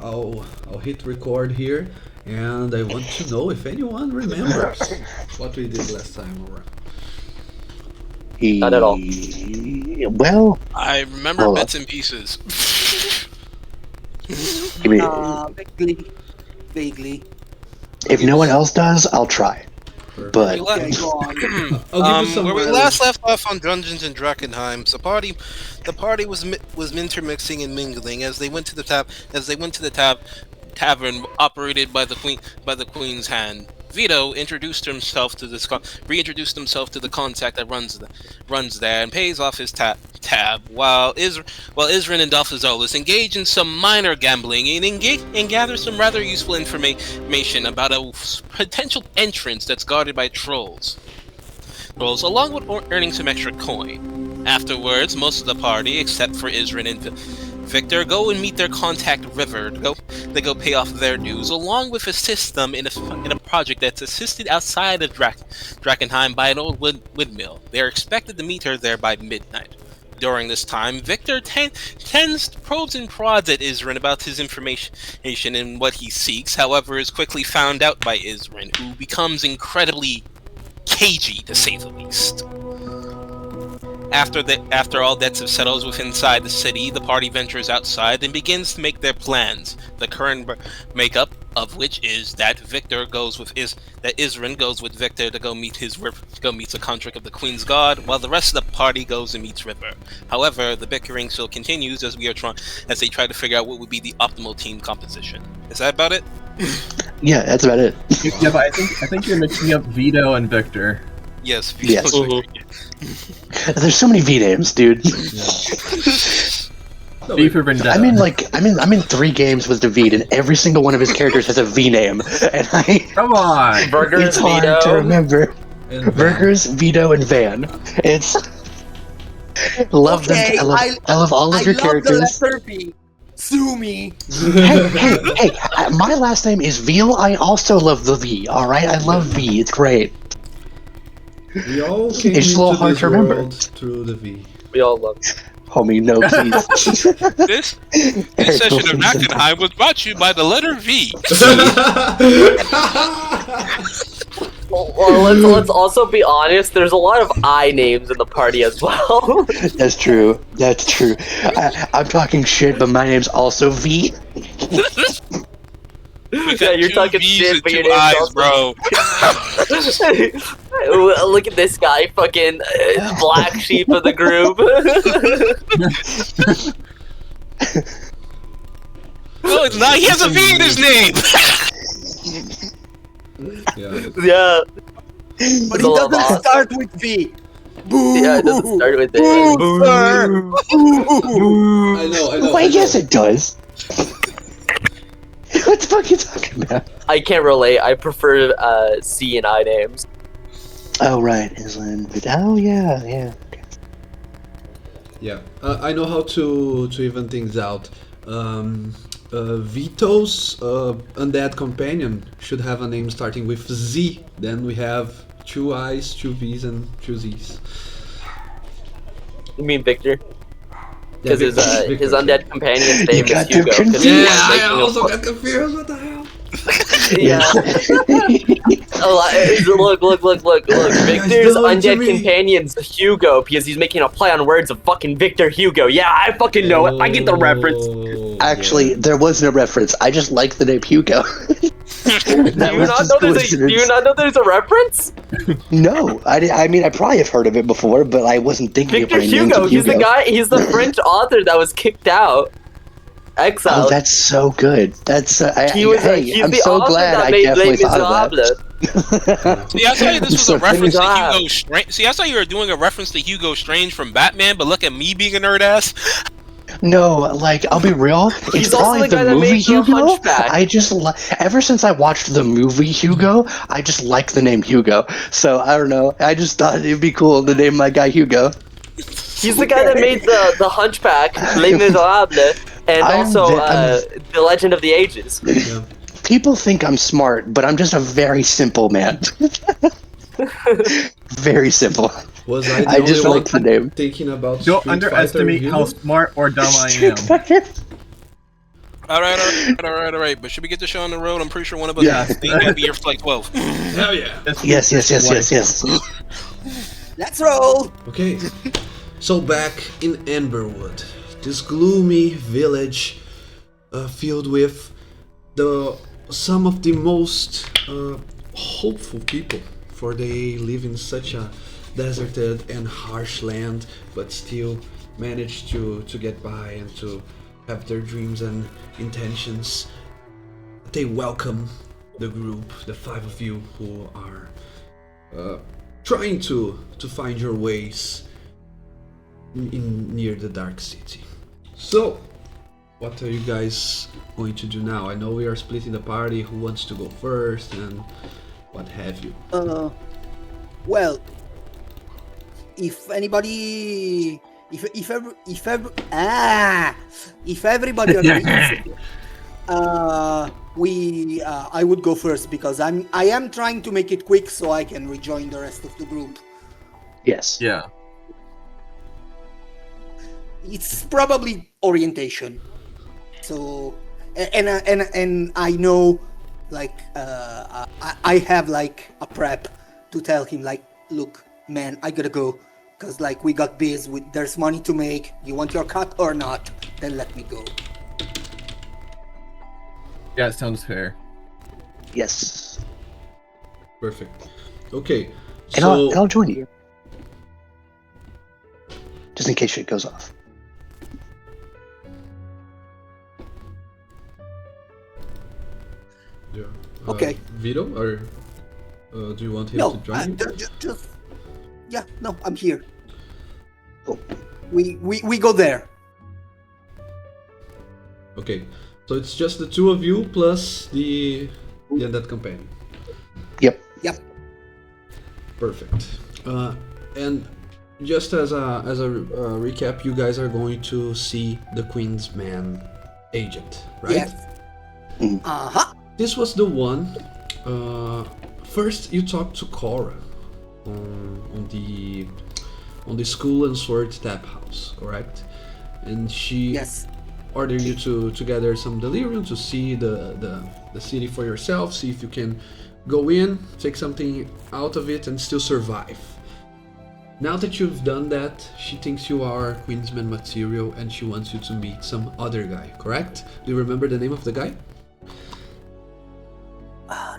I'll hit record here, and I want to know if anyone remembers what we did last time around. Not at all. Well, I remember bits and pieces. Vaguely. if no one else does, I'll try. But Okay, go on. I'll give you some where we mileage. last left off on Dungeons and Drakkenheim, the party was intermixing and mingling as they went to the tavern operated by the Queen's hand. Vito reintroduced himself to the contact that runs there and pays off his tab while Isrin and Dalfazolis engage in some minor gambling and gather some rather useful information about a potential entrance that's guarded by trolls, along with earning some extra coin. Afterwards, most of the party, except for Isrin and Victor, go and meet their contact River. They go pay off their dues, along with assist them in a project that's assisted outside of Drakkenheim by an old windmill. They are expected to meet her there by midnight. During this time, Victor probes and prods at Isrin about his information and what he seeks, however is quickly found out by Isrin, who becomes incredibly cagey, to say the least. After all debts have settled within inside the city, the party ventures outside and begins to make their plans. The current makeup of which is that Isrin goes with Victor to go meet the contract of the Queen's Guard, while the rest of the party goes and meets River. However, the bickering still continues as they try to figure out what would be the optimal team composition. Is that about it? yeah, that's about it. Yeah, but I think you're mixing up Vito and Victor. Yes. Yes. There's so many V names, dude. V for Vendetta. I'm in 3 games with David, and every single one of his characters has a V name, and Come on! Burgers, it's hard Vito. to remember. And Burgers, Vito, and Van. It's love them. I love all of your characters. I love the letter V. Sue me. hey! My last name is Veal. I also love the V. All right, I love V. It's great. we all came It's a little into hard this to remember. world through the V. We all love. Homie, no, please. This session of Drakkenheim was brought to you by the letter V. Well, let's also be honest. There's a lot of I names in the party as well. That's true. That's true. I'm talking shit, but my name's also V. Yeah, you're talking V's shit, and but your two name's I's, also. bro. Look at this guy, fucking black sheep of the group. No, it's not. He has a V in his name. Yeah. Yeah. But It's he a lot doesn't of start with V. Boo! Yeah, it doesn't start with it. Boo, sir. Boo. I know. Well, yes, it does. What the fuck are you talking about? I can't relate. I prefer C and I names. Oh, right, Island. Oh, yeah. Yeah, I know how to even things out. Vito's undead companion should have a name starting with Z. Then we have 2 I's, 2 V's, and 2 Z's. You mean Victor? Yeah, Because his Victor. undead companion's name got is Hugo. them 'cause he Yeah, was I making a- also got confused. What the hell? Yeah. Look. Victor's don't to undead me. companion's Hugo because he's making a play on words of fucking Victor Hugo. Yeah, I fucking know it. I get the reference. Actually, there was no reference. I just like the name Hugo. Do you not know there's a reference? No, I mean, I probably have heard of it before, but I wasn't thinking Victor of names Hugo. of He's Hugo. the guy. He's the French author that was kicked out, exiled. Oh, that's so good. That's He's I'm the so author glad that I made definitely Les thought of Miserables. that. See, I thought this was So a reference to God. Hugo Strange. See, I thought you were doing a reference to Hugo Strange from Batman, but look at me being a nerd ass. No, like, I'll be real. It's He's also probably the guy the that movie made the Hugo. Hunchback. I just ever since I watched the movie Hugo, I just like the name Hugo. So I don't know. I just thought it'd be cool to name my guy Hugo. He's the guy that made the Hunchback, Les Miserables, and also The Legend of the Ages. Yeah. People think I'm smart, but I'm just a very simple man. Very simple. Was I the I just only like the one name. thinking about Don't Street underestimate Fighter how Hero? smart or dumb I Street am. Fighter. All right. But should we get the show on the road? I'm pretty sure one of us Yeah. is going to be here for like 12. Hell yeah. Yes. Let's roll. Okay, so back in Amberwood, this gloomy village filled with some of the most hopeful people, for they live in such a deserted and harsh land, but still manage to get by and to have their dreams and intentions. They welcome the group, the 5 of you who are trying to find your ways near the Dark City. So, what are you guys going to do now? I know we are splitting the party. Who wants to go first and what have you? Well, if anybody, if everybody agrees, I would go first because I am trying to make it quick so I can rejoin the rest of the group. Yes. Yeah. It's probably orientation. So, and I know, like, I have like a prep to tell him, like, look, man, I gotta go, cause like we got biz with, there's money to make. You want your cut or not? Then let me go. Yeah, it sounds fair. Yes. Perfect. Okay, And I'll join you. Just in case shit goes off. yeah. Okay. Vito, or do you want him No, to join you? just yeah, no, I'm here. Cool. We go there. Okay, so it's just the 2 of you plus the undead companion. Yep. Perfect. And just as a recap, you guys are going to see the Queen's Man agent, right? Yes. Uh-huh. This was the one. First, you talked to Cora on the School and Sword Tap House, correct? And she Yes. ordered you to gather some delirium to see the city for yourself, see if you can go in, take something out of it, and still survive. Now that you've done that, she thinks you are Queensman material and she wants you to meet some other guy, correct? Do you remember the name of the guy?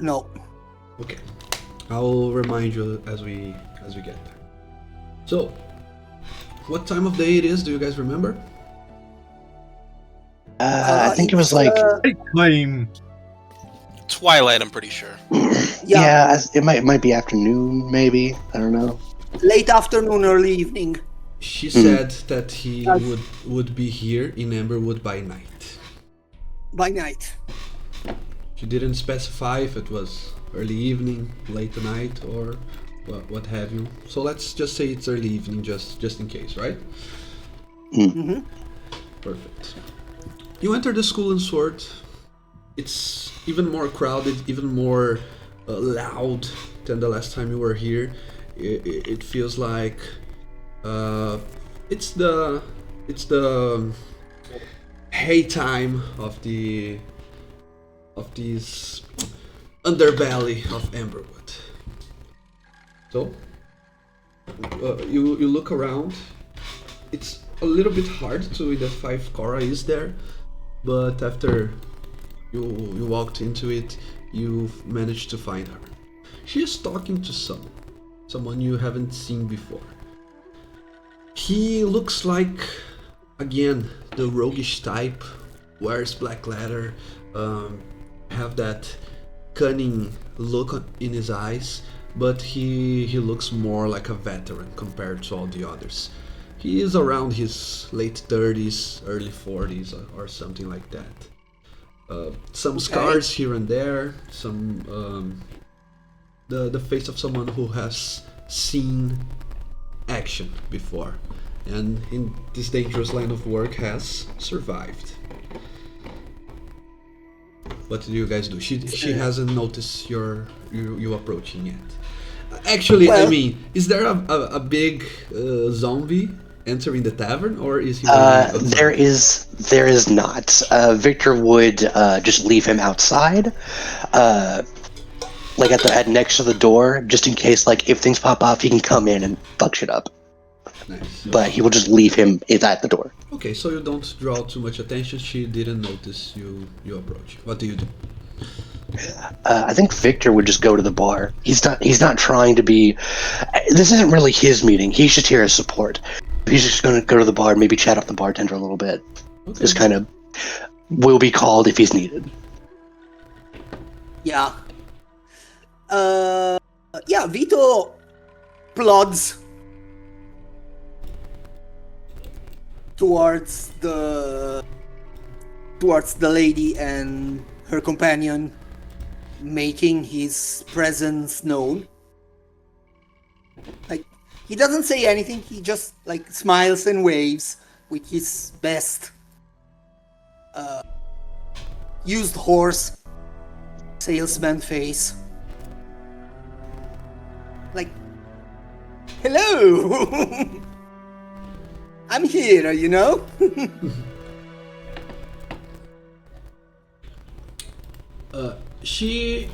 No. Okay, I'll remind you as we get there. So, what time of day it is? Do you guys remember? I think it was like Claim. Twilight, I'm pretty sure. yeah, it might be afternoon, maybe. I don't know. Late afternoon, early evening. She said that he would be here in Amberwood by night. By night. She didn't specify if it was early evening, late night, or what have you. So let's just say it's early evening, just in case, right? Mm-hmm. Perfect. You enter the School and Sword. It's even more crowded, even more loud than the last time you were here. It feels like it's the hay time of this underbelly of Amberwood. So you look around. It's a little bit hard to identify if Cora is there, but after you walked into it, you've managed to find her. She is talking to someone you haven't seen before. He looks like, again, the roguish type, wears black leather, have that cunning look in his eyes, but he looks more like a veteran compared to all the others. He is around his late 30s, early 40s, or something like that. Some scars here and there, some the face of someone who has seen action before, and in this dangerous line of work has survived. What do you guys do? She hasn't noticed you approaching yet. Actually, I mean, is there a big zombie entering the tavern, or is he waiting outside? There is not. Victor would just leave him outside, like at next to the door, just in case, like if things pop off, he can come in and fuck shit up. Nice. But he will just leave him at the door. Okay, so you don't draw too much attention. She didn't notice you approach. What do you do? I think Victor would just go to the bar. He's not trying to be. This isn't really his meeting. He's just here as support. He's just going to go to the bar, maybe chat up the bartender a little bit. Okay. Just kind of will be called if he's needed. Yeah. Yeah, Vito plods towards the lady and her companion, making his presence known. Like, he doesn't say anything, he just like smiles and waves with his best used horse salesman face. Like, hello! I'm here, you know? She,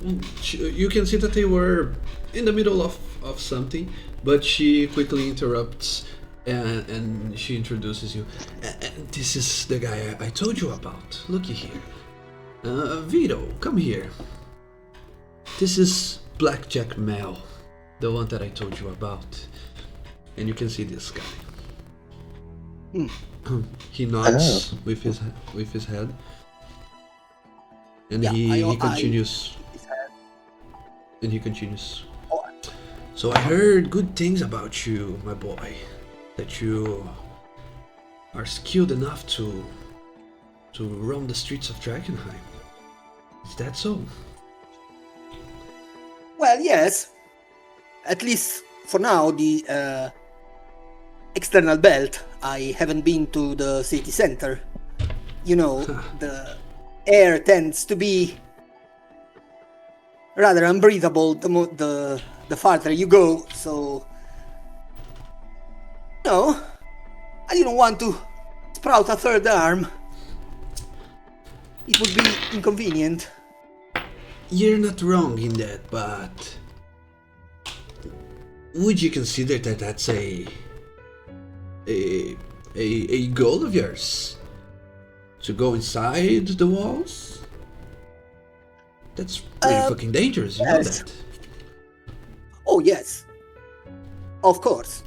you can see that they were in the middle of something, but she quickly interrupts and she introduces you. And this is the guy I told you about. Looky here. Vito, come here. This is Blackjack Mel, the one that I told you about. And you can see this guy. He nods with his head. And Yeah, he continues. And he continues. So I heard good things about you, my boy. That you are skilled enough to roam the streets of Drakkenheim. Is that so? Well, yes. At least for now, the external belt. I haven't been to the city center. You know, the air tends to be rather unbreathable the farther you go, so no, I didn't want to sprout a third arm. It would be inconvenient. You're not wrong in that, but would you consider that that's a goal of yours? To go inside the walls? That's pretty fucking dangerous, you know yes. that. Oh yes, of course.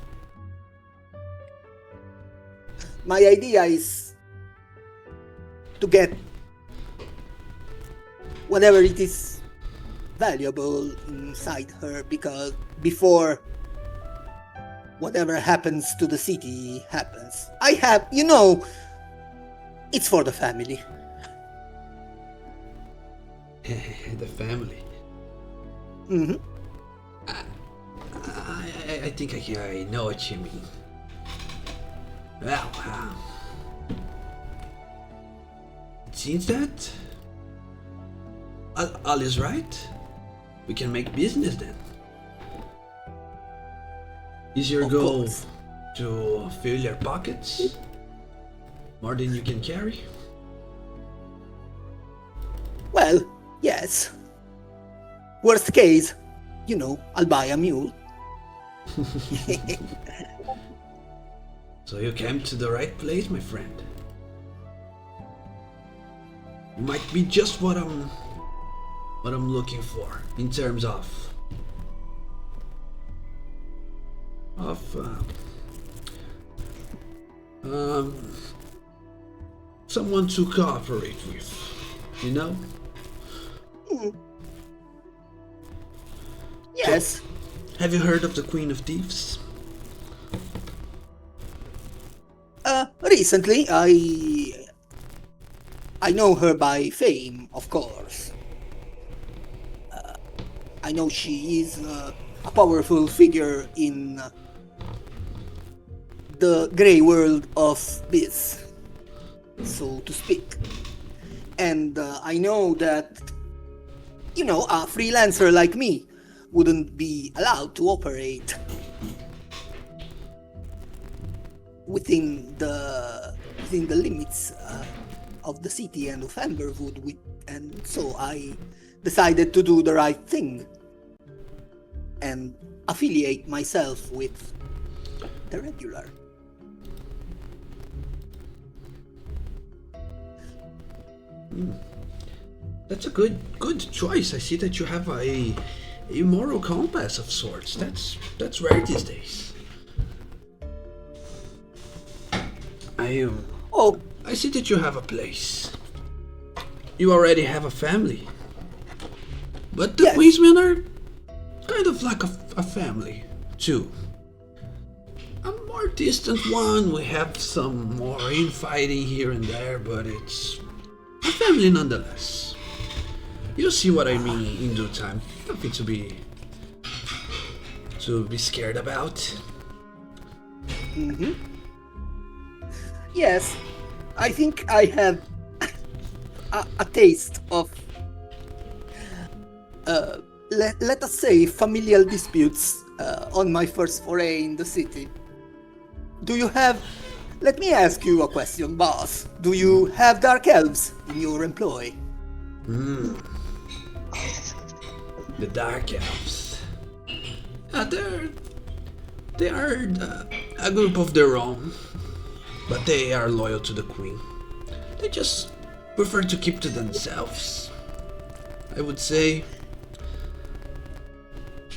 My idea is to get whatever it is valuable inside her, because before whatever happens to the city happens, I have, you know, it's for the family. The family. Mm-hmm. I think I know what you mean. Well, it seems that all is right. We can make business then. Is your goal to fill your pockets more than you can carry? Well, yes. Worst case, you know, I'll buy a mule. So you came to the right place, my friend. You might be just what I'm looking for in terms of someone to cooperate with, you know? Yes. Have you heard of the Queen of Thieves? Recently, I know her by fame, of course. I know she is a powerful figure in the grey world of biz, so to speak. And I know that, you know, a freelancer like me wouldn't be allowed to operate within the limits of the city and of Amberwood, and so I decided to do the right thing and affiliate myself with the regular. That's a good choice. I see that you have a moral compass of sorts. That's rare these days. I see that you have a place. You already have a family. But the Yes. Queensmen are kind of like a family, too. A more distant one, we have some more infighting here and there, but it's a family nonetheless. You'll see what I mean in due time. Nothing to be scared about. Yes, I think I have a taste of, let us say, familial disputes on my first foray in the city. Do you have... Let me ask you a question, boss. Do you have dark elves in your employ? The Dark Elves. They are a group of their own, but they are loyal to the Queen. They just prefer to keep to themselves, I would say.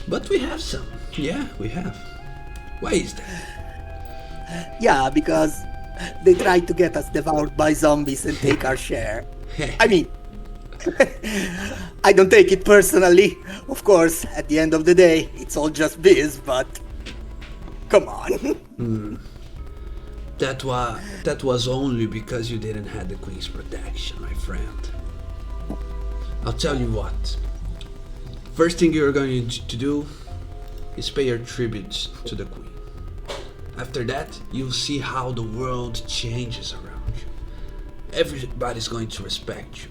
But we have some. Yeah, we have. Why is that? Yeah, because they tried to get us devoured by zombies and take our share. I mean, I don't take it personally. Of course, at the end of the day, it's all just biz, but come on. That was only because you didn't have the Queen's protection, my friend. I'll tell you what. First thing you're going to do is pay your tribute to the Queen. After that, you'll see how the world changes around you. Everybody's going to respect you.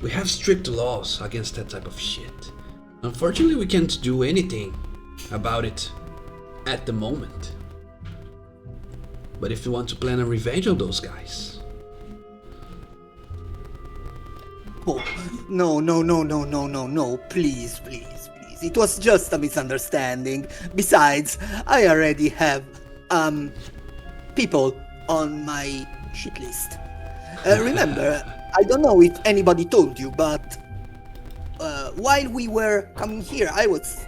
We have strict laws against that type of shit. Unfortunately, we can't do anything about it at the moment. But if you want to plan a revenge on those guys... Oh, no, please. It was just a misunderstanding. Besides, I already have, people on my shit list. Remember, I don't know if anybody told you, but while we were coming here, I was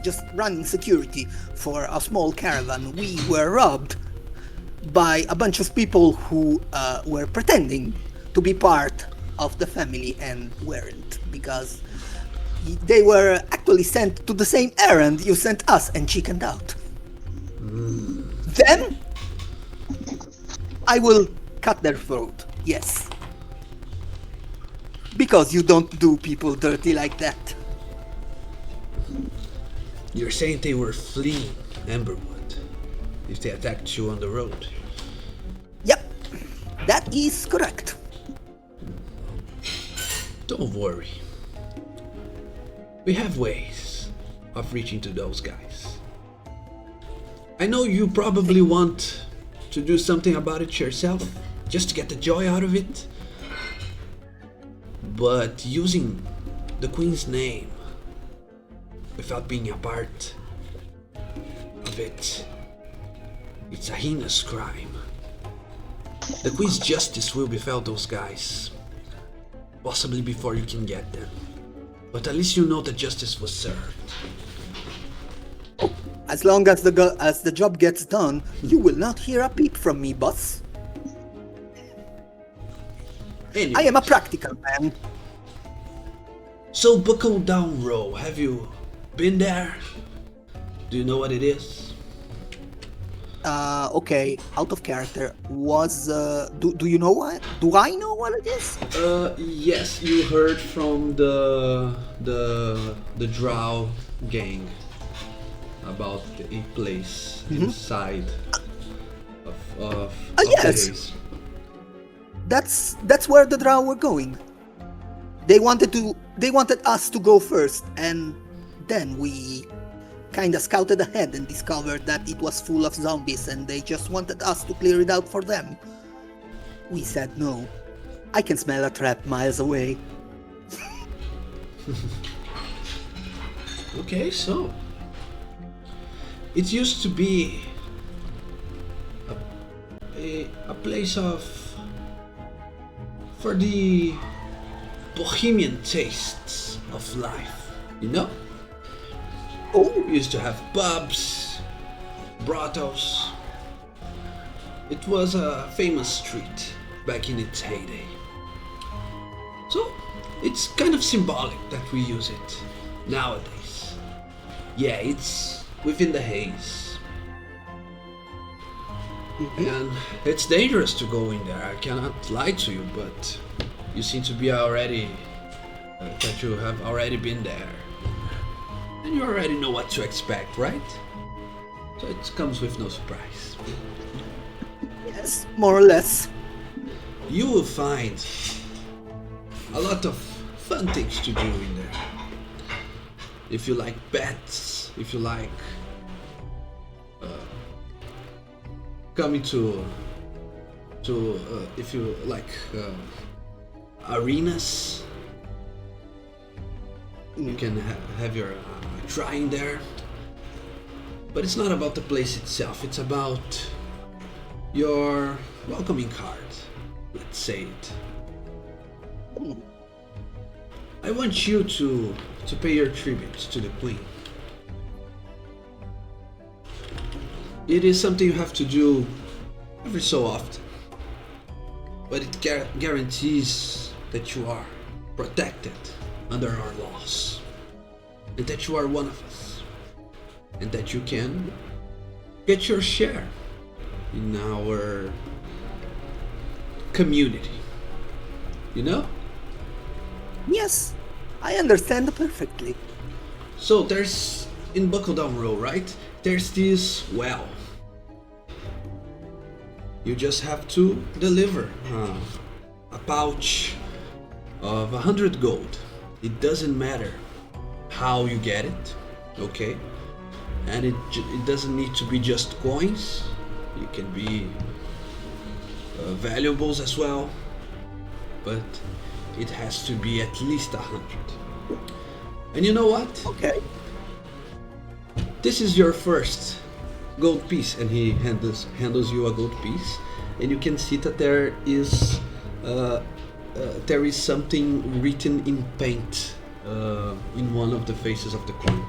just running security for a small caravan. We were robbed by a bunch of people who were pretending to be part of the family and weren't, because they were actually sent to the same errand you sent us and chickened out. Then I will cut their throat, yes. Because you don't do people dirty like that. You're saying they were fleeing Amberwood if they attacked you on the road? Yep, that is correct. Don't worry. We have ways of reaching to those guys. I know you probably want to do something about it yourself, just to get the joy out of it. But using the Queen's name without being a part of it, it's a heinous crime. The Queen's justice will befall those guys, possibly before you can get them. But at least you know that justice was served. As long as the job gets done, you will not hear a peep from me, boss. Anyway, I am a practical man. So Buckle Down Row, have you been there? Do you know what it is? Okay, out of character. Do you know what? Do I know what it is? Yes, you heard from the Drow gang about a place inside of yes. the haze. That's where the Drow were going. They wanted us to go first, and then we kinda scouted ahead and discovered that it was full of zombies and they just wanted us to clear it out for them. We said no. I can smell a trap miles away. Okay, so it used to be a place for the bohemian tastes of life, you know? Oh, We used to have pubs, brothels. It was a famous street back in its heyday. So it's kind of symbolic that we use it nowadays. Yeah, it's within the haze. And it's dangerous to go in there, I cannot lie to you, but you seem to be already, that you have already been there. And you already know what to expect, right? So it comes with no surprise. yes, more or less. You will find a lot of fun things to do in there. If you like pets, if you like coming to if you like arenas, you can have your trying there. But it's not about the place itself, it's about your welcoming card, let's say it. I want you to pay your tribute to the Queen. It is something you have to do every so often, but it guarantees that you are protected under our laws, and that you are one of us, and that you can get your share in our community. You know? Yes, I understand perfectly. So there's, in Buckle Down Row, right? There's this well. You just have to deliver a pouch of 100 gold. It doesn't matter how you get it, okay? And it doesn't need to be just coins. It can be valuables as well, but it has to be at least 100. And you know what? Okay. This is your first gold piece, and he handles you a gold piece, and you can see that there is something written in paint in one of the faces of the coin.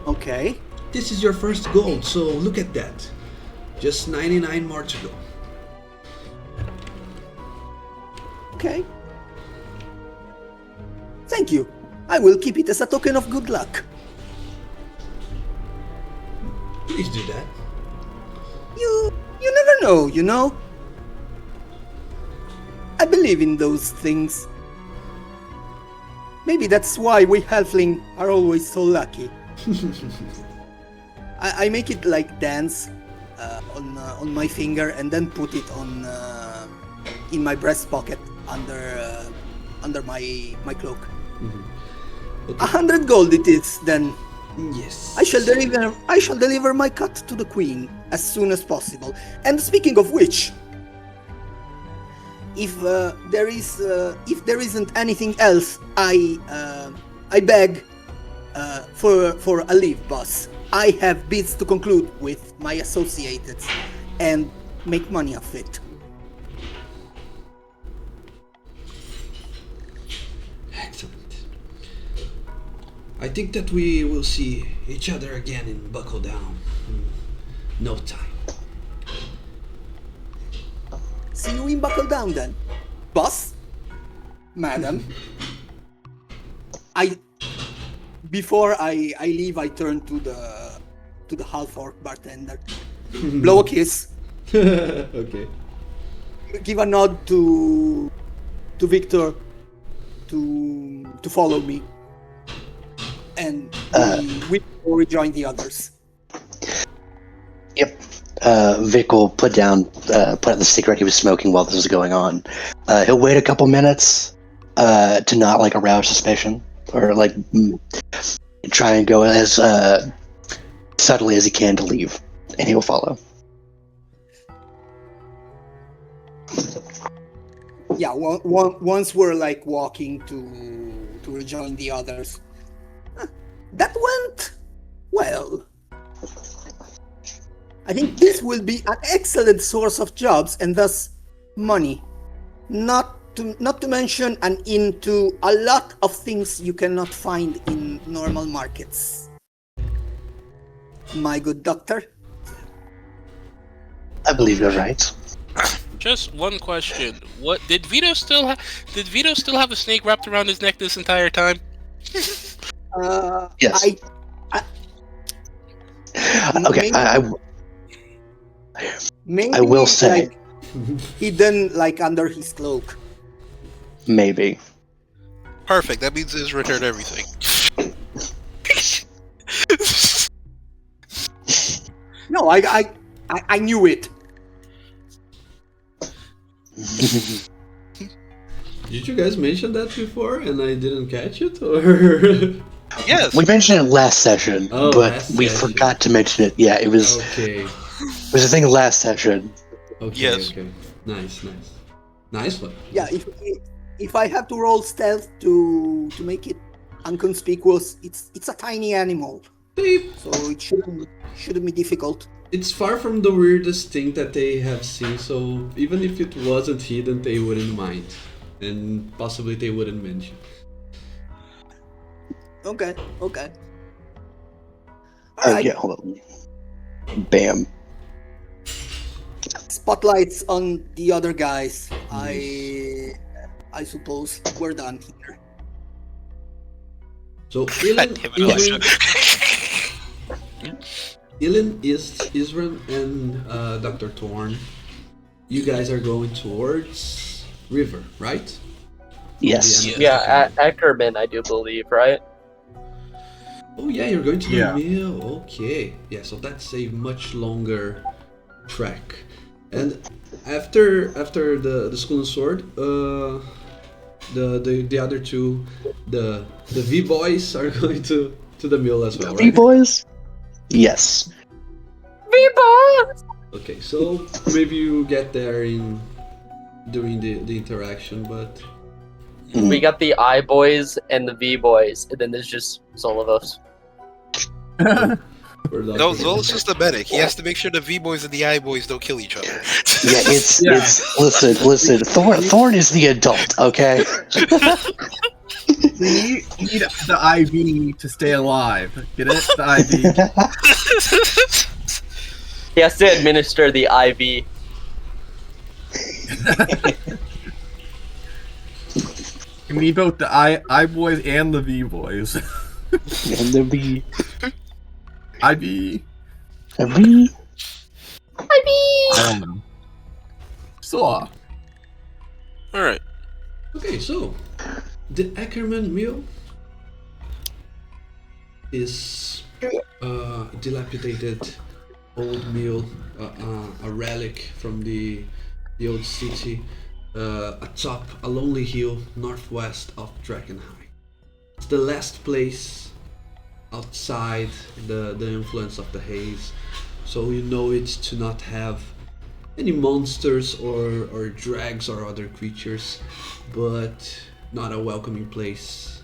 Okay. This is your first gold, so look at that. Just 99 more to go. Okay. Thank you. I will keep it as a token of good luck. Please do that. You never know, you know? I believe in those things. Maybe that's why we halfling are always so lucky. I make it like dance on my finger and then put it on in my breast pocket under my cloak. Mm-hmm. Okay. 100 gold it is, then. Yes. I shall deliver my cut to the Queen as soon as possible. And speaking of which, if there isn't anything else, I beg for a leave, boss. I have bids to conclude with my associates and make money off it. Excellent. I think that we will see each other again in Buckle Down in no time. See you in Buckle Down then, boss, madam. Before I leave, I turn to the half-orc bartender, blow a kiss, Okay. give a nod to Victor to follow me, and we will rejoin the others. Yep. Vic will put out the cigarette he was smoking while this was going on. He'll wait a couple minutes to not like arouse suspicion or like try and go as subtly as he can to leave, and he will follow. Yeah, once we're like walking to rejoin the others. That went well. I think this will be an excellent source of jobs and thus money. Not to mention an into a lot of things you cannot find in normal markets. My good doctor. I believe you're right. Just one question: What did Vito still have? Did Vito still have a snake wrapped around his neck this entire time? Yes. Okay. Maybe I will say, like, hidden like under his cloak. maybe. Perfect. That means he's returned everything. No, I knew it. Did you guys mention that before and I didn't catch it, or? Yes. We mentioned it last session, Oh, but last we session. forgot to mention it. Yeah, it was Okay. it was a thing last session. Okay. Yes. Okay. Nice. Nice one. Yeah, if I have to roll stealth to make it inconspicuous, it's a tiny animal, so it shouldn't be difficult. It's far from the weirdest thing that they have seen, so even if it wasn't hidden, they wouldn't mind. And possibly they wouldn't mention. Okay. Oh Alright. yeah, hold on. Bam. Spotlights on the other guys. I suppose we're done here. So Ilan, Isran, and Dr. Thorn, you guys are going towards River, right? Yes. The end of Yeah, the Ackerman, I do believe, right? Oh yeah, you're going to the Yeah. mill. Okay, yeah. So that's a much longer trek. And after the Skull and Sword, the other two, the V boys are going to the mill as well, V right? boys? Yes. Okay, so maybe you get there during the interaction, but We got the I boys and the V boys, and then there's just all of us. we're not No, Zol's just a medic. He has to make sure the V boys and the I boys don't kill each other. Yeah, it's listen. Thorn is the adult, okay? We need the IV to stay alive. Get it? The IV. He has to administer the IV. We need both the I boys and the V boys. And the V. IV. The V. I don't know. So, All right. Okay, so the Ackerman mill is a dilapidated old mill, a relic from the old city, atop a lonely hill northwest of Drakkenheim. It's the last place outside the influence of the haze, so you know it to not have any monsters or drags or other creatures, but not a welcoming place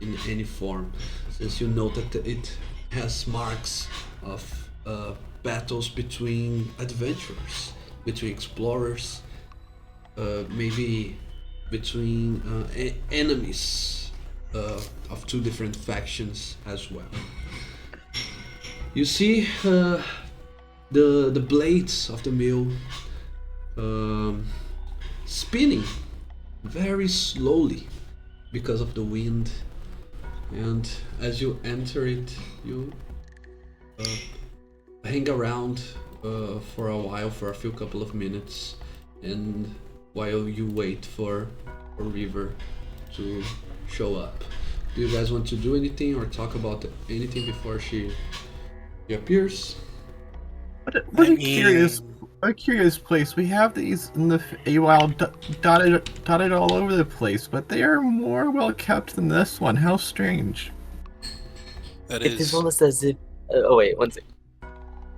in any form, since you know that it has marks of battles between adventurers, between explorers, maybe between enemies of two different factions as well. You see the blades of the mill spinning very slowly because of the wind, and as you enter it, you hang around for a while, for a few couple of minutes, and while you wait for River to show up. Do you guys want to do anything or talk about anything before she appears? what a curious place. We have these in the Feywild dotted all over the place, but they are more well kept than this one. How strange. That It is is. almost as if. Oh wait, one second.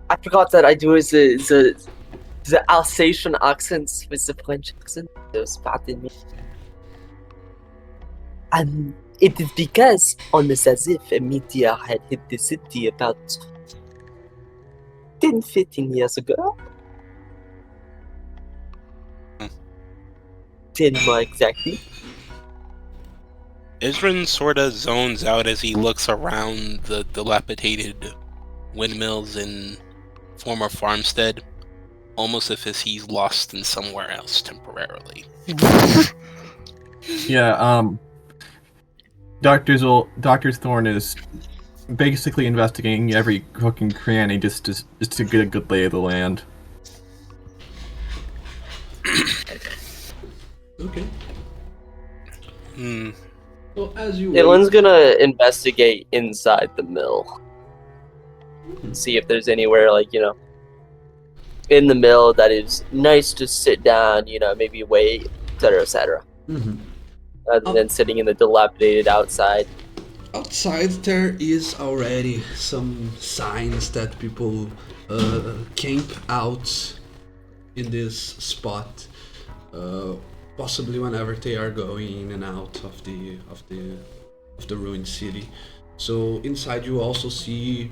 I forgot that I do the Alsatian accents with the French accent. Those bad in me. And it is because almost as if a meteor had hit the city about 10-15 years ago. Hmm. 10 more exactly. Isrin sort of zones out as he looks around the dilapidated windmills and former farmstead, almost as if he's lost in somewhere else temporarily. Yeah, Dr. Thorne is basically investigating every crook and cranny just to get a good lay of the land. Okay. Hmm. So as you Dylan's wait, gonna investigate inside the mill. See if there's anywhere, like, in the mill that is nice to sit down, maybe wait, etc., etc. Mhm. Rather than sitting in the dilapidated outside. Outside there is already some signs that people camp out in this spot, possibly whenever they are going in and out of the ruined city. So inside you also see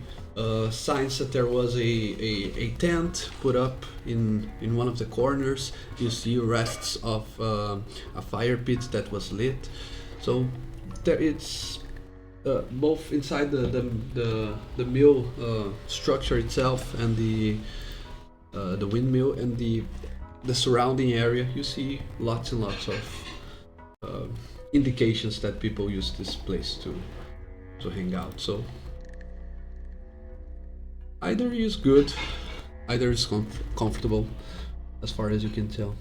signs that there was a tent put up in one of the corners. You see rests of a fire pit that was lit. So there it's both inside the mill structure itself and the windmill and the surrounding area. You see lots and lots of indications that people use this place to hang out. So either is good, either is comfortable, as far as you can tell.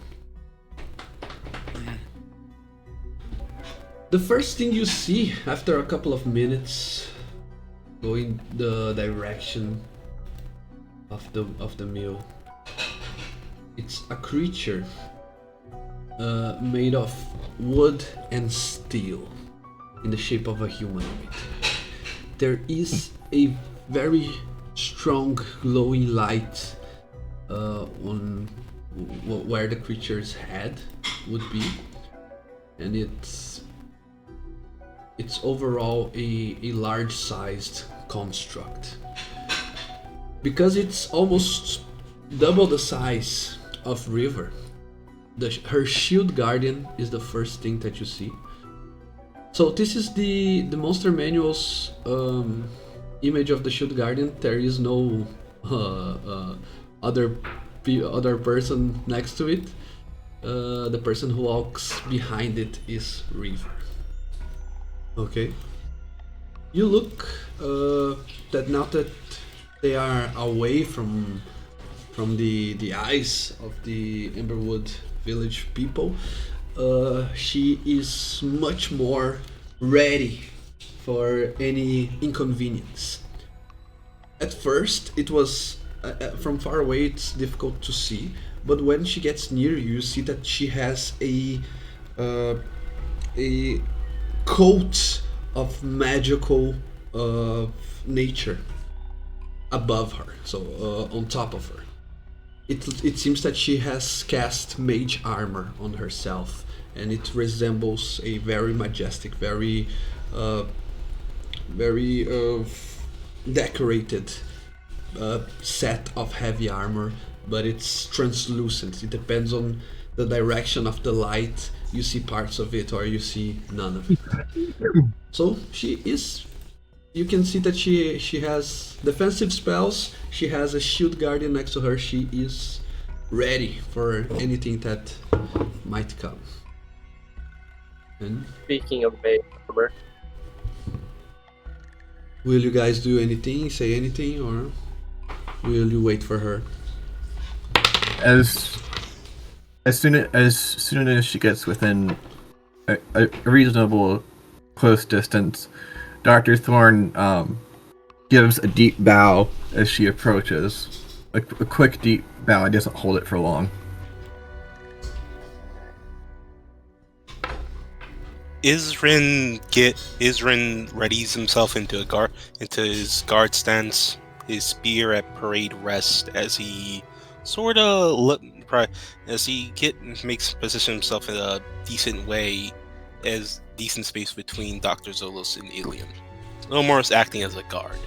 The first thing you see after a couple of minutes going the direction of the mill, it's a creature made of wood and steel in the shape of a humanoid. There is a very strong glowing light on where the creature's head would be, and it's overall a large sized construct. Because it's almost double the size of River, her shield guardian is the first thing that you see. So this is the monster manual's image of the shield guardian. There is no other person next to it. The person who walks behind it is River. Okay. You look that now that they are away from the eyes of the Emberwood village people, she is much more ready for any inconvenience. At first, it was from far away. It's difficult to see, but when she gets near you see that she has a coat of magical nature above her, so on top of her. It seems that she has cast mage armor on herself, and it resembles a very majestic, very decorated set of heavy armor, but it's translucent. It depends on the direction of the light. You see parts of it or you see none of it. So you can see that she has defensive spells. She has a shield guardian next to her. She is ready for anything that might come. And Speaking of mage armor, will you guys do anything, say anything, or will you wait for her? As soon as she gets within a reasonable close distance, Dr. Thorne gives a deep bow as she approaches. A quick deep bow. He doesn't hold it for long. Isrin readies himself into his guard stance, his spear at parade rest as he makes position himself in a decent way, as decent space between Dr. Zolos and Ilium. Ilmar's acting as a guard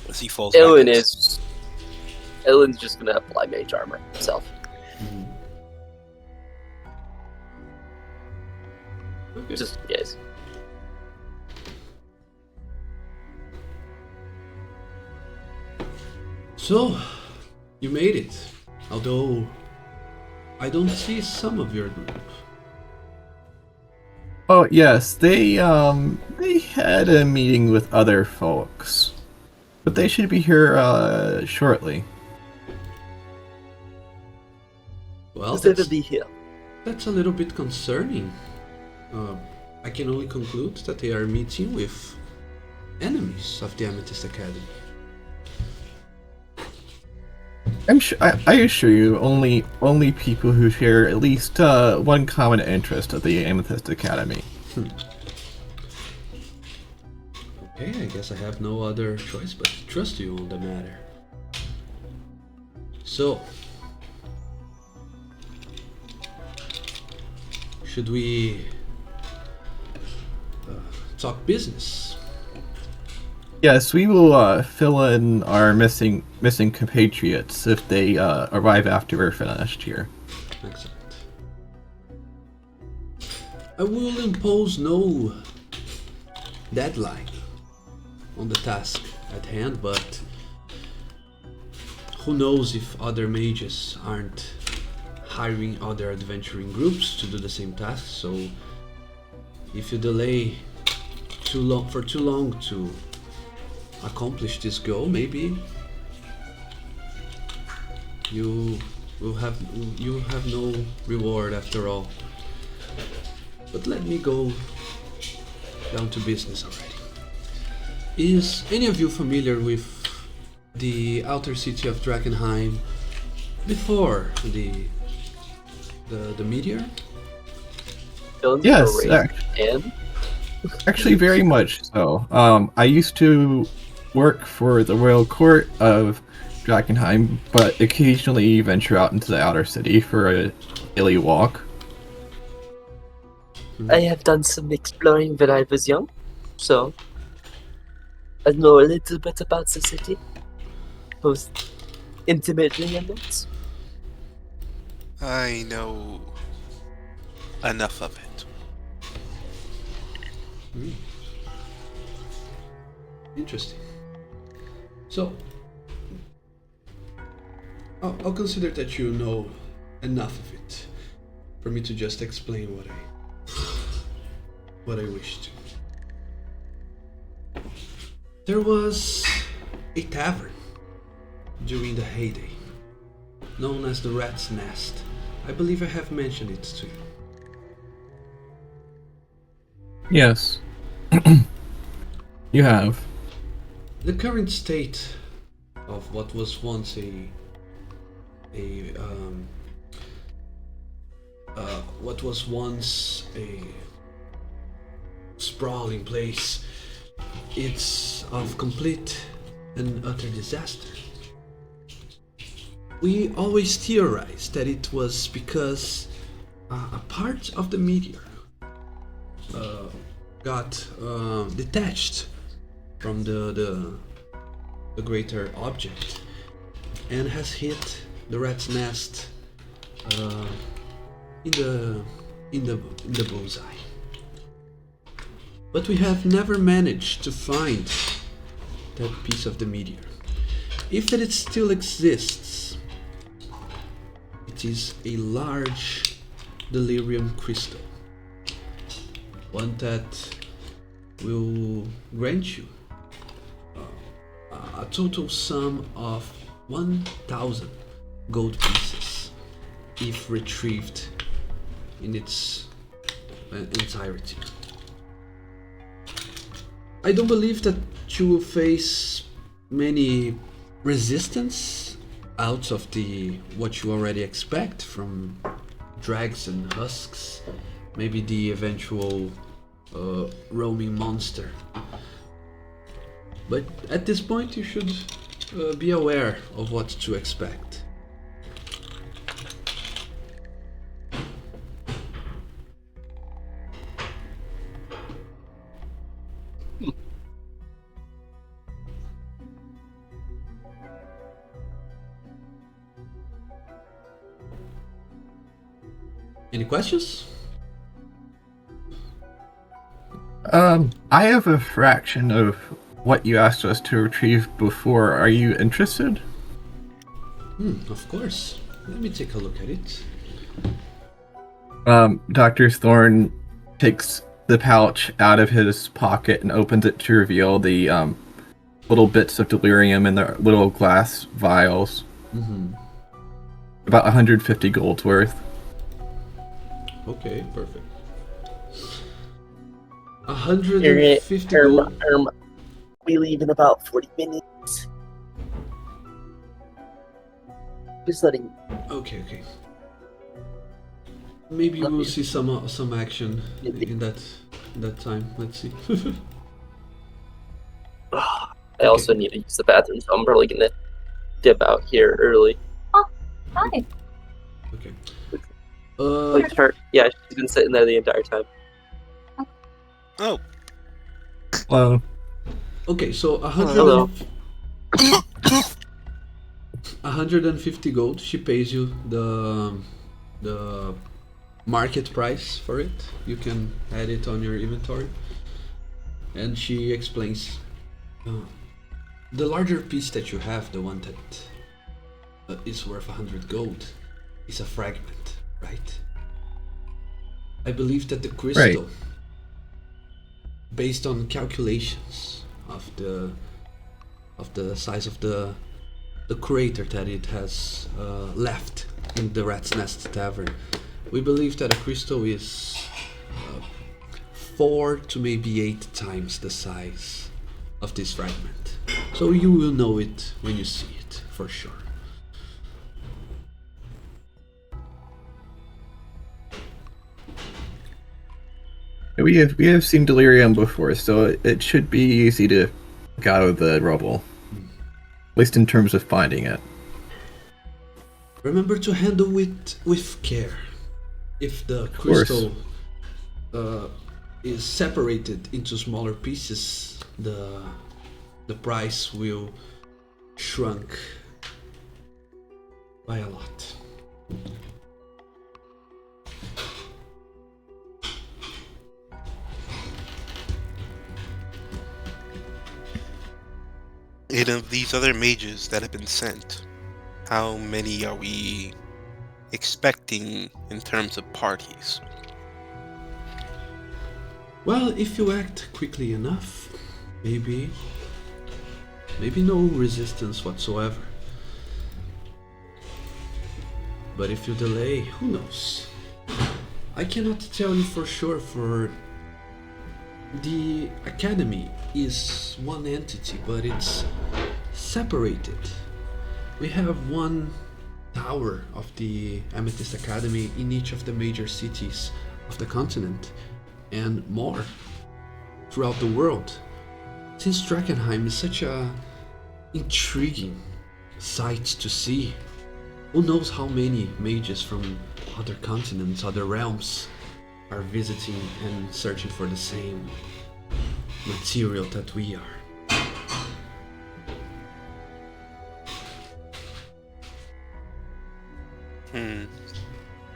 as he falls back. Ilin's just gonna apply mage armor himself. Okay. Just in case. So, you made it. Although, I don't see some of your group. Oh yes, they had a meeting with other folks, but they should be here shortly. Well, They will be here. that's a little bit concerning. I can only conclude that they are meeting with enemies of the Amethyst Academy. I assure you, only people who share at least one common interest of the Amethyst Academy. Okay, I guess I have no other choice but to trust you on the matter. So, should we talk business? Yes, we will fill in our missing compatriots if they arrive after we're finished here. Excellent. I will impose no deadline on the task at hand, but who knows if other mages aren't hiring other adventuring groups to do the same task. So if you delay for too long to accomplish this goal, maybe you have no reward after all. But let me go down to business already. Is any of you familiar with the outer city of Drakkenheim before the meteor? Yes, And actually, very much so. I used to work for the royal court of Drakkenheim, but occasionally venture out into the outer city for a daily walk. I have done some exploring when I was young, so I know a little bit about the city, both intimately and not. I know enough of it. Interesting. So, I'll consider that you know enough of it for me to just explain what I wish to. There was a tavern during the heyday, known as the Rat's Nest. I believe I have mentioned it to you. Yes. You have. The current state of what was once a sprawling place, it's of complete and utter disaster. We always theorized that it was because a part of the meteor got detached from the greater object and has hit the rat's nest in the bullseye. But we have never managed to find that piece of the meteor. If it still exists, it is a large delirium crystal, one that will grant you a total sum of 1,000 gold pieces if retrieved in its entirety. I don't believe that you will face many resistance out of what you already expect from drags and husks maybe the eventual roaming monster. But at this point, you should be aware of what to expect. Any questions? I have a fraction of what you asked us to retrieve before. Are you interested? Of course. Let me take a look at it. Dr. Thorne takes the pouch out of his pocket and opens it to reveal the little bits of delirium in the little glass vials. About 150 gold's worth. Okay, perfect. 150 gold. We leave in about 40 minutes. Just letting. Okay. Maybe we'll see some action in that time. Let's see. I also need to use the bathroom, so I'm probably gonna dip out here early. Hi. Okay. Like her, yeah, she's been sitting there the entire time. Oh, Well, Okay, so Hello. 150 gold. She pays you the market price for it. You can add it on your inventory. And she explains, the larger piece that you have, the one that is worth 100 gold, is a fragment, right? I believe that the crystal, based on calculations of the size of the crater that it has left in the Rat's Nest Tavern, we believe that a crystal is 4 to maybe 8 times the size of this fragment. So you will know it when you see it, for sure. we have seen delirium before, so it should be easy to get out of the rubble. At least in terms of finding it. Remember to handle it with care. If the crystal is separated into smaller pieces, the price will shrunk by a lot. and of these other mages that have been sent, how many are we expecting in terms of parties? Well, if you act quickly enough, maybe no resistance whatsoever. But if you delay, who knows? I cannot tell you for sure, for the academy is one entity, but it's separated. We have one tower of the Amethyst Academy in each of the major cities of the continent, and more throughout the world. Since Drakkenheim is such a intriguing sight to see, who knows how many mages from other continents, other realms, are visiting and searching for the same material that we are.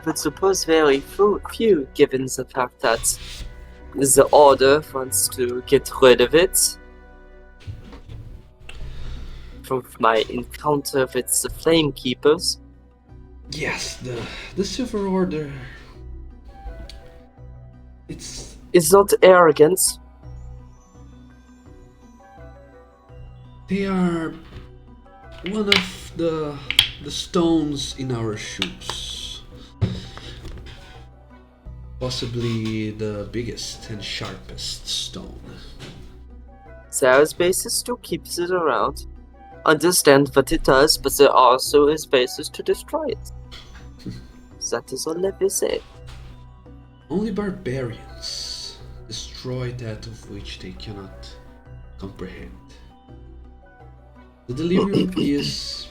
But suppose very few, given the fact that the Order wants to get rid of it. From my encounter with the Flame Keepers. Yes, the Silver Order. It's not arrogance. They are one of the stones in our shoes. Possibly the biggest and sharpest stone. There is basis to keep it around. Understand what it does, but there also is basis to destroy it. That is all let me say. Only barbarians destroy that of which they cannot comprehend. The delirium is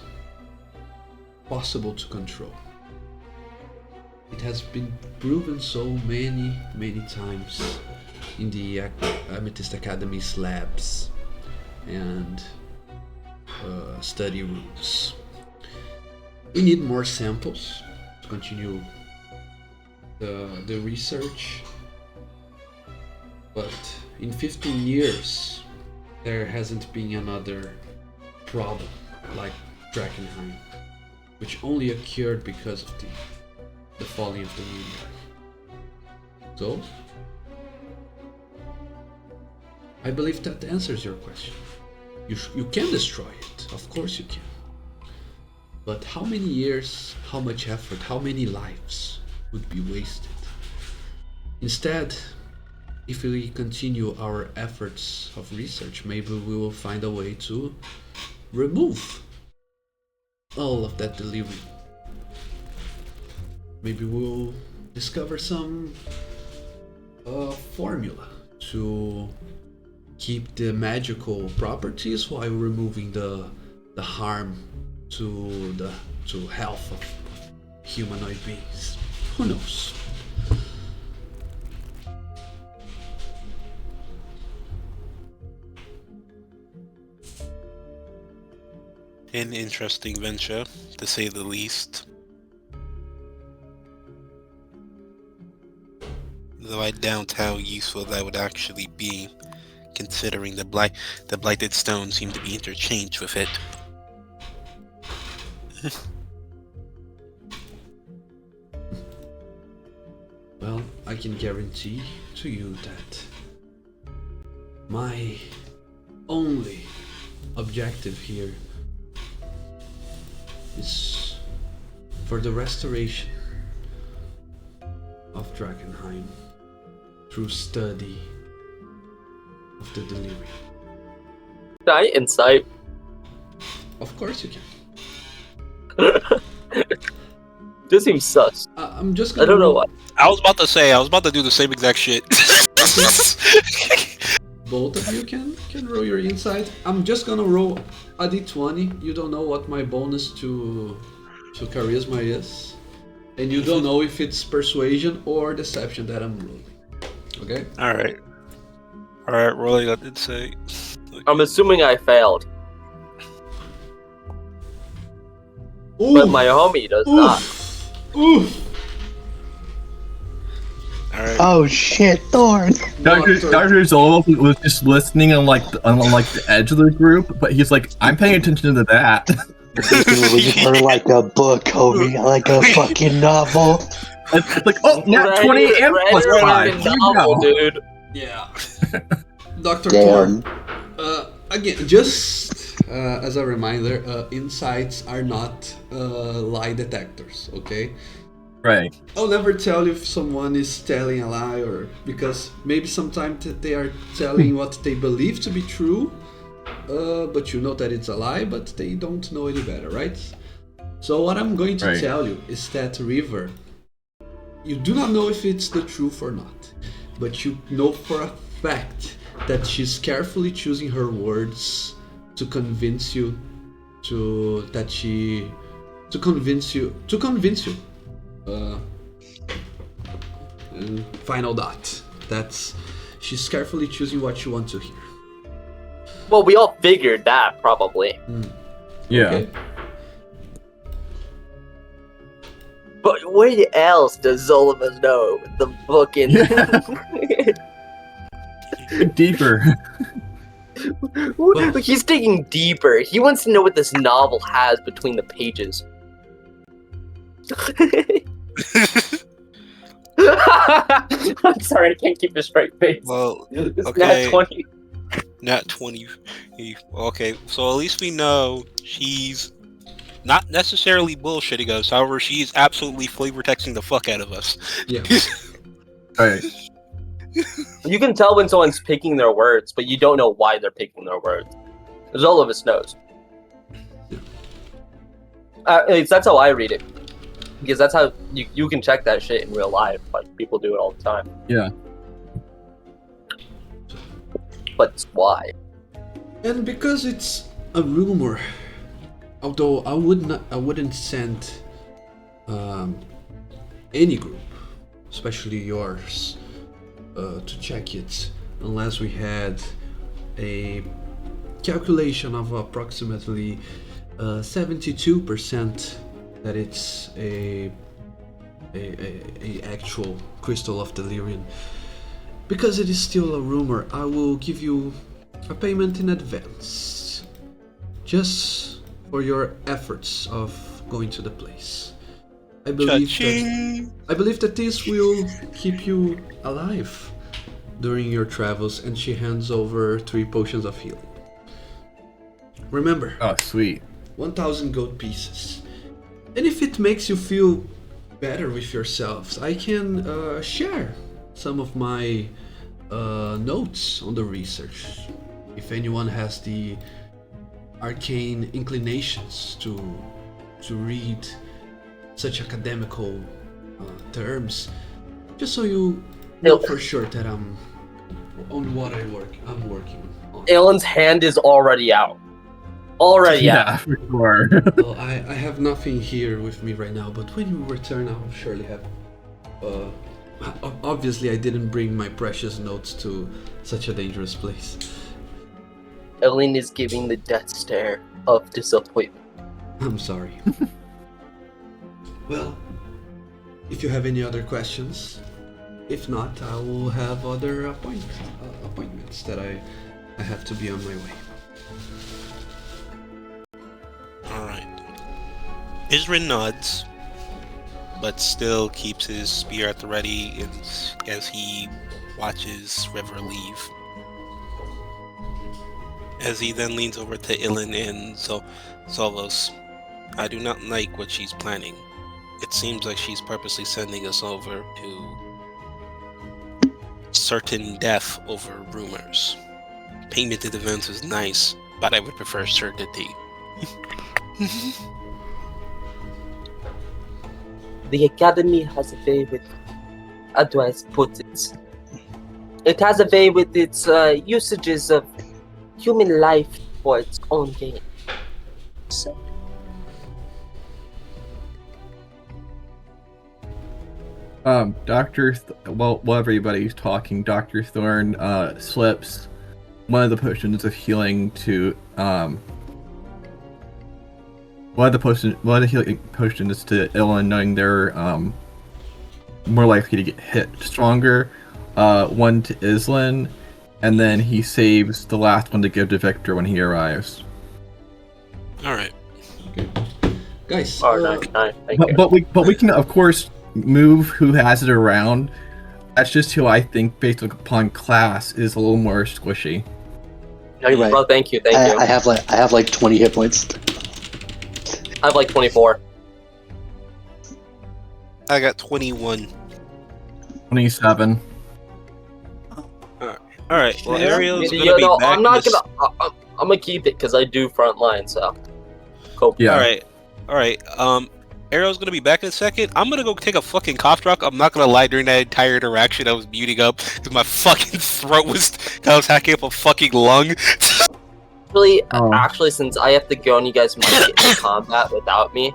possible to control. It has been proven so many times in the Amethyst Academy's labs and study rooms. We need more samples to continue the research, but in 15 years there hasn't been another problem like Drakkenheim, which only occurred because of the falling of the meteor. So, I believe that answers your question. You can destroy it, of course you can. But how many years, how much effort, how many lives would be wasted? Instead, if we continue our efforts of research, maybe we will find a way to remove all of that delirium. Maybe we'll discover some formula to keep the magical properties while removing the harm to health of humanoid beings. Who knows? An interesting venture, to say the least. Though I doubt how useful that would actually be, considering the blighted stone seemed to be interchanged with it. Well, I can guarantee to you that my only objective here is for the restoration of Drakkenheim through study of the delirium. Can I insight? Of course you can. This seems sus. I'm just I gonna don't know why. I was about to do the same exact shit. Both of you can roll your insight. I'm just gonna roll a d20. You don't know what my bonus to charisma is, and you don't know if it's persuasion or deception that I'm rolling. Okay? Alright, rolling on insight. I'm assuming I failed, Ooh, but my homie does not. Oof. Alright. Oh shit, Thorn! Dr. Zolov was just listening on the edge of the group, but he's like, I'm paying attention to that. We're like a book, homie, like a fucking novel. It's like, oh, nat 20 and plus 5. Here you Novel, go. dude. Yeah. Dr. Damn. Thorn. Again, just as a reminder, insights are not lie detectors, okay? Right. I'll never tell you if someone is telling a lie, or because maybe sometimes they are telling what they believe to be true, but you know that it's a lie, but they don't know any better, right? So what I'm going to tell you is that River, you do not know if it's the truth or not, but you know for a fact that she's carefully choosing her words to convince you to convince you. And final dot. That's she's carefully choosing what you want to hear. Well, we all figured that, probably. Yeah. Okay? But what else does Zolomon know? The book in... Deeper. He's digging deeper. He wants to know what this novel has between the pages. I'm sorry, I can't keep a straight face. Well, It's okay. nat 20. Not 20. Okay, so at least we know she's not necessarily bullshitting us. However, she's absolutely flavor texting the fuck out of us. Yeah. Right. You can tell when someone's picking their words, but you don't know why they're picking their words. Because all of us knows. At least that's how I read it. Because that's how you can check that shit in real life. Like, people do it all the time. Yeah. But why? And because it's a rumor, although I wouldn't send any group, especially yours, to check it unless we had a calculation of approximately 72% that it's a actual crystal of delirium. Because it is still a rumor, I will give you a payment in advance, just for your efforts of going to the place. I believe that this will keep you alive during your travels. And she hands over 3 potions of healing. Remember, Oh, sweet. 1,000 gold pieces. And if it makes you feel better with yourselves, I can share some of my notes on the research. If anyone has the arcane inclinations to read such academical terms, just so you know for sure that I'm on what I'm working on. Alan's hand is already out. Already out. Yeah, for sure. Well, I have nothing here with me right now, but when you return, I'll surely have. Obviously, I didn't bring my precious notes to such a dangerous place. Ellen is giving the death stare of disappointment. I'm sorry. Well, if you have any other questions, if not, I will have other appointments that I have to be on my way. Alright. Isrin nods, but still keeps his spear at the ready as he watches River leave. As he then leans over to Ilan and Solos. I do not like what she's planning. It seems like she's purposely sending us over to certain death over rumors. Payment in advance is nice, but I would prefer certainty. The Academy has a way with... How do I put it? It has a way with its usages of human life for its own gain. So... While everybody's talking, Dr. Thorne slips one of the potions of healing to one of the healing potions to Ilan, knowing they're more likely to get hit stronger. One to Islan, and then he saves the last one to give to Victor when he arrives. Alright. Okay. Guys, But we can of course move who has it around. That's just who I think, based upon class, is a little more squishy. No, you're right. Well, thank you. I have like 20 hit points. I have like 24. I got 21. 27. Alright, well, Ariel's gonna be back. I'm not gonna. I'm gonna keep it because I do front line. So, cool. Yeah. Alright. Ariel's gonna be back in a second. I'm gonna go take a fucking cough drop. I'm not gonna lie. During that entire interaction, I was muting up because my fucking throat I was hacking up a fucking lung. Actually, since I have to go and you guys might get into combat without me,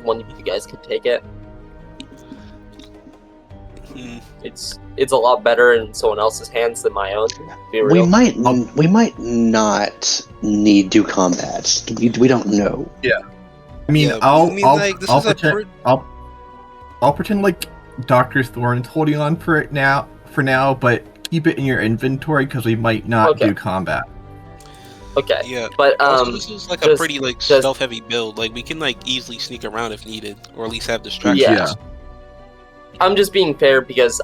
one of you guys can take it. It's a lot better in someone else's hands than my own. To be real. We might not need to combat. We don't know. Yeah. I mean, Yeah, I'll pretend like Dr. Thorne's holding on for now, but keep it in your inventory because we might not do combat. Okay. Yeah. But Also, this is like a pretty stealth-heavy build. Like we can like easily sneak around if needed, or at least have distractions. Yeah. I'm just being fair because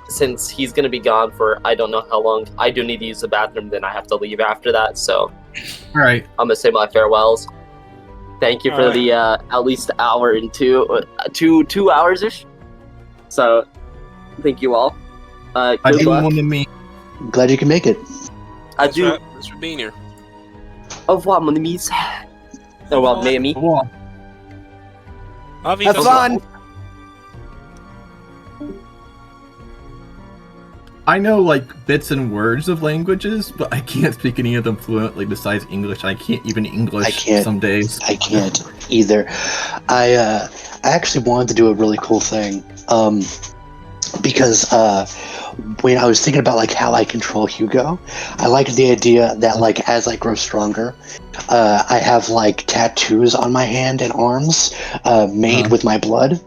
since he's gonna be gone for I don't know how long, I do need to use the bathroom. Then I have to leave after that. So. All right. I'm gonna say my farewells. Thank you for the at least hour and two hours-ish. So, thank you all. I Good do luck. want to meet. Glad you can make it. I do. Thanks for being here. Au revoir, mon amis. Au revoir, mes amis. Cool. Have Have fun. I know like bits and words of languages, but I can't speak any of them fluently besides English. I can't even English I can't. some days. I can't either. I actually wanted to do a really cool thing. Because when I was thinking about like how I control Hugo, I like the idea that like as I grow stronger, I have like tattoos on my hand and arms made with my blood.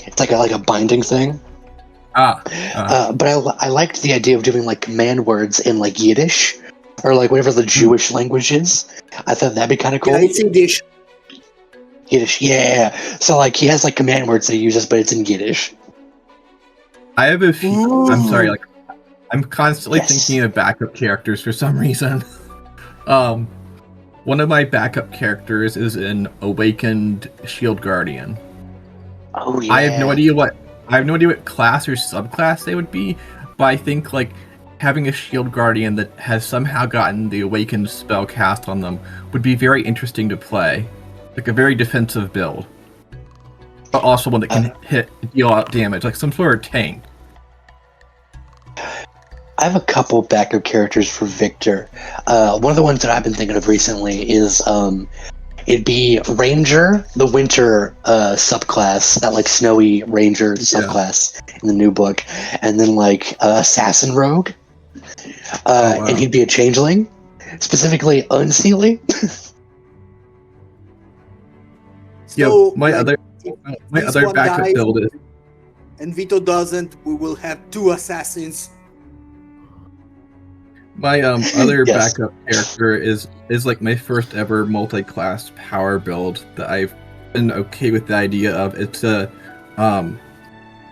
It's like a binding thing. But I liked the idea of doing like command words in like Yiddish or like whatever the Jewish language is. I thought that'd be kind of cool. Yeah, it's Yiddish. Yiddish, yeah. So like he has like command words that he uses, but it's in Yiddish. I have a few. I'm sorry, like I'm constantly Yes. thinking of backup characters for some reason. One of my backup characters is an awakened shield guardian. Oh yeah. I have no idea what class or subclass they would be, but I think like having a shield guardian that has somehow gotten the awakened spell cast on them would be very interesting to play. Like a very defensive build. But also one that can deal out damage, like some sort of tank. I have a couple backup characters for Victor. One of the ones that I've been thinking of recently is it'd be Ranger, the winter subclass, that like snowy Ranger subclass in the new book, and then like Assassin Rogue, and he'd be a changeling, specifically Unseelie. So, my like, other if this one backup dies build is and Vito doesn't, we will have 2 assassins. my other Yes. backup character is like my first ever multi-class power build that I've been okay with the idea of. It's a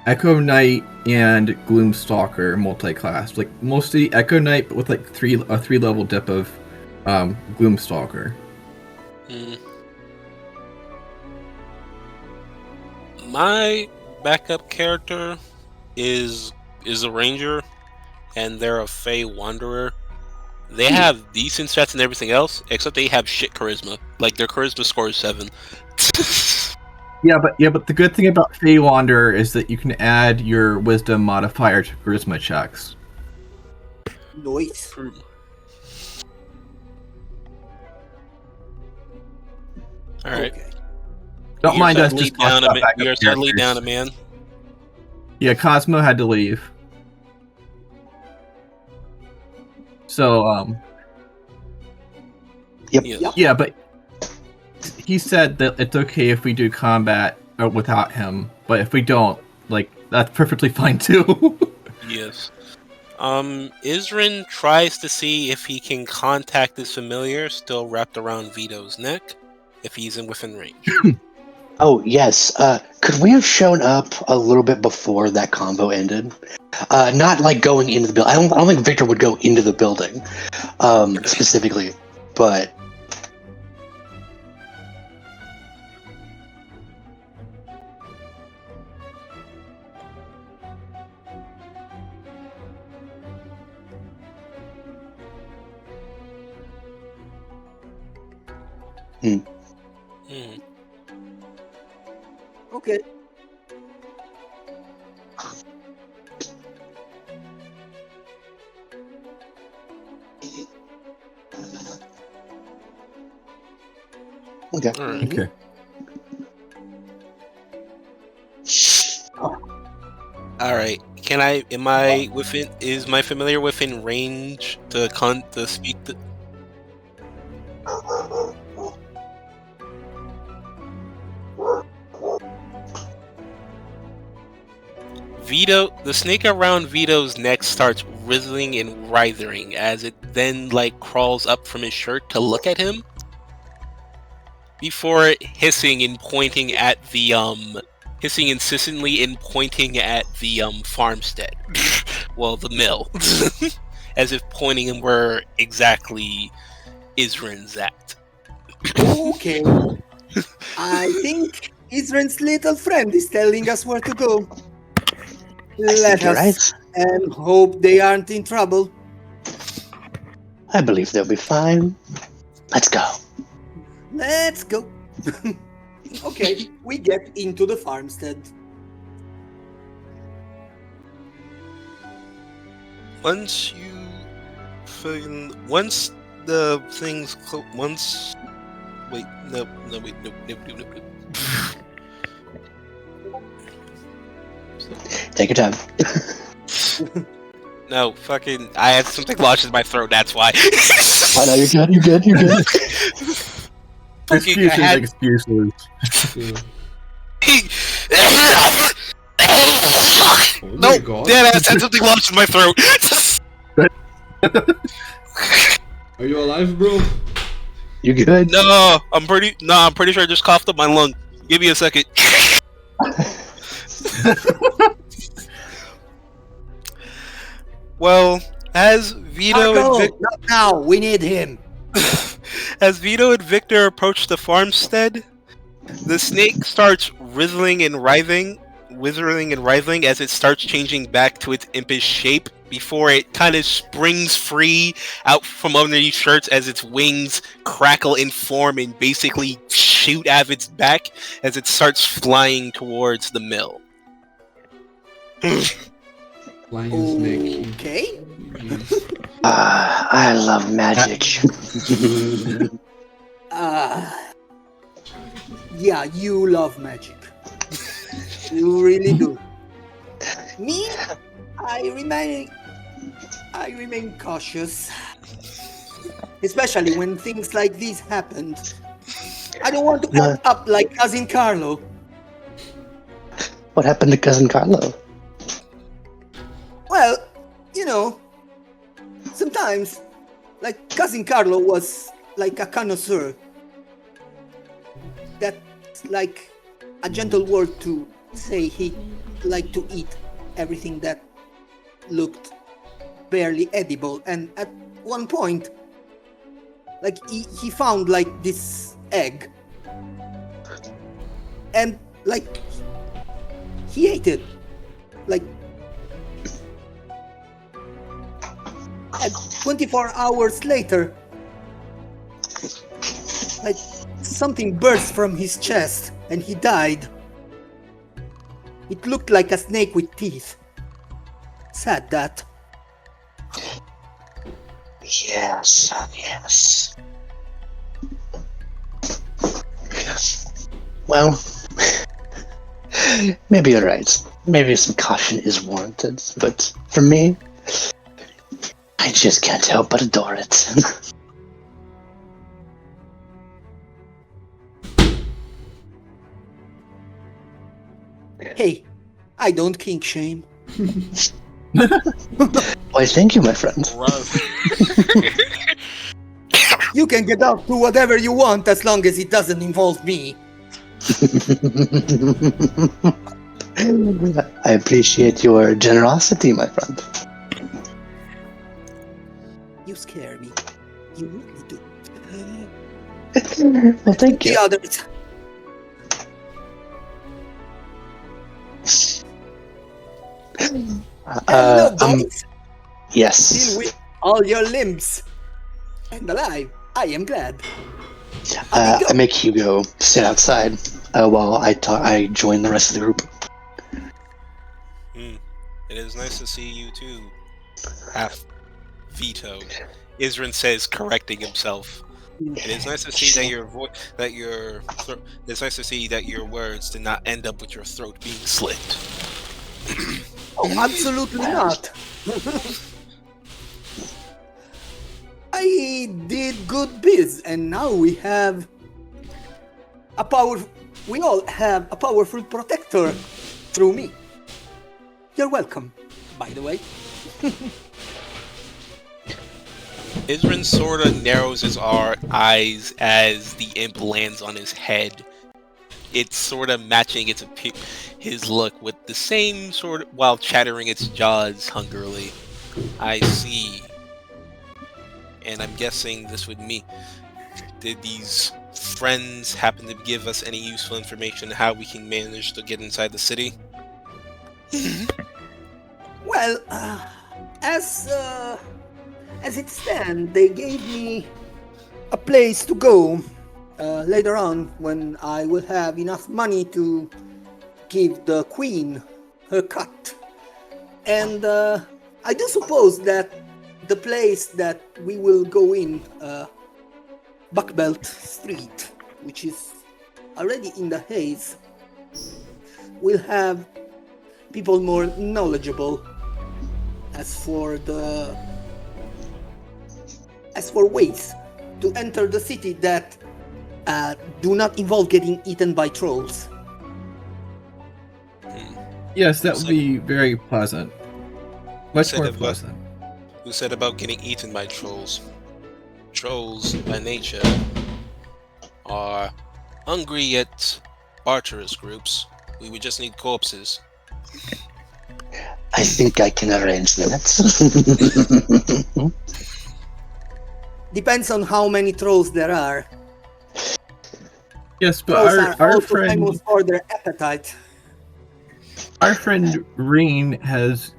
Echo Knight and Gloomstalker multi-class, like mostly Echo Knight, but with like a 3-level dip of Gloomstalker. My backup character is a ranger, and they're a Fey Wanderer. They have decent stats and everything else, except they have shit charisma. Like their charisma score is 7. Yeah, but the good thing about Fey Wanderer is that you can add your wisdom modifier to charisma checks. Nice. All right. Okay. Don't mind us just talking about We backup are sadly characters. down a man. Yeah, Cosmo had to leave. So, Yep. yeah, but he said that it's okay if we do combat without him, but if we don't, like, that's perfectly fine too. Yes. Isrin tries to see if he can contact his familiar still wrapped around Vito's neck, if he's within range. Oh yes. Could we have shown up a little bit before that combo ended? Not like going into the building. I don't think Victor would go into the building, specifically, but. Okay. Okay. All right. Okay. All right. Is my familiar within range to speak to? Vito, the snake around Vito's neck starts writhing and writhing as it then like crawls up from his shirt to look at him before hissing and pointing at the hissing insistently and pointing at the farmstead. Well, the mill. As if pointing him where exactly Isrin's at. Okay. I think Isren's little friend is telling us where to go. Let you're us and hope they aren't in trouble. I believe they'll be fine. Let's go. Let's go. Okay, we get into the farmstead. Once the things wait, no, wait, no. Take your time. No, fucking, I had something lodged in my throat, that's why. I know you're good. You're good. You're good. Fucking, Excuses, I had... excuses. Oh No, my god. damn, I had something lodged in my throat. Are you alive, bro? You good? No, I'm pretty sure I just coughed up my lung. Give me a second. Well, as Vito Marco, not now. We need him. as Vito and Victor approach the farmstead, the snake starts writhing and writhing as it starts changing back to its impish shape before it kind of springs free out from underneath shirts as its wings crackle and form and basically shoot out of its back as it starts flying towards the mill. Flying snake. Okay. I love magic. Yeah, you love magic. You really do. Me, I remain cautious, especially when things like these happen. I don't want to end up like Cousin Carlo. What happened to Cousin Carlo? Well, you know, sometimes, like, Cousin Carlo was like a connoisseur. That's like a gentle word to say he liked to eat everything that looked barely edible. And at one point, like, he found, like, this egg. And, like, he ate it. Like, and 24 hours later, like, something burst from his chest and he died. It looked like a snake with teeth. Sad that. Yes. Well, maybe you're right. Maybe some caution is warranted, but for me, I just can't help but adore it. Hey, I don't kink shame. Why, thank you, my friend. You can get up to whatever you want as long as it doesn't involve me. I appreciate your generosity, my friend. You scare me. You really do. Well, thank The you. others. Hello, boys. Yes. Still with all your limbs. And alive. I am glad. I make Hugo sit outside while I join the rest of the group. It is nice to see you too, half Vito. Isrin says, correcting himself. It is nice to see that it's nice to see that your words did not end up with your throat being slit. Oh, absolutely not. I did good biz, and now we have we all have a powerful protector through me. You're welcome, by the way. Isrin sort of narrows his eyes as the imp lands on his head. It's sort of matching his look with the same sort of, while chattering its jaws hungrily. I see. And I'm guessing this would mean, did these friends happen to give us any useful information on how we can manage to get inside the city? Well, as it stands, they gave me a place to go later on, when I will have enough money to give the queen her cut. And I do suppose that the place that we will go in, Buckbelt Street, which is already in the haze, will have people more knowledgeable as for ways to enter the city that do not involve getting eaten by trolls. Yes, that would be very pleasant. Much Said more about- pleasant. Who said about getting eaten by trolls? Trolls, by nature, are hungry yet barbarous groups. We would just need corpses. I think I can arrange that. Depends on how many trolls there are. Yes, but Trolls are our also friend famous for their appetite. our friend Reen has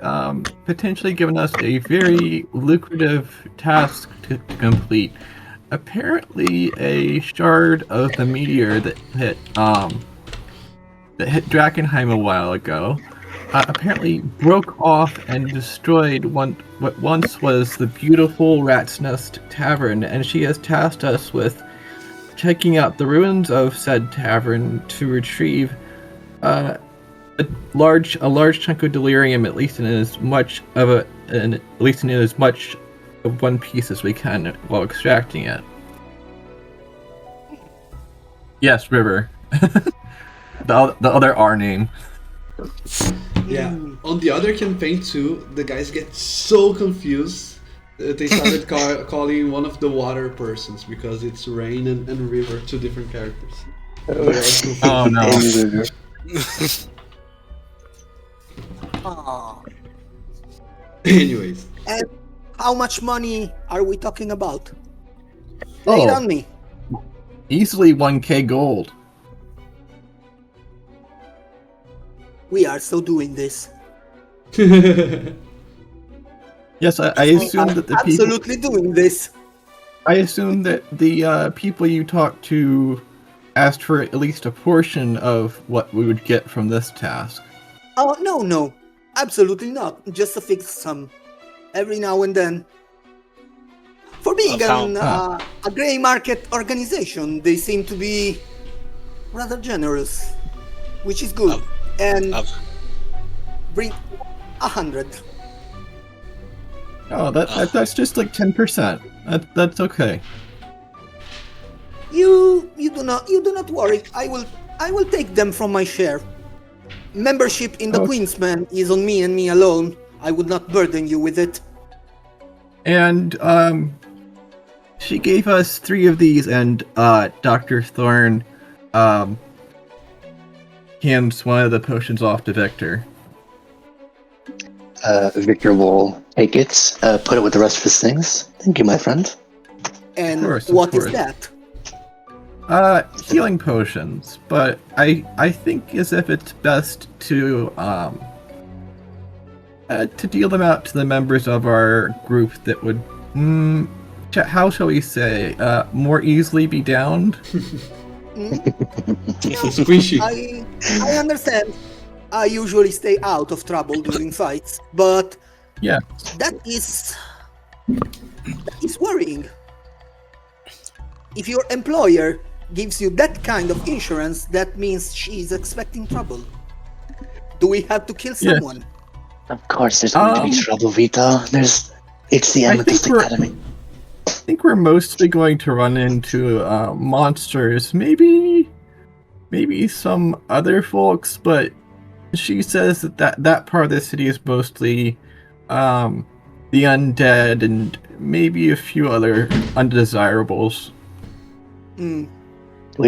potentially given us a very lucrative task to complete. Apparently, a shard of the meteor that hit Drakkenheim a while ago apparently broke off and destroyed what once was the beautiful Rat's Nest Tavern, and she has tasked us with checking out the ruins of said tavern to retrieve a large chunk of delirium, at least in as much of one piece as we can while extracting it. Yes, River. the other R name. Yeah. On the other campaign too, the guys get so confused that they started calling one of the water persons because it's Rain and River, two different characters. Oh no. Ah. Anyways, And how much money are we talking about? Lay it Oh. on me. Easily 1k gold. We are so doing this. Yes, I assume that the people. Absolutely doing this. I assume that the people you talked to asked for at least a portion of what we would get from this task. Oh, no. Absolutely not. Just a fixed sum. Every now and then. For being a grey market organization, they seem to be rather generous, which is good. And bring 100. Oh, that's just like 10%. That's okay. You do not worry. I will take them from my share. Membership in the Okay. Queensman is on me and me alone. I would not burden you with it. And she gave us 3 of these, and Dr. Thorne hands one of the potions off to Victor. Victor will take it, put it with the rest of his things. Thank you, my friend. And Of what is course. that? Healing potions, but I think as if it's best to deal them out to the members of our group that would, how shall we say, more easily be downed. squishy. I understand. I usually stay out of trouble during fights, but Yeah. that is worrying. If your employer gives you that kind of insurance, that means she is expecting trouble. Do we have to kill someone? Of course, there's going to be trouble, Vito. It's the I Amethyst think we're- Academy. I think we're mostly going to run into monsters, maybe some other folks, but she says that part of the city is mostly the undead and maybe a few other undesirables. We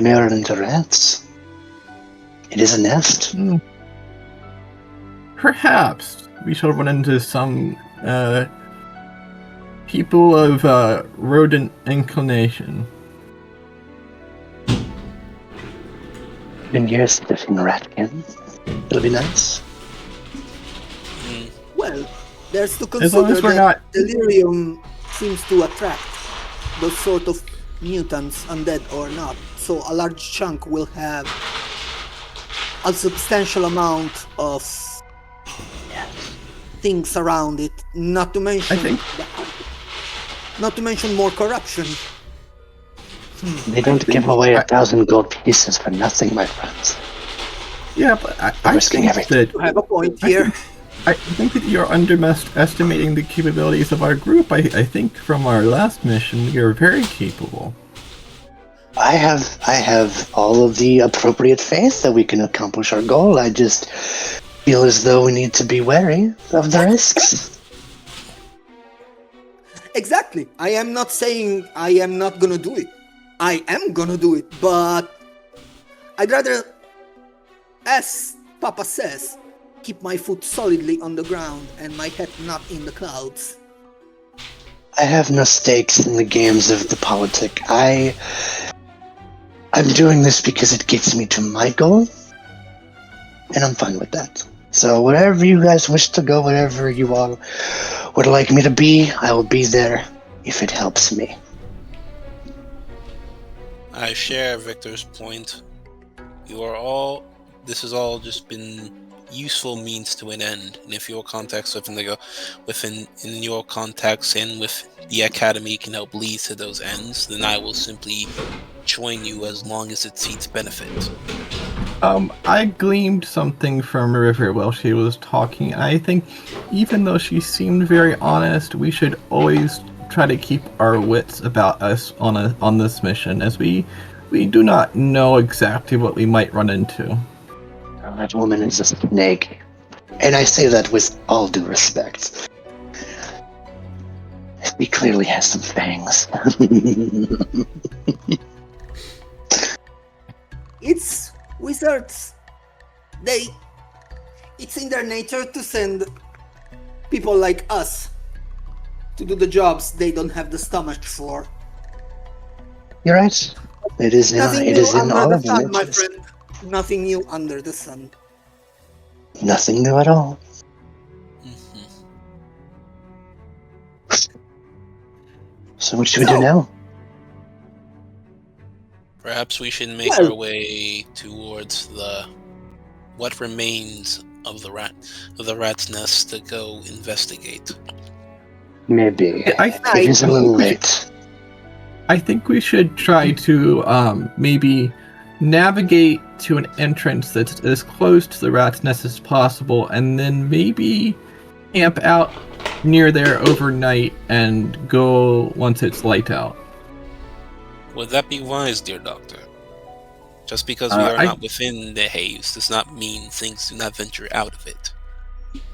may run into rats. It is a nest. Perhaps we shall run into some people of rodent inclination. Been years sniffing ratkin. It'll be nice. Well, there's to As long consider as we're that not- delirium seems to attract those sort of mutants, undead or not. also a large chunk will have a substantial amount of things around it. Not to mention, more corruption. They don't give away 1,000 gold pieces for nothing, my friends. Yeah, but I risking think everything. that You have a point here. I think that you're underestimating the capabilities of our group. I think from our last mission, you're very capable. I have all of the appropriate faith that we can accomplish our goal. I just feel as though we need to be wary of the risks. Exactly. I am not saying I am not gonna do it. I am gonna do it, but I'd rather, as Papa says, keep my foot solidly on the ground and my head not in the clouds. I have no stakes in the games of the politic. I'm doing this because it gets me to my goal, and I'm fine with that. So wherever you guys wish to go, wherever you all would like me to be, I will be there if it helps me. I share Victor's point. This has all just been useful means to an end, and if your contacts within your contacts and with the academy can help lead to those ends, then I will simply join you as long as it seeks benefit. I gleaned something from River while she was talking. I think even though she seemed very honest, we should always try to keep our wits about us on this mission, as we do not know exactly what we might run into. That woman is a snake. And I say that with all due respect. He clearly has some fangs. It's wizards. It's in their nature to send people like us to do the jobs they don't have the stomach for. You're right. It is in all of sun, my natures. friend. Nothing new under the sun. Nothing new at all. So what should we do now? Perhaps we should make our way towards what remains of the rat's nest to go investigate. Maybe. It is a little late. I think we should try to maybe navigate to an entrance that's as close to the rat's nest as possible, and then maybe camp out near there overnight and go once it's light out. Would that be wise, dear doctor? Just because we are not within the haze does not mean things do not venture out of it.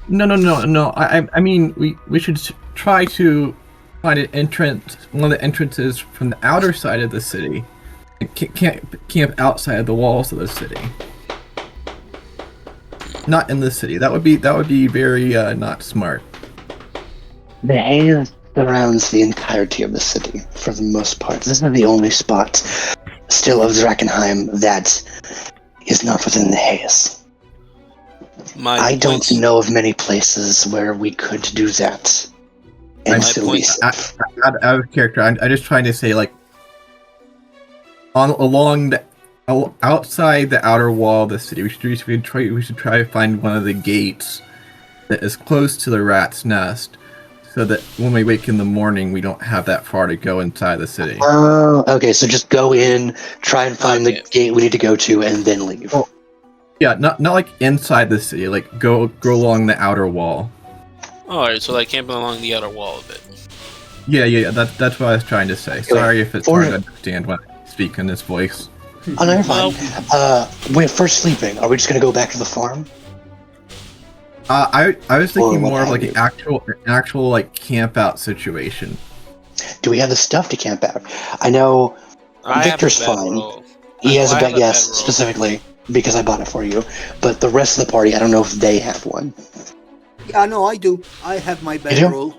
No. I mean, we should try to find an entrance, one of the entrances from the outer side of the city. Can't camp outside of the walls of the city. Not in the city. That would be very not smart. The haze surrounds the entirety of the city for the most part. This is the only spot still of Drakkenheim that is not within the haze. I don't know of many places where we could do that and still be safe. Out of character, I'm just trying to say, like, outside the outer wall of the city, we should try to find one of the gates that is close to the rat's nest, so that when we wake in the morning, we don't have that far to go inside the city. Oh, okay. So just go in, try and find the gate we need to go to, and then leave. Oh, yeah, not like inside the city. Like go along the outer wall. Alright, so like camping along the outer wall of it. Yeah. That's what I was trying to say. Sorry if it's hard to understand when I speak in this voice. Oh, no, you're fine. We're first sleeping. Are we just gonna go back to the farm? I was thinking more of like an actual like camp out situation. Do we have the stuff to camp out? I know Victor's fine. He has a bed, yes, specifically because I bought it for you. But the rest of the party, I don't know if they have one. Yeah, no, I do. I have my bedroll.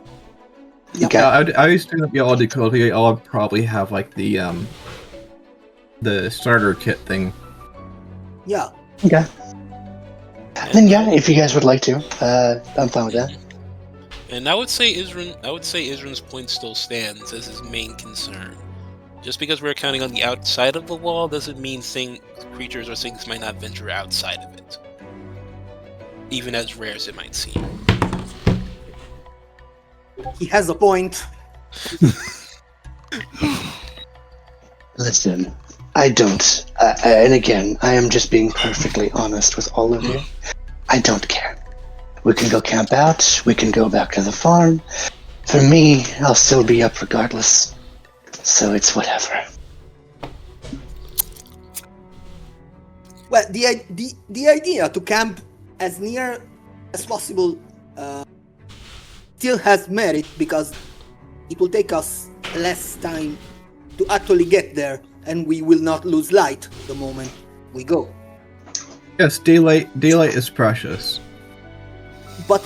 Yep. Okay. I was thinking that we all do, because we all probably have like the starter kit thing. Yeah. Okay. Then yeah, if you guys would like to, I'm fine with that. And I would say Isrin's point still stands as his main concern. Just because we're counting on the outside of the wall doesn't mean creatures or things might not venture outside of it. Even as rare as it might seem. He has a point. Listen, I don't. And again, I am just being perfectly honest with all of you. I don't care. We can go camp out. We can go back to the farm. For me, I'll still be up regardless. So it's whatever. Well, the idea to camp as near as possible still has merit because it will take us less time to actually get there, and we will not lose light the moment we go. Yes, daylight is precious. But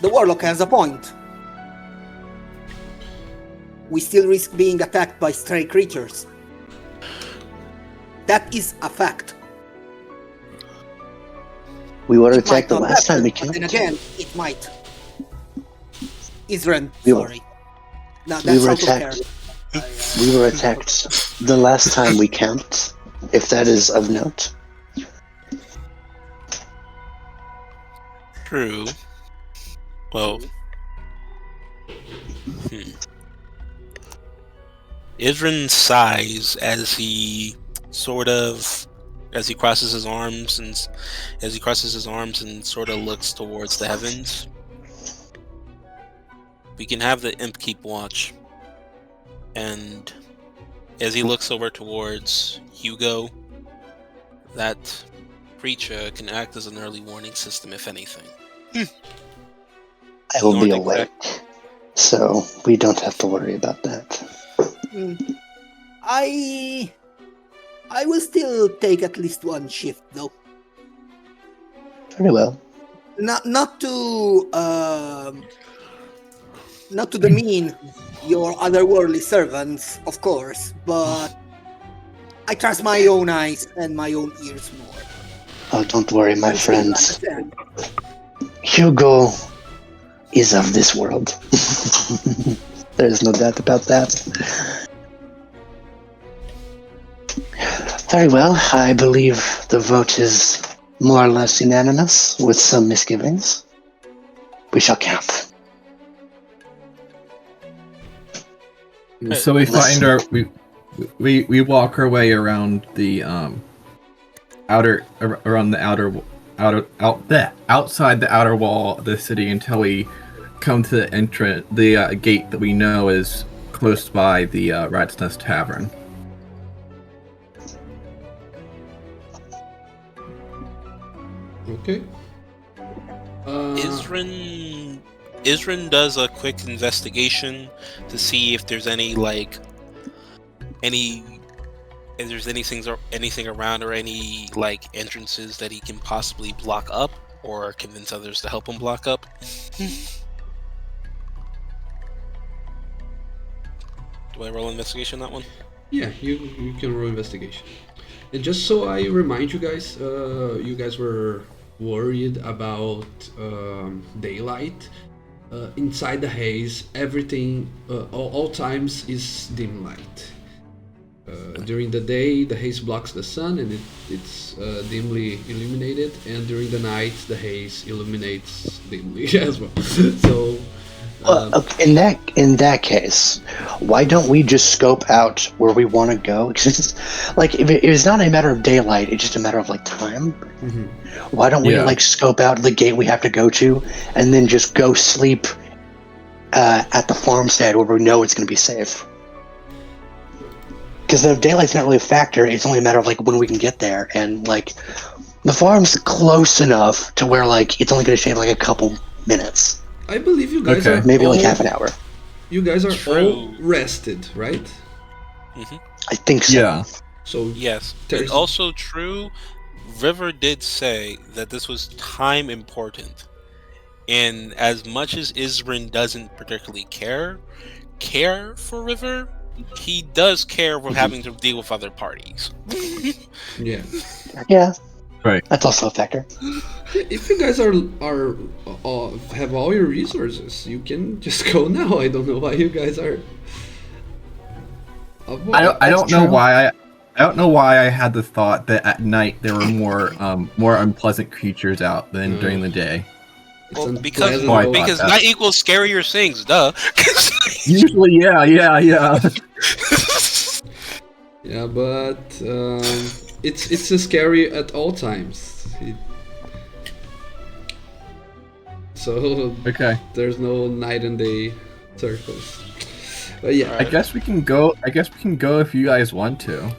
the warlock has a point. We still risk being attacked by stray creatures. That is a fact. We were It attacked the might not last time happen, we but camped. then again, it might. Isren, We were- sorry. No, we that's were out of attacked. character. We were attacked the last time we camped, if that is of note. True. Well. Isrin sighs as he crosses his arms and sort of looks towards the heavens. We can have the imp keep watch. And as he looks over towards Hugo, that creature can act as an early warning system, if anything. I will be Aren't awake, so we don't have to worry about that. I will still take at least one shift though. Very well. Not to demean your otherworldly servants, of course, but I trust my own eyes and my own ears more. Oh, don't worry, my I'm sure you friends. understand. Hugo is of this world. There's no doubt about that. Very well, I believe the vote is more or less unanimous, with some misgivings. We shall camp. So we find our we walk our way around the outside the outer wall of the city until we come to the gate that we know is close by the Rat's Nest Tavern. Okay. Isrin does a quick investigation to see if there's anything around or any entrances that he can possibly block up or convince others to help him block up. Do I roll investigation on that one? Yeah, you can roll investigation. And just so I remind you guys were worried about daylight. Inside the haze, everything, all times is dim light. During the day, the haze blocks the sun and it's dimly illuminated, and during the night, the haze illuminates dimly as well. So, Okay, in that case, why don't we just scope out where we want to go? Because if it's not a matter of daylight, it's just a matter of time. mhm. Why don't we Yeah. scope out the gate we have to go to, and then just go sleep at the farmstead where we know it's going to be safe? Because if daylight's not really a factor, it's only a matter of when we can get there, and the farm's close enough to where it's only going to take a couple minutes, I believe you guys Okay. are maybe all, half an hour. You guys are all True. rested, right? I think so. Yeah. So Yes. There's- It's also true, River did say that this was time important. And as much as Isrin doesn't particularly care for River, he does care with having to deal with other parties. yeah, Yeah. Right. That's also a factor. if you guys are have all your resources, you can just go now. I don't know why you guys are I don't know why I don't know why I had the thought that at night there were more unpleasant creatures out than during the day. Well, It's because unpleasant. because night equals scarier things, duh. Usually, yeah. Yeah, but it's scary at all times. So Okay. there's no night and day circles. But yeah, I guess we can go. If you guys want to.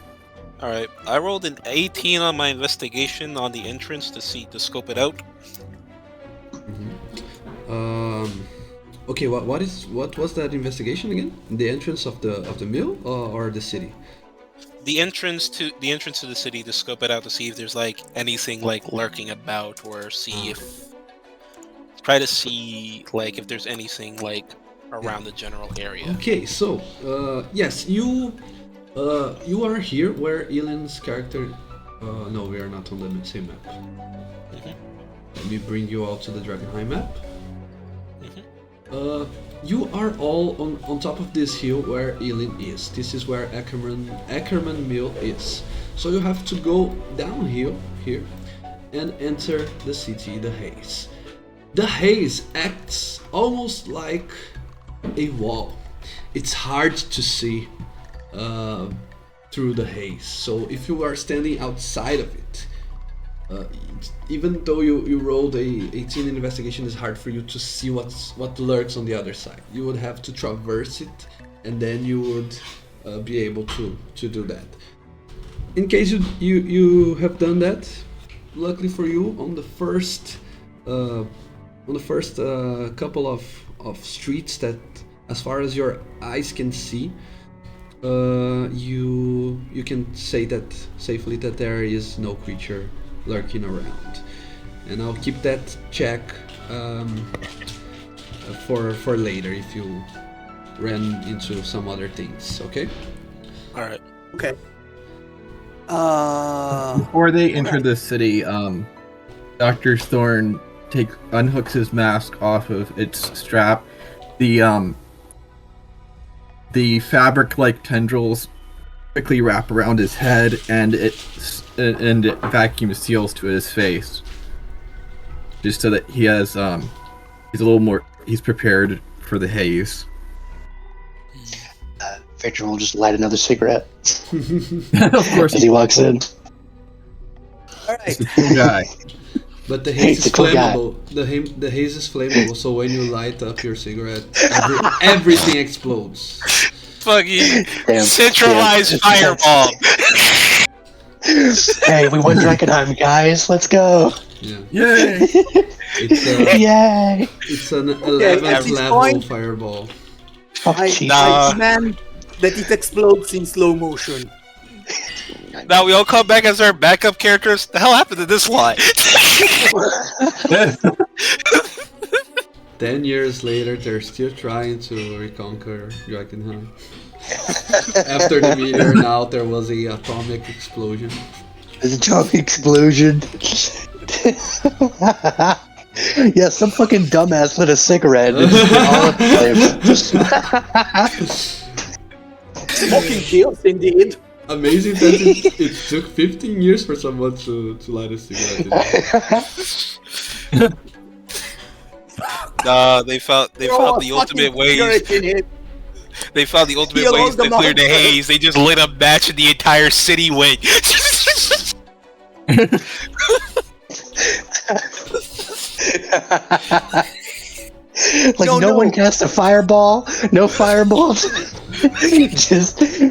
All right, I rolled an 18 on my investigation on the entrance to scope it out. Okay, what was that investigation again? The entrance of the mill or the city? The entrance to the city to scope it out to see if there's like anything like lurking about, or try to see like if there's anything like around the general area. Okay, so yes, you are here where Elen's character. No, we are not on the same map. Let me bring you all to the Drakkenheim map. You are all on top of this hill where Elen is. This is where Ackerman Mill is. So you have to go downhill here and enter the city, the haze. The haze acts almost like a wall. It's hard to see through the haze. So if you are standing outside of it, even though you rolled a 18 in investigation, it's hard for you to see what lurks on the other side. You would have to traverse it, and then you would be able to do that. In case you have done that, luckily for you, on the first couple of streets that, as far as your eyes can see, you can say that safely that there is no creature lurking around, and I'll keep that check for later if you ran into some other things. Okay. All right. Okay. Before they enter the city, Dr. Thorne unhooks his mask off of its strap. The fabric-like tendrils quickly wrap around his head, and it vacuum seals to his face, just so that he has he's prepared for the haze. Victor will just light another cigarette Of course, as he walks in. All he's right. a cool guy. But the haze He's is a cool guy. flammable. The haze is flammable, so when you light up your cigarette, everything explodes. Fucking Damn. centralized fireball. Hey, we won Drakkenheim, guys. Let's go. Yeah. Yay! Yay! It's an at 11th this level point- fireball. Oh, I Jesus. demand that it explodes in slow motion. Now we all come back as our backup characters. The hell happened to this line? 10 years later, they're still trying to reconquer Drakkenheim. After the meteor, now there was a atomic explosion. There's a atomic explosion. Yeah, some fucking dumbass lit a cigarette and just all in flames. Smoking kills, indeed. Amazing that it took 15 years for someone to light a cigarette. Nah, they found the ultimate ways. They found the ultimate Kill all ways the to clear the monsters. haze. They just lit a match in the entire city wing. Like No, no no. one cast a fireball, no fireballs. Just we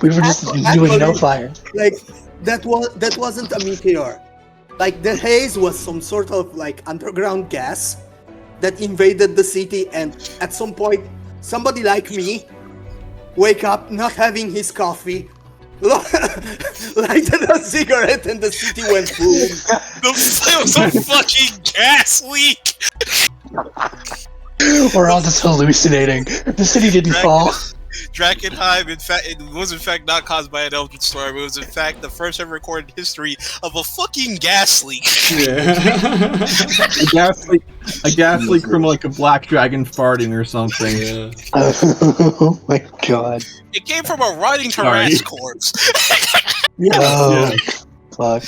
were just doing no fire. Like that wasn't a meteor. Like the haze was some sort of like underground gas that invaded the city, and at some point somebody like me wake up not having his coffee, lighted a cigarette, and the city went boom. It was a fucking gas leak. We're all just hallucinating. The city didn't fall. Drakkenheim, in fact, it was in fact not caused by an eldritch storm. It was in fact the first ever recorded history of a fucking gas leak. Yeah. A gas leak from like a black dragon farting or something. Yeah. Oh my god. It came from a rotting Sorry. Taras corpse. Yeah. Oh, fuck.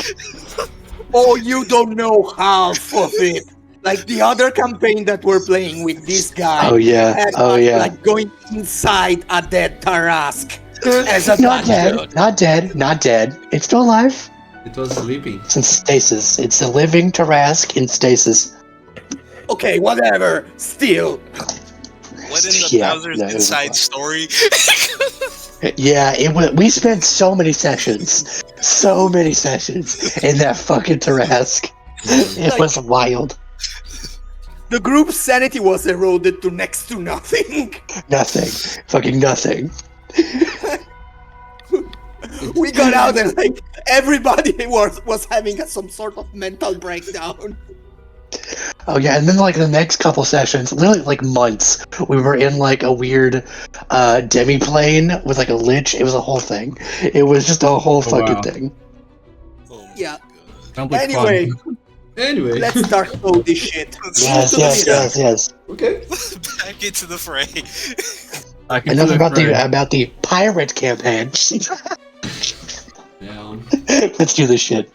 Oh, you don't know half of it. Like the other campaign that we're playing with this guy. Oh, yeah. had Oh, us, yeah. Like going inside a dead Tarask as a Not dungeon. dead. Not dead. Not dead. It's still alive. It was sleeping. It's in stasis. It's a living Tarask in stasis. Okay, whatever. Still. What in the Yeah, Bowser's no, it was inside fun. story? Yeah, it was. We spent so many sessions in that fucking Tarask. It was wild. The group's sanity was eroded to next to nothing. Nothing. Fucking nothing. We got out and like everybody was having some sort of mental breakdown. Oh yeah, and then like the next couple sessions, literally like months, we were in like a weird demi-plane with like a lich. It was a whole thing. It was just a whole fucking wow. thing. Oh my Yeah. God. Sounds like Anyway, fun. Anyway. let's start show this shit. Yes, yes. Okay. Back into the fray. I can Enough do it about for- the pirate campaign. Yeah. Let's do this shit.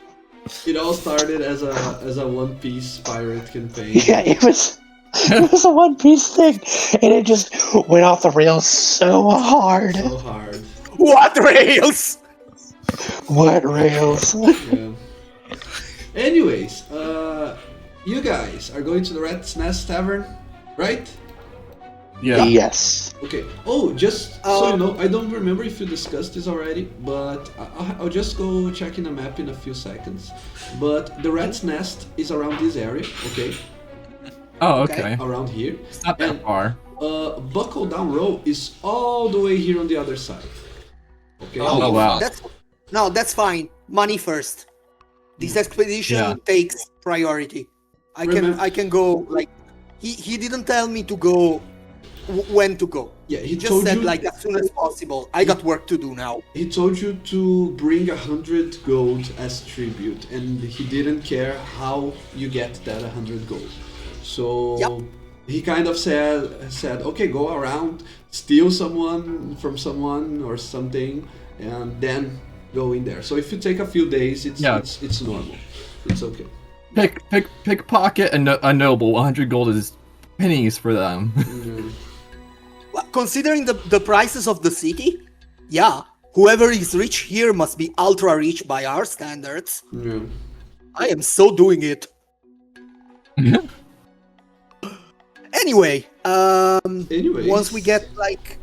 It all started as a One Piece pirate campaign. Yeah, it was a One Piece thing, and it just went off the rails so hard. So hard. What rails? What rails? Yeah. Anyways, you guys are going to the Rat's Nest Tavern, right? Yeah. Yes. Okay. Oh, just so you know, I don't remember if you discussed this already, but I'll just go checking the map in a few seconds. But the Rat's Nest is around this area, okay? Oh, okay. Around here. It's not that And far. Buckle Down Row is all the way here on the other side. Okay. Oh, wow. That's fine. Money first. This expedition Yeah. takes priority. I Remember- can go like he didn't tell me to go when to go. Yeah, he He just told said you. like as soon as possible. I got work to do now. He told you to bring 100 gold as tribute, and he didn't care how you get that 100 gold. So Yep. he kind of said, okay, go around, steal someone from someone or something, and then go in there. So if you take a few days, it's normal. It's okay. Pickpocket a noble. 100 gold is pennies for them. Mm, Well, considering the prices of the city, yeah, whoever is rich here must be ultra rich by our standards. yeah. I am so doing it. Anyway, Anyways. once we get like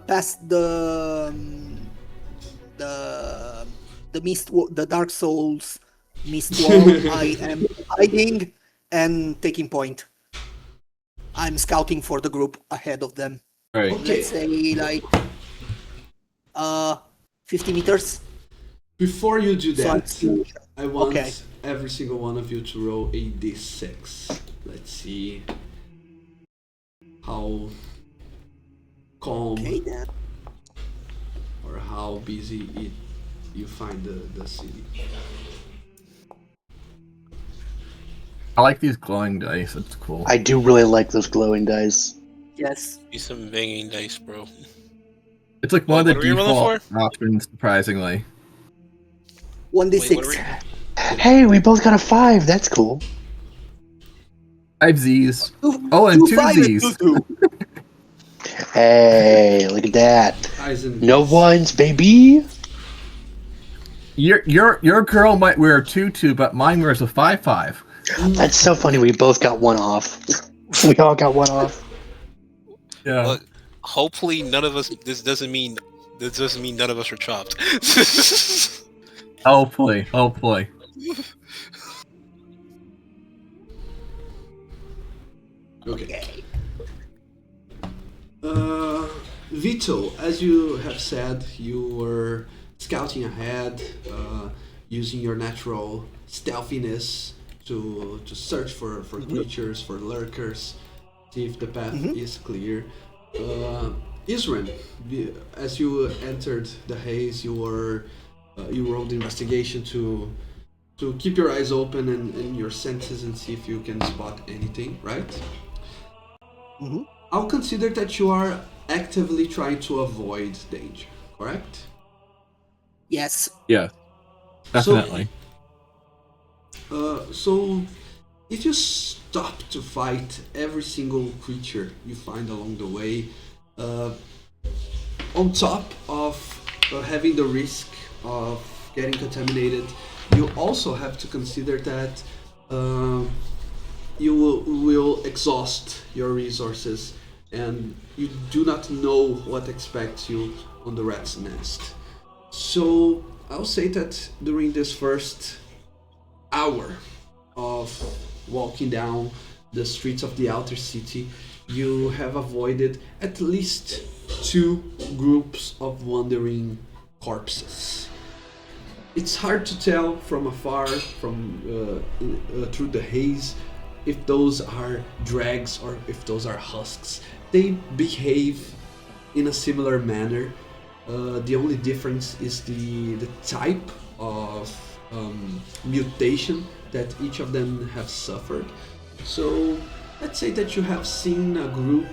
past the the Dark Souls mist wall, I am hiding and taking point. I'm scouting for the group ahead of them. Right. Okay. Let's say like 50 meters. Before you do So that, I'm- I want Okay. every single one of you to roll a d6. Let's see how calm Okay then. or how busy you find the city. I like these glowing dice. It's cool. I do really like those glowing dice. Yes. Be some banging dice, bro. It's like one of the What are we rolling default options, surprisingly. 1d6. Wait, what are we? Hey, we both got a 5. That's cool. 5 Z's. Two- Oh, and two two five and Z's. 2-2. Hey, look at that. Eisen. No ones, baby. Your girl might wear a 2-2, but mine wears a 5-5. That's so funny. We both got one off. We all got one off. Yeah. Look, hopefully none of us. This doesn't mean none of us are chopped. Hopefully. Okay. Vito, as you have said, you were scouting ahead, using your natural stealthiness to search for creatures, for lurkers, see if the path is clear. Isran, as you entered the haze, you rolled investigation to keep your eyes open and your senses and see if you can spot anything, right? Mhm. I'll consider that you are actively trying to avoid danger, correct? Yes. Yeah, definitely. So if you stop to fight every single creature you find along the way, uh, on top of having the risk of getting contaminated, you also have to consider that uh, you will exhaust your resources and you do not know what expects you on the rat's nest. So I'll say that during this first hour of walking down the streets of the outer city, you have avoided at least two groups of wandering corpses. It's hard to tell from afar, through the haze, if those are dregs or if those are husks. They behave in a similar manner. The only difference is the type of mutation that each of them have suffered. So let's say that you have seen a group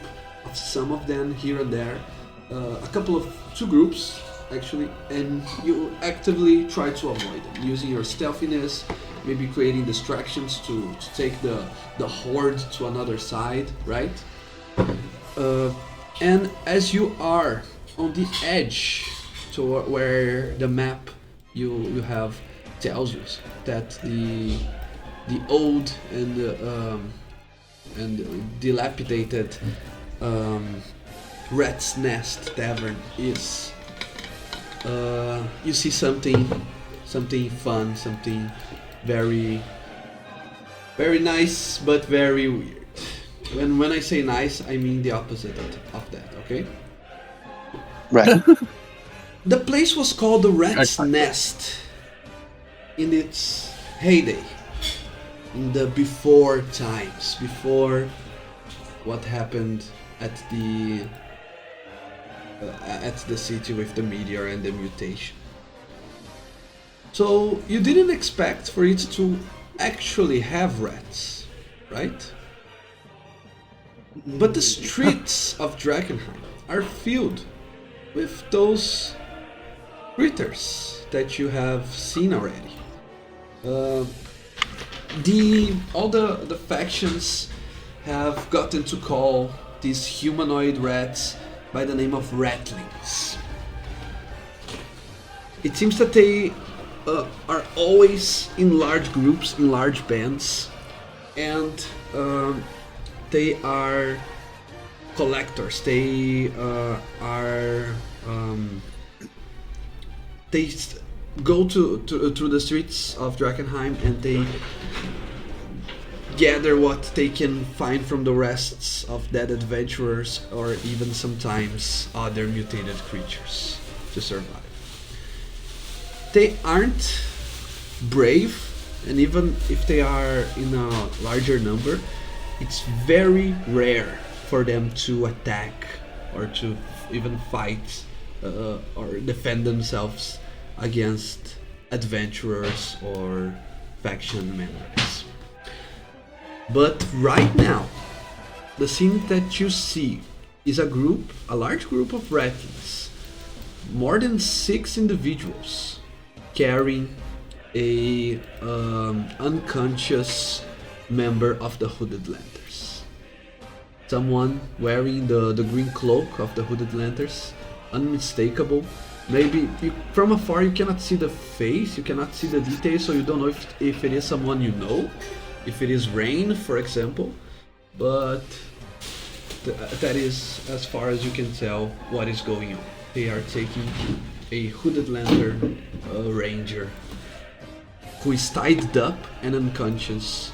of some of them here and there, two groups actually, and you actively try to avoid them using your stealthiness, maybe creating distractions to take the horde to another side, right? And as you are on the edge to where the map you have tells you that the old and dilapidated Rat's Nest Tavern is, you see something fun, something very very nice but very weird. When I say nice, I mean the opposite of that, okay? Right. The place was called the Rat's Nest in its heyday, in the before times, before what happened at the city with the meteor and the mutation. So you didn't expect for it to actually have rats, right? But the streets of Drakkenheim are filled with those critters that you have seen already. All the factions have gotten to call these humanoid rats by the name of ratlings. It seems that they are always in large groups, in large bands, and they are collectors. They go through the streets of Drakkenheim and they gather what they can find from the rests of dead adventurers or even sometimes other mutated creatures to survive. They aren't brave, and even if they are in a larger number, it's very rare for them to attack or to even fight or defend themselves against adventurers or faction members. But right now, the scene that you see is a large group of ratlings, more than 6 individuals, carrying a unconscious member of the Hooded Lanterns. Someone wearing the green cloak of the Hooded Lanterns, unmistakable. Maybe from afar you cannot see the face, you cannot see the details, so you don't know if it is someone you know, if it is Rain, for example, but that is as far as you can tell what is going on. They are taking a Hooded Lantern ranger who is tied up and unconscious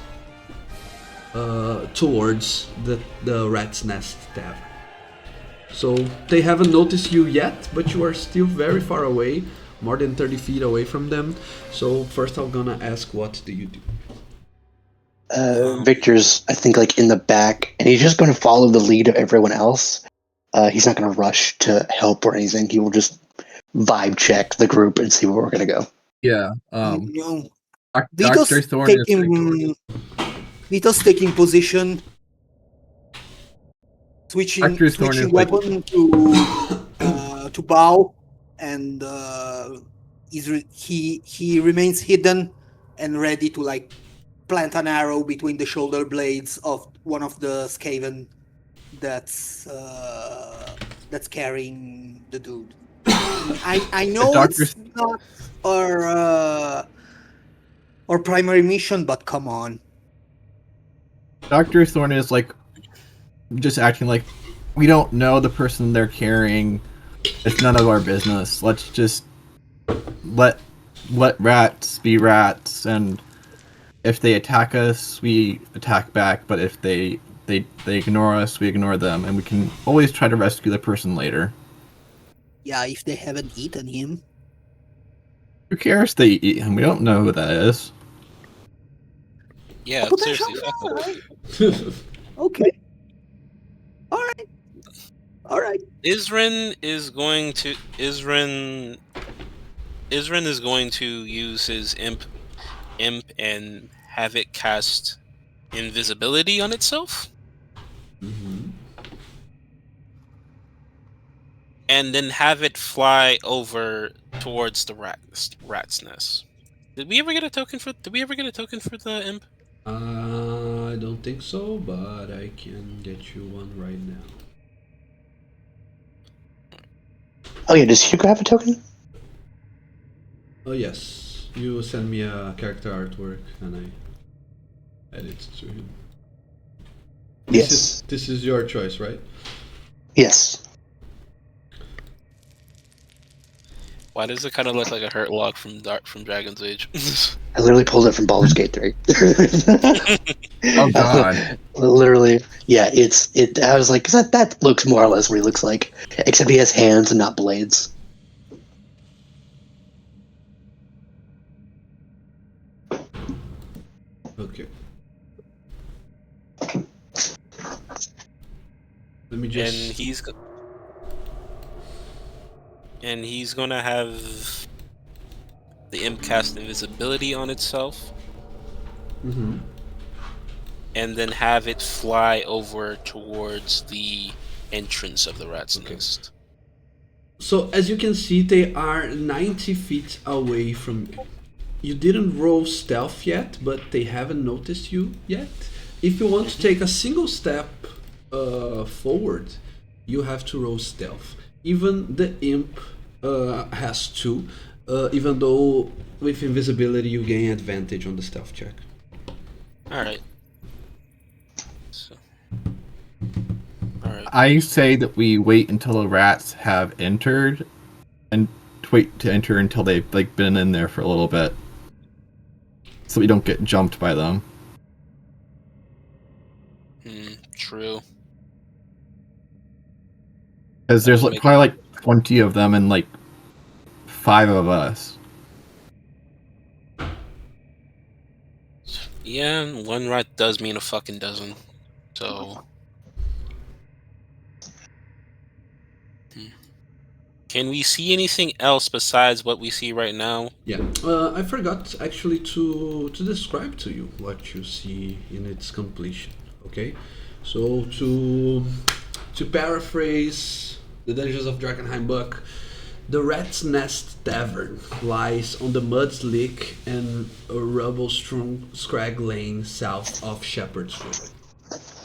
towards the Rat's Nest Tavern. So they haven't noticed you yet, but you are still very far away, more than 30 feet away from them. So first I'm gonna ask, what do you do? Victor's, I think, like in the back, and he's just going to follow the lead of everyone else. he's not going to rush to help or anything. He will just vibe check the group and see where we're going to go. Yeah. No. Dr. Thorne is like, Vito's taking position, switching Dr. Thorne is like, weapon to bow, and he remains hidden and ready to like plant an arrow between the shoulder blades of one of the Skaven that's carrying the dude. I know it's not our primary mission, but come on. Dr. Thorne is like just acting like we don't know the person they're carrying. It's none of our business. Let's just let rats be rats, and if they attack us, we attack back. But if they ignore us, we ignore them, and we can always try to rescue the person later. Yeah, if they haven't eaten him. Who cares? They eat him. We don't know who that is. Yeah, Potential seriously, fuck guy, off. right? Okay. All right. Isrin is going to use his imp and have it cast invisibility on itself, and then have it fly over towards the rat's nest. Did we ever get a token for the imp? I don't think so, but I can get you one right now. Oh yeah, does Hugo have a token? Oh yes, you send me a character artwork and I add it to him. Yes. This is your choice, right? Yes. Why does it kind of look like a hurt lock from Dragon's Age? I literally pulled it from Baldur's Gate 3. Oh god. Literally, yeah. I was like, 'cause that looks more or less what he looks like, except he has hands and not blades. Okay. Let me just. And he's gonna have the imp cast invisibility on itself, and then have it fly over towards the entrance of the rat's nest. So as you can see, they are 90 feet away from you. You didn't roll stealth yet, but they haven't noticed you yet. If you want to take a single step forward, you have to roll stealth. Even the imp has to, even though with invisibility you gain advantage on the stealth check. Alright. Alright. I say that we wait until the rats have entered, and wait to enter until they've like been in there for a little bit, so we don't get jumped by them. True. Because there's like, probably like 20 of them and like 5 of us. Yeah, and one rat does mean a fucking dozen. So. Can we see anything else besides what we see right now? Yeah, I forgot actually to describe to you what you see in its completion. Okay, so to paraphrase the Dungeons of Drakkenheim book, the Rat's Nest Tavern lies on the mud-slick and rubble-strewn scrag lane south of Shepherd's Wood.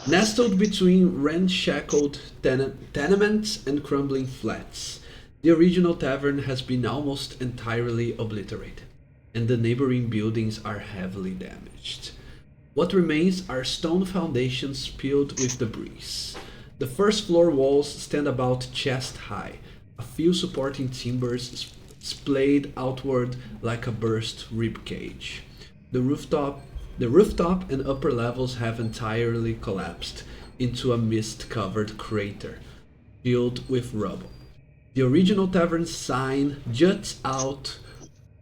Nestled between ramshackled tenements and crumbling flats, the original tavern has been almost entirely obliterated, and the neighboring buildings are heavily damaged. What remains are stone foundations filled with debris. The first floor walls stand about chest high, a few supporting timbers splayed outward like a burst rib cage. The rooftop and upper levels have entirely collapsed into a mist-covered crater filled with rubble. The original tavern sign juts out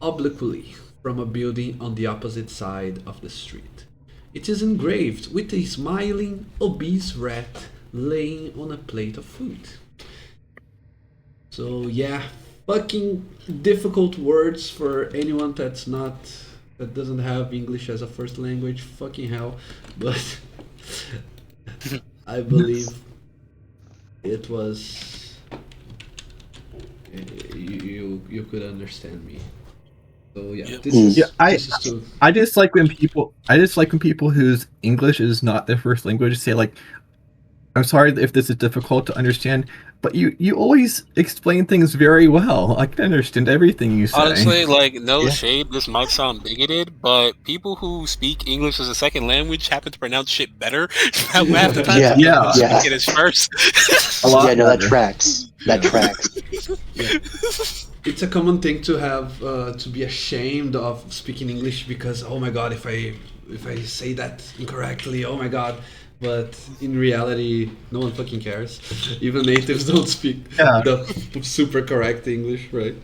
obliquely from a building on the opposite side of the street. It is engraved with a smiling, obese rat laying on a plate of food. So yeah, fucking difficult words for anyone that doesn't have English as a first language. Fucking hell, but I believe it was you could understand me. So yeah, Yep. Yeah, this is too. I just like when people whose English is not their first language say like, "I'm sorry if this is difficult to understand," but you always explain things very well. I can understand everything you say. Honestly, like, no Yeah. shade, this might sound bigoted, but people who speak English as a second language happen to pronounce shit better half the time Yeah, than people who yeah. speak it as first. A lot Yeah, no, that better. tracks. That Yeah. tracks. Yeah. It's a common thing to have to be ashamed of speaking English because oh my god if I say that incorrectly, oh my god. But in reality, no one fucking cares. Even natives don't speak Yeah. the super correct English, right?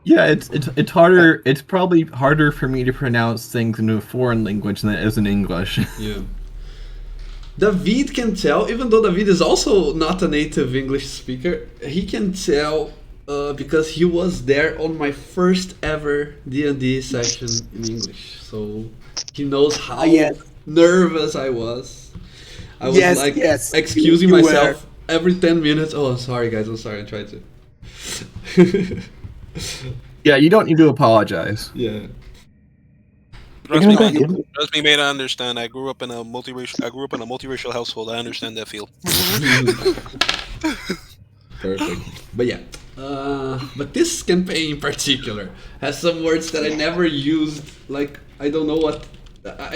Yeah, it's harder. It's probably harder for me to pronounce things in a foreign language than it is in English. Yeah. David can tell, even though David is also not a native English speaker, he can tell because he was there on my first ever D&D session in English. So he knows how yes. nervous I was. I was Yes, like yes, excusing you myself every 10 minutes. Oh, I'm sorry, guys. I'm sorry. I tried to. Yeah, you don't need to apologize. Yeah. Trust me, Yeah. man. Trust me, mate. I understand. I grew up in a multiracial household. I understand that feel. Perfect. But yeah. But this campaign in particular has some words that I never used. Like, I don't know what.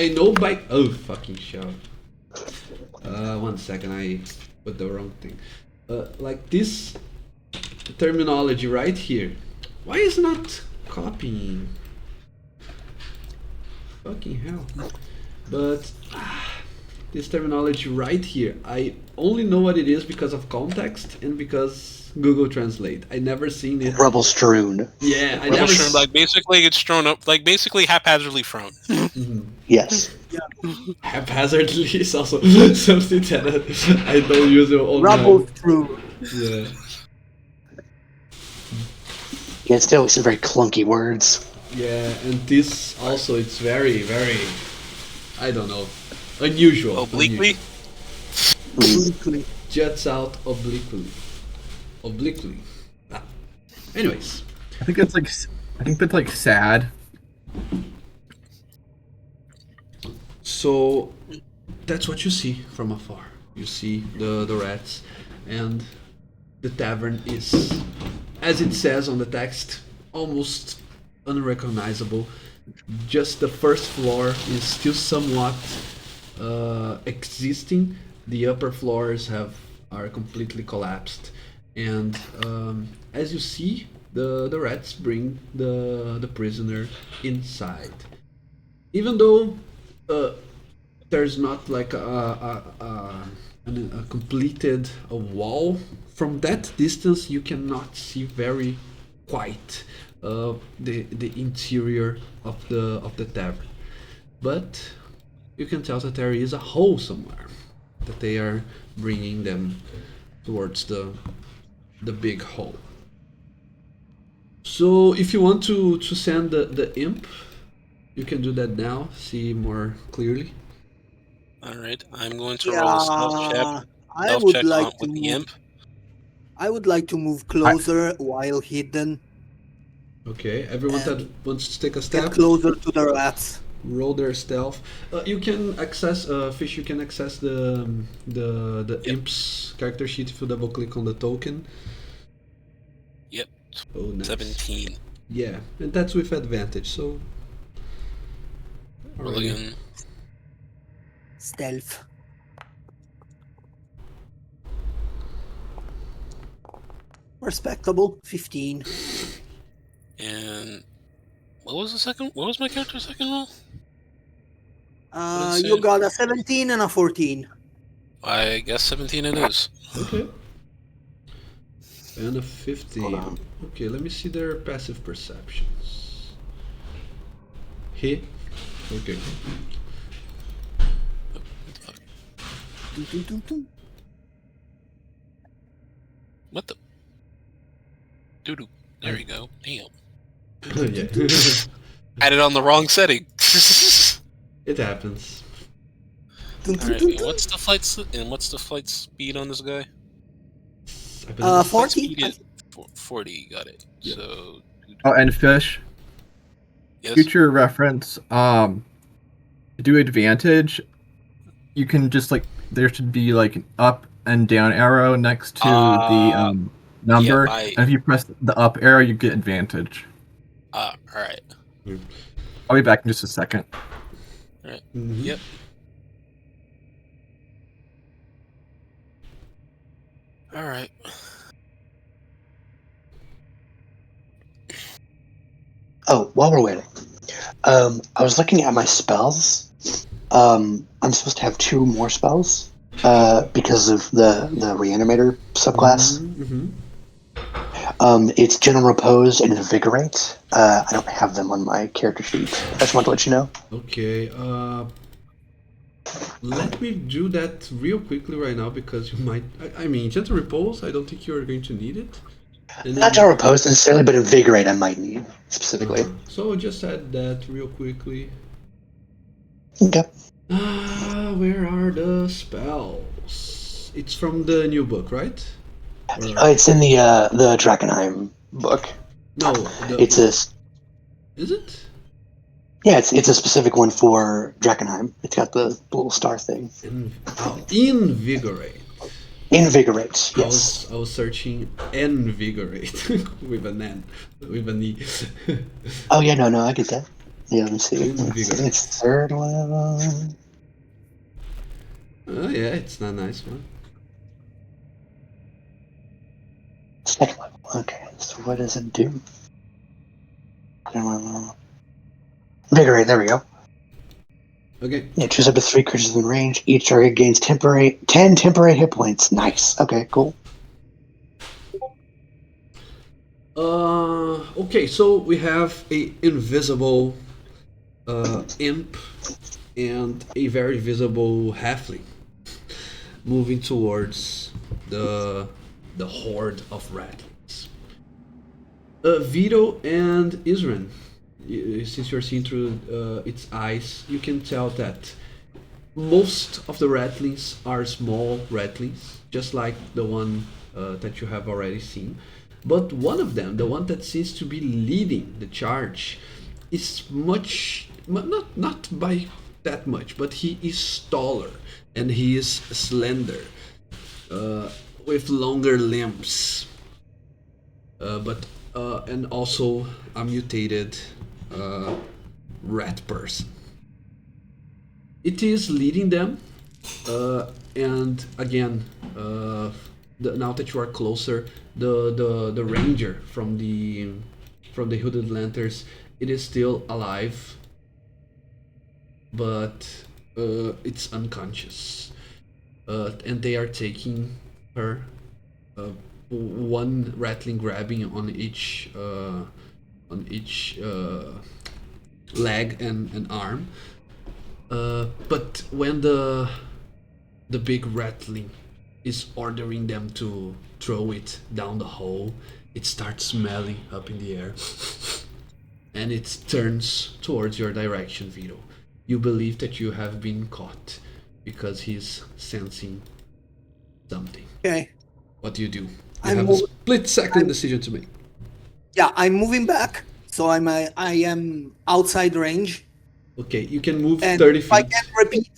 I know by. Oh, fucking shit. 1 second, I put the wrong thing. Like this terminology right here. Why is not copying? Fucking hell. But this terminology right here, I only know what it is because of context and because Google Translate. I never seen it. Rubble strewn. Yeah, I Rubble never. strewn, like, basically it's thrown up, like, basically haphazardly thrown. Yes. Haphazardly is also something that I don't use it all the Rubble time. through. Yeah. Yeah, it's still some very clunky words. Yeah, and this also it's very, very, I don't know, unusual. Obliquely? Obliquely. Juts out obliquely. Obliquely. Ah. Anyways, I think that's like sad. so that's what you see from afar. You see the rats, and the tavern is, as it says on the text, almost unrecognizable. Just the first floor is still somewhat existing. The upper floors are completely collapsed, and as you see, the rats bring the prisoner inside. Even though there's not like a completed a wall, from that distance you cannot see very quite the interior of the tavern, but you can tell that there is a hole somewhere that they are bringing them towards the big hole. So if you want to send the imp, you can do that now, see more clearly. Alright, I'm going to roll a stealth check. I Stealth would check like to with the move. imp. I would like to move closer while hidden. Okay, everyone that wants to take a Get step, closer to the rats. roll their stealth. You can access Fish. You can access the imp's character sheet if you double click on the token. Yep. Oh, nice. 17. Yeah, and that's with advantage. So. Roll Alrighty. again. Stealth. Respectable. 15. And what was my character's second roll? You got a 17 and a 14. I guess 17 it is. Okay. And a 15. Hold on. Okay, let me see their passive perceptions. Hit. Okay. Dun, dun, dun, dun. What the? Doo-doo. There we go. Damn. Yeah. Added on the wrong setting. It happens. Alright, and what's the flight speed on this guy? I believe it's 40. Speed is 40, got it. Yeah. So Oh, and fish. yes. Future reference. To do advantage, you can just like there should be like an up and down arrow next to the number, I- and if you press the up arrow, you get advantage. Alright. I'll be back in just a second. Mhm. Yep. Alright. Oh, while we're waiting, I was looking at my spells. I'm supposed to have 2 more spells because of the reanimator subclass. Mhm. It's Gentle Repose and Invigorate. I don't have them on my character sheet. I just want to let you know. Okay. Let me do that real quickly right now because you might. I mean, Gentle Repose. I don't think you're going to need it. And Not Gentle Repose necessarily, but Invigorate I might need specifically. So just add that real quickly. Okay. Where are the spells? It's from the new book, right? It's in the Drakkenheim book. No, It's a Is it? yeah, it's a specific one for Drakkenheim. It's got the little star thing. Invigorate. Invigorate, yes. I was searching invigorate with an N, with an E. Oh yeah, no, I get that. Yeah, let me see. Invigorate. It's 3rd level. Oh yeah, it's not a nice one. 2nd level. Okay, so what does it do? Invigorate, there we go. Okay. Yeah, choose up to 3 creatures in range. Each target gains 10 temporary hit points. Nice. Okay, cool. Okay, so we have a invisible imp and a very visible halfling moving towards the horde of rattlings. Vito and Isran, since you're seeing through its eyes, you can tell that most of the rattlings are small rattlings, just like the one that you have already seen. But one of them, the one that seems to be leading the charge, is not by that much, but he is taller and he is slender, with longer limbs, and also a mutated rat person. It is leading them, and again, now that you are closer, the ranger from the hooded lanterns, it is still alive, but it's unconscious, and they are taking her, one rattling grabbing on each leg and arm. But when the big rattling is ordering them to throw it down the hole, it starts smelling up in the air, and it turns towards your direction, Vito. You believe that you have been caught because he's sensing something. Okay. What do? You I'm have a mov- split-second decision to make. Yeah, I'm moving back, so I am outside range. Okay, you can move And 30 if I feet. can repeat,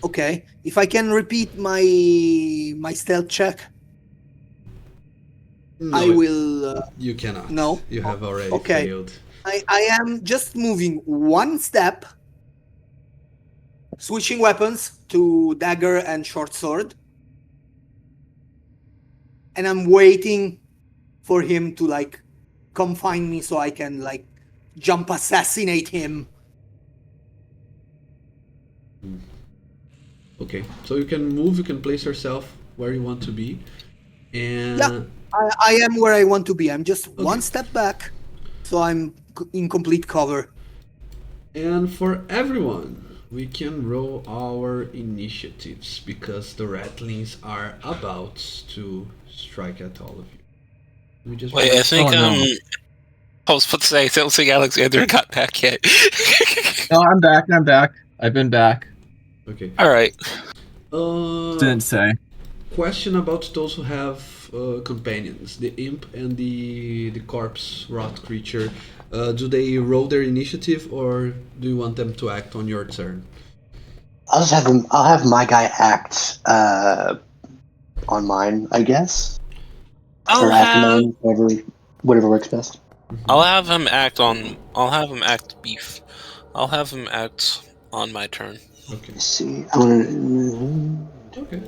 okay, if I can repeat my stealth check, No, I will. You cannot. No? You have already Okay. failed. I am just moving one step, switching weapons to dagger and short sword, and I'm waiting for him to like come find me so I can like jump assassinate him. Okay, so you can move, you can place yourself where you want to be. And Yeah. I am where I want to be. I'm just Okay. one step back, so I'm in complete cover. And for everyone, we can roll our initiatives because the rattlings are about to strike at all of you. We just Wait, I think Oh, no. I was about to say I don't think Alexander got back yet. No, I'm back. I've been back. Okay. All right. Didn't say. Question about those who have companions, the imp and the corpse rot creature. Do they roll their initiative, or do you want them to act on your turn? I'll just have him. I'll have my guy act on mine, I guess. Or act mine, whatever works best. I'll have him act on. I'll have him act beef. I'll have him act on my turn. Okay. Let's see. I want Okay.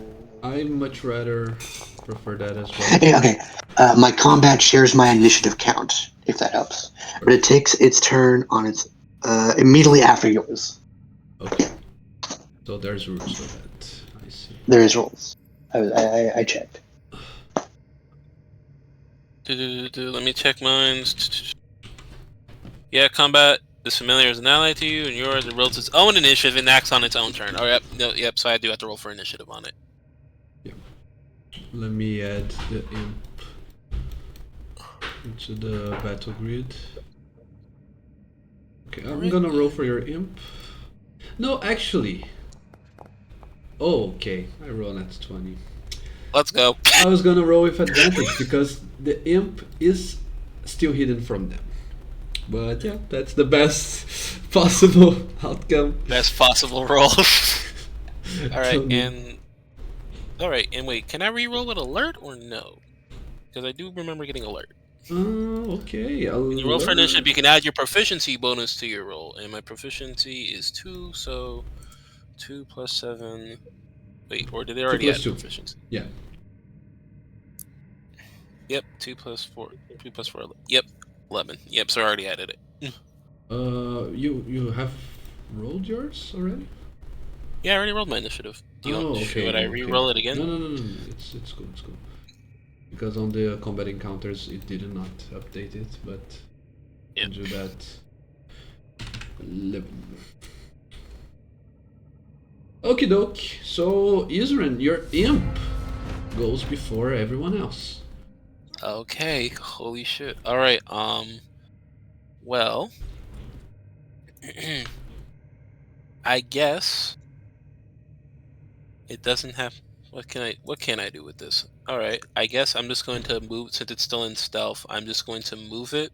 I much rather prefer that as well. to. Okay. My combat shares my initiative count, if that helps. But it takes its turn on its immediately after yours. Okay. So there's rules for that. I see. There is rules. I checked. Let me check mine. Yeah, combat is familiar as an ally to you, and yours it rolls its own initiative and acts on its own turn. Oh, yep, no, yep. So I do have to roll for initiative on it. Let me add the imp into the battle grid. Okay, I'm gonna roll for your imp. No, actually. Oh, okay. I roll at 20. Let's go. I was gonna roll with advantage because the imp is still hidden from them. But yeah, that's the best possible outcome. Best possible roll. Tell me. All right, and wait, can I re-roll with alert or no? Because I do remember getting alert. Okay. When you roll for initiative, you can add your proficiency bonus to your roll, and my proficiency is 2, so 2 plus 7. Wait, or did they already add 2. proficiency? Yeah. Yep, 2 plus 4. 2 plus 4. Yep, 11. Yep, so I already added it. You have rolled yours already? Yeah, I already rolled my initiative. Do you want, should I re-roll it again? No. It's cool. Because on the combat encounters it did not update it, but Yep. do that. 11. Okie doke. So Isran, your imp goes before everyone else. Okay, holy shit. Alright, well, I guess it doesn't have, what can I do with this? Alright, I guess I'm just going to move, since it's still in stealth, I'm just going to move it.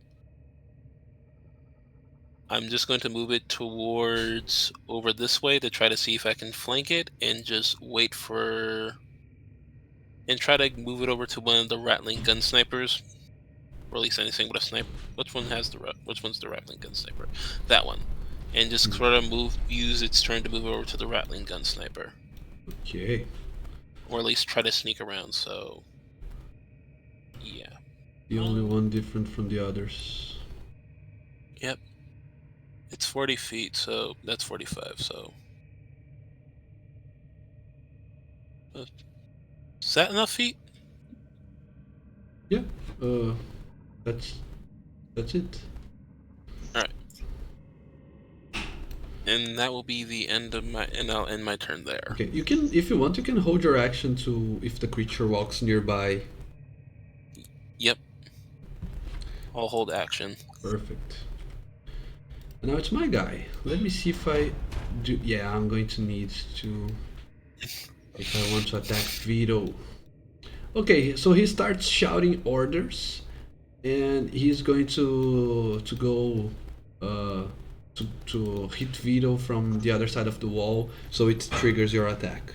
I'm just going to move it towards over this way to try to see if I can flank it and just wait for, and try to move it over to one of the rattling gun snipers. Or at least anything with a sniper. Which one's the rattling gun sniper? That one. And just sort of use its turn to move over to the rattling gun sniper. Okay. Or at least try to sneak around, so yeah. The only one different from the others. Yep. It's 40 feet, so that's 45, so is that enough feet? Yeah. That's it. Alright. And that will be the end of my, and I'll end my turn there. Okay, you can, if you want, you can hold your action to if the creature walks nearby. Yep. I'll hold action. Perfect. And now it's my guy. Let me see if I do. Yeah, I'm going to need to. If I want to attack Vito. Okay, so he starts shouting orders, and he's going to go to hit Vito from the other side of the wall, so it triggers your attack.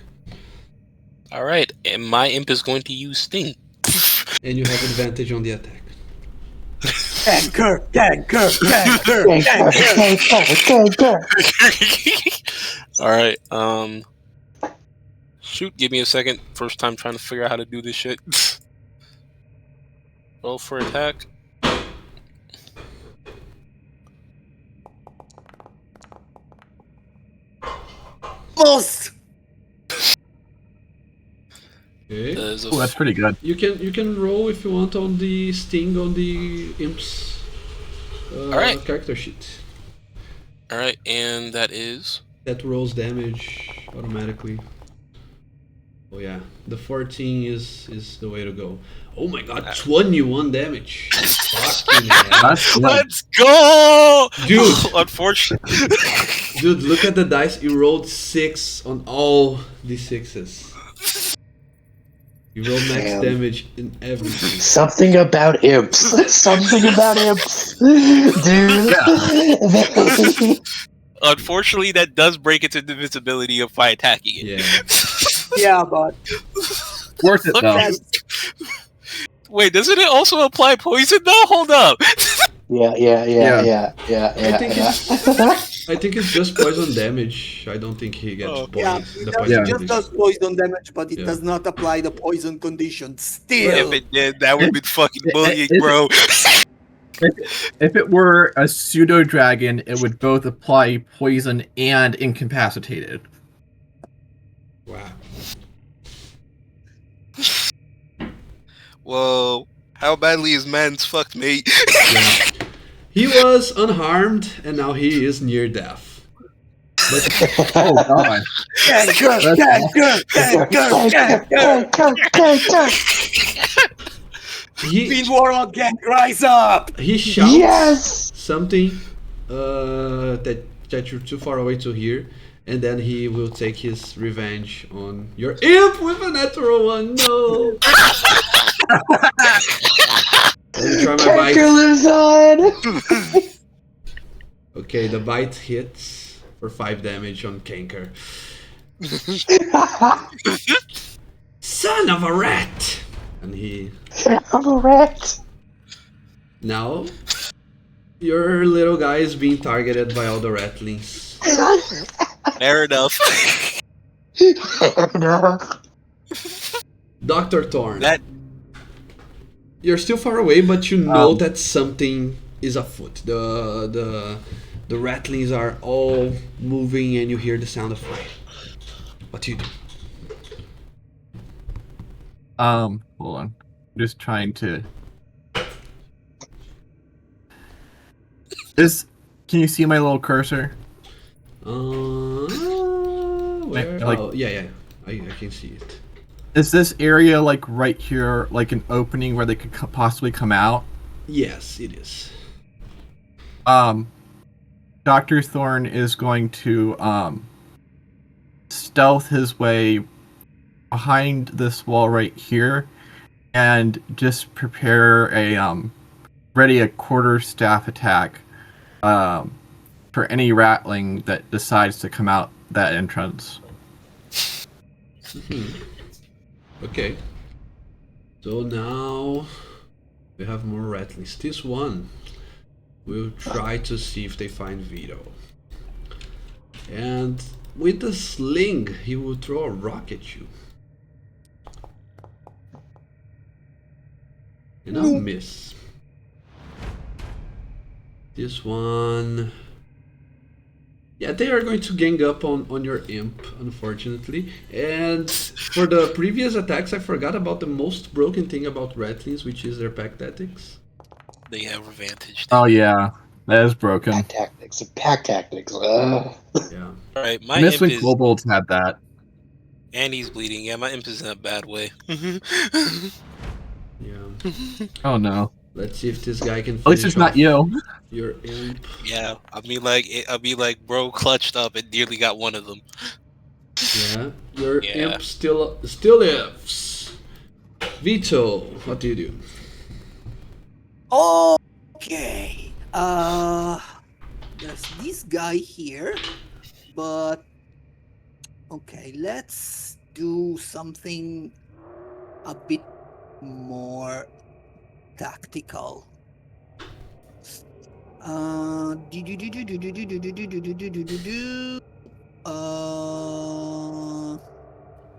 Alright, and my imp is going to use Sting. And you have advantage on the attack. Tanker. Alright, shoot, give me a second. First time trying to figure out how to do this shit. Roll for attack. Most. Okay. Oh, that's pretty good. You can roll if you want on the sting on the imp's Alright. character sheet. Alright, and that is? That rolls damage automatically. Oh yeah, the 14 is the way to go. Oh my god, 21 damage. Fucking hell. That's good. Let's go, Dude. Unfortunately, Dude, look at the dice. You rolled 6 on all the 6s. You rolled max Damn. damage in everything. Something about imps. Something about imps. Dude. unfortunately, that does break its invisibility of by attacking it. Yeah. Yeah, but Worth it though. that's, Wait, doesn't it also apply poison though? Hold up. Yeah. I think it's just poison damage. I don't think he gets Oh. yeah, poison. The it poison just damage. does poison damage, but it Yeah. does not apply the poison condition. If Still, it did, that would be fucking bullying, it- bro. If it were a pseudo dragon, it would both apply poison and incapacitated. Wow. Whoa, how badly is man's fucked, mate? Yeah. He was unharmed, and now he is near death. But Oh god. he Fiend Warlock gang, rise up! he shouts Yes! something that you're too far away to hear, and then he will take his revenge on your imp with a natural one. No. Let me try my bite. lives on! Okay, the bite hits for 5 damage on Kanker. Son of a rat! And he I'm a rat. now your little guy is being targeted by all the ratlings. Fair enough. Dr. Thorn. That You're still far away, but you know that something is afoot. The rattlings are all moving, and you hear the sound of fire. What do you do? Hold on. Just trying to. Can you see my little cursor? Where? Like- Oh, yeah. I can see it. Is this area like right here, like an opening where they could possibly come out? Yes, it is. Dr. Thorn is going to stealth his way behind this wall right here and just prepare ready a quarterstaff attack for any ratling that decides to come out that entrance. Okay. So now we have more rattlings. This one will try to see if they find Vito. And with the sling, he will throw a rock at you. And I'll miss. This one... Yeah, they are going to gang up on your imp, unfortunately. And for the previous attacks, I forgot about the most broken thing about rattlings, which is their pack tactics. they have advantage. Oh yeah, that is broken. Pack tactics. Yeah. Alright, my Miss imp when is kobolds had that. and he's bleeding. Yeah, my imp is in a bad way. Yeah. Oh no. Let's see if this guy can At least finish it's not off you. your imp. Yeah, I'll be like, bro, clutched up and nearly got one of them. Yeah. Your Yeah. imp still lives. Vito, what do you do? Okay. There's this guy here, but okay, let's do something a bit more tactical.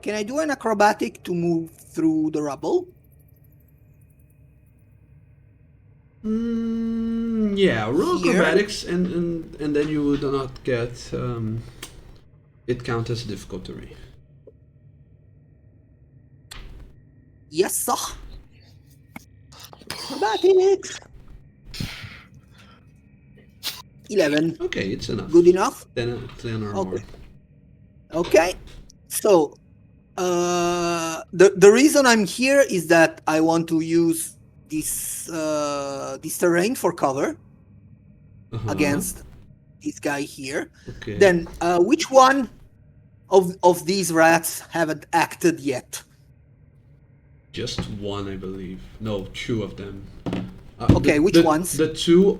Can I do an acrobatic to move through the rubble? Yeah, roll Here? acrobatics and then you would not get it count as difficult terrain. Yes, sir. Acrobatics. 11. Okay, it's enough. Good enough? 10 or more. Okay. Okay. So, the reason I'm here is that I want to use this terrain for cover against this guy here. Okay. Then which one of these rats haven't acted yet? Just one, I believe. No, two of them. Okay, which ones? The two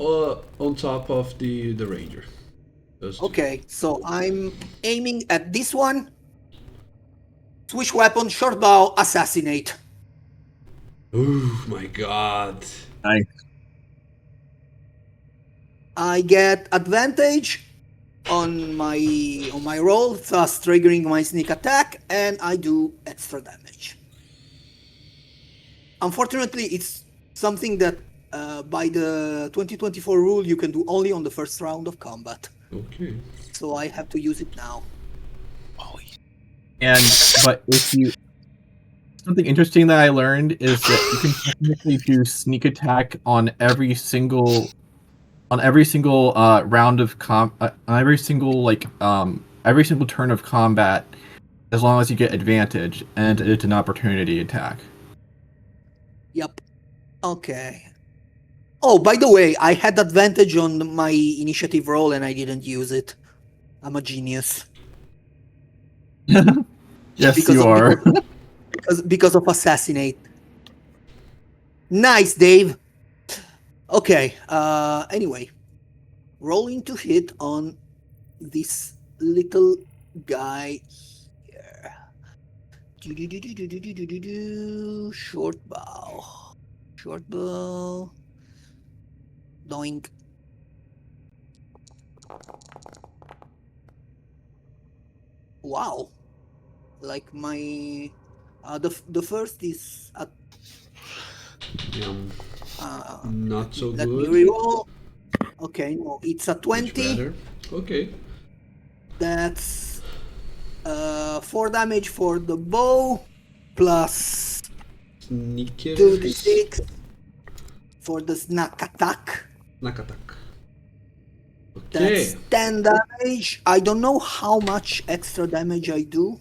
on top of the ranger. Those two. Okay, so I'm aiming at this one. Switch weapon, short bow, assassinate. Oh my god. Nice. I get advantage on my roll, thus triggering my sneak attack, and I do extra damage. Unfortunately, it's something that by the 2024 rule you can do only on the first round of combat. Okay. So I have to use it now. But if you something interesting that I learned is that you can technically do sneak attack on every single round of every single turn of combat, as long as you get advantage, and it's an opportunity attack. Yep. Okay. Oh, by the way, I had advantage on my initiative roll and I didn't use it. I'm a genius. Yes, Because you of- are. because of assassinate. Nice, Dave. Okay. Anyway, rolling to hit on this little guy here. Short bow. Short bow. Doink. Wow. Like my the first is at Not so let me good. reroll. Okay, no, it's a Much 20. better. Okay. That's 4 damage for the bow plus Sneaky. 2d6 for the snack attack. Snack attack. That's Okay. 10 damage. I don't know how much extra damage I do.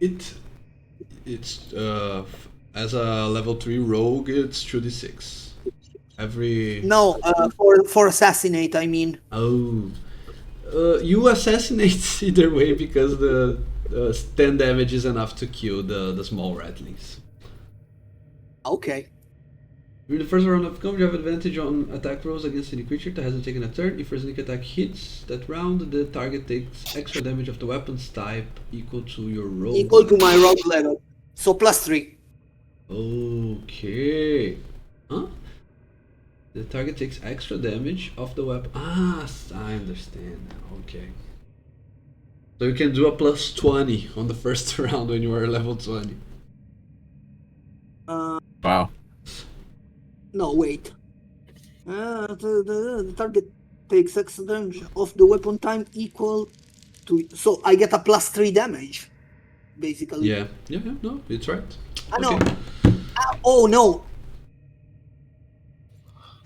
It's as a level 3 rogue, it's 2d6. Every No, for assassinate, I mean. oh, you assassinate either way because the 10 damage is enough to kill the small ratlings. Okay. During the first round of combat, you have advantage on attack rolls against any creature that hasn't taken a turn. If your sneak attack hits that round, the target takes extra damage of the weapon's type equal to your roll. Equal to my rogue level. So +3. Okay. Huh? The target takes extra damage of the weapon. Ah, I understand now. Okay. So you can do a +20 on the first round when you are level 20. Wow. No, wait. The target takes extra damage of the weapon time equal to. So I get a +3 damage, basically. Yeah, no, it's right. I know. Okay. Oh no.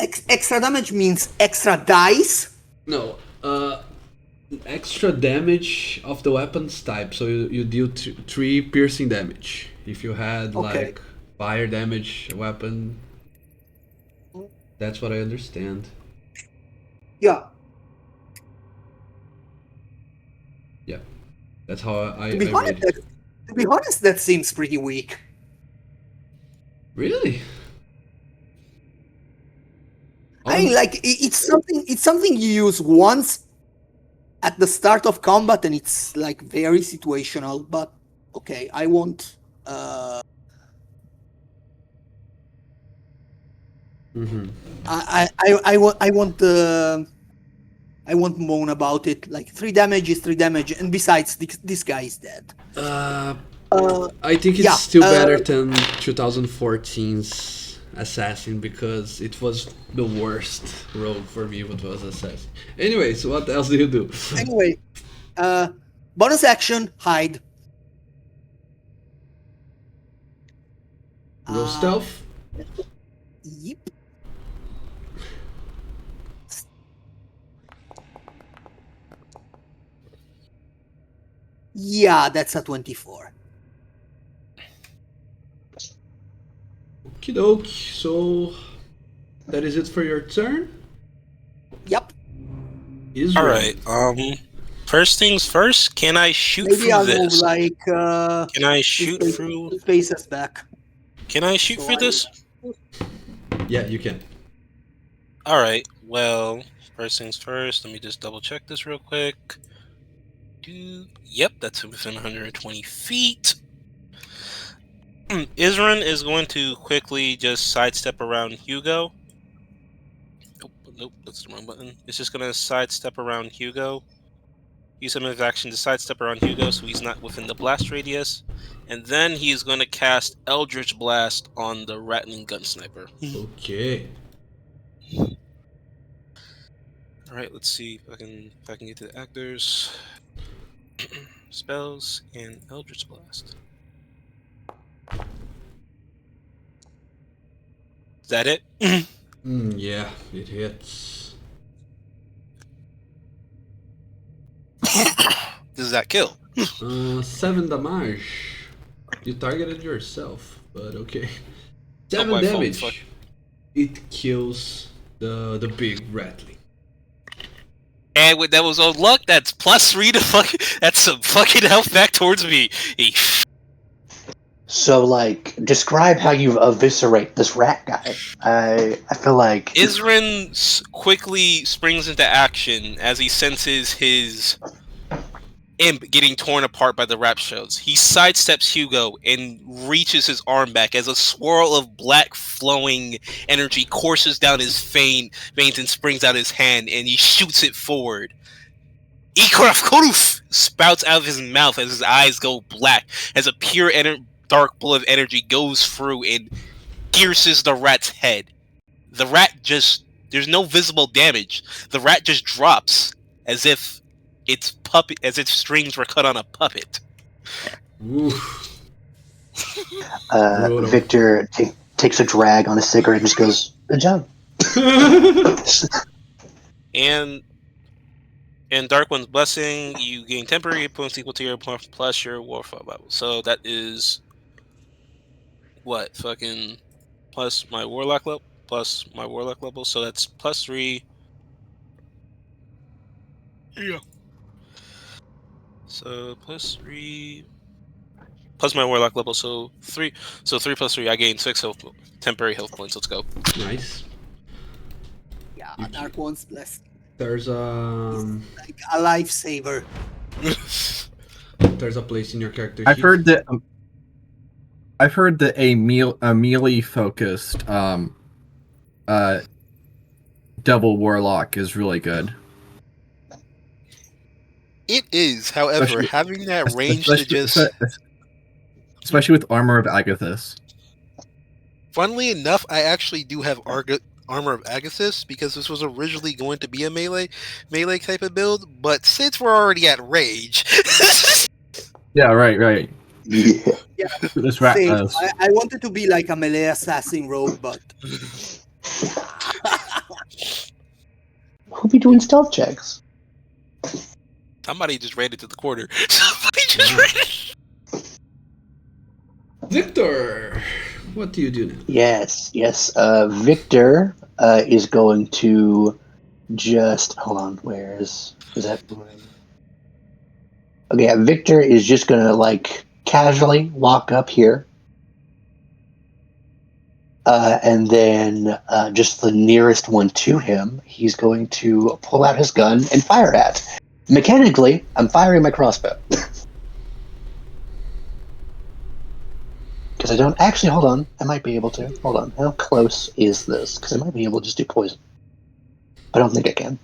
Extra damage means extra dice. No, extra damage of the weapon's type. So you deal 3 piercing damage. If you had Okay. like fire damage weapon, that's what I understand. Yeah. Yeah, that's how I To be honest, read it. that seems pretty weak. Really? I mean, like it's something you use once at the start of combat, and it's like very situational. But okay, I won't. I won't moan about it. Like 3 damage is 3 damage, and besides, this guy is dead. I think it's yeah, still better than 2014's Assassin because it was the worst rogue for me. What was Assassin? Anyways, what else do you do? Anyway, bonus action, hide. Roll stealth. Yep. Yeah, that's a 24. Okey-doke. So that is it for your turn. Yep. Israel. All right. First things first. Can I shoot Maybe through I'll move this? like Can I two shoot spaces, through? 2 spaces back. Can I shoot So through this? Yeah, you can. All right. Well, first things first. Let me just double check this real quick. Yep, that's within 120 feet. Isran is going to quickly just sidestep around Hugo. Nope, that's the wrong button. It's just gonna sidestep around Hugo. Use some of his action to sidestep around Hugo so he's not within the blast radius. And then he's going to cast Eldritch Blast on the Rattling Gun Sniper. Okay. Alright, let's see if I can get to the actors. Spells and Eldritch Blast. Is that it? Yeah, it hits. Does that kill? 7 damage. You targeted yourself, but okay. Not 7 my fault, damage. fuck. It kills the big rattling. And that was on luck. That's +3 to fuck. That's some fucking health back towards me. So, like, describe how you eviscerate this rat guy. I feel like Isran quickly springs into action as he senses his imp getting torn apart by the rap shows. He sidesteps Hugo and reaches his arm back as a swirl of black flowing energy courses down his veins and springs out his hand, and he shoots it forward. Ikraf Kuruf spouts out of his mouth as his eyes go black as a pure dark bull of energy goes through and pierces the rat's head. The rat there's no visible damage. The rat just drops as if its strings were cut on a puppet. Oof. Brutal. Victor takes a drag on a cigarette and just goes, "Good job." And Dark One's Blessing, you gain temporary hit points equal to your plus your warfare level. So that is what? Fucking plus my warlock level? So that's +3. Yeah. So +3 plus my warlock level, so 3. So 3 + 3, I gain 6 temporary health points. Let's go. Nice. Yeah, You Dark One's blessed. There's Like a lifesaver. there's a place in your character I've sheet. heard that a melee focused double warlock is really good. It is, however, Especially- having that range to just... Especially with Armor of Agathis. Funnily enough, I actually do have Armor of Agathis because this was originally going to be a melee type of build, but since we're already at rage... Yeah, right. Yeah. This rat Same. knows. I wanted to be like a melee assassin rogue, but Who'll be doing stealth checks? Somebody just ran into the corner. Somebody just ran it. Victor, what do you do now? Yes. Victor is going to just hold on. Where is that? Okay, yeah, Victor is just gonna like casually walk up here, and then just the nearest one to him, he's going to pull out his gun and fire at. Mechanically, I'm firing my crossbow. Because I don't actually. Hold on, I might be able to. Hold on, how close is this? Because I might be able to just do poison. I don't think I can.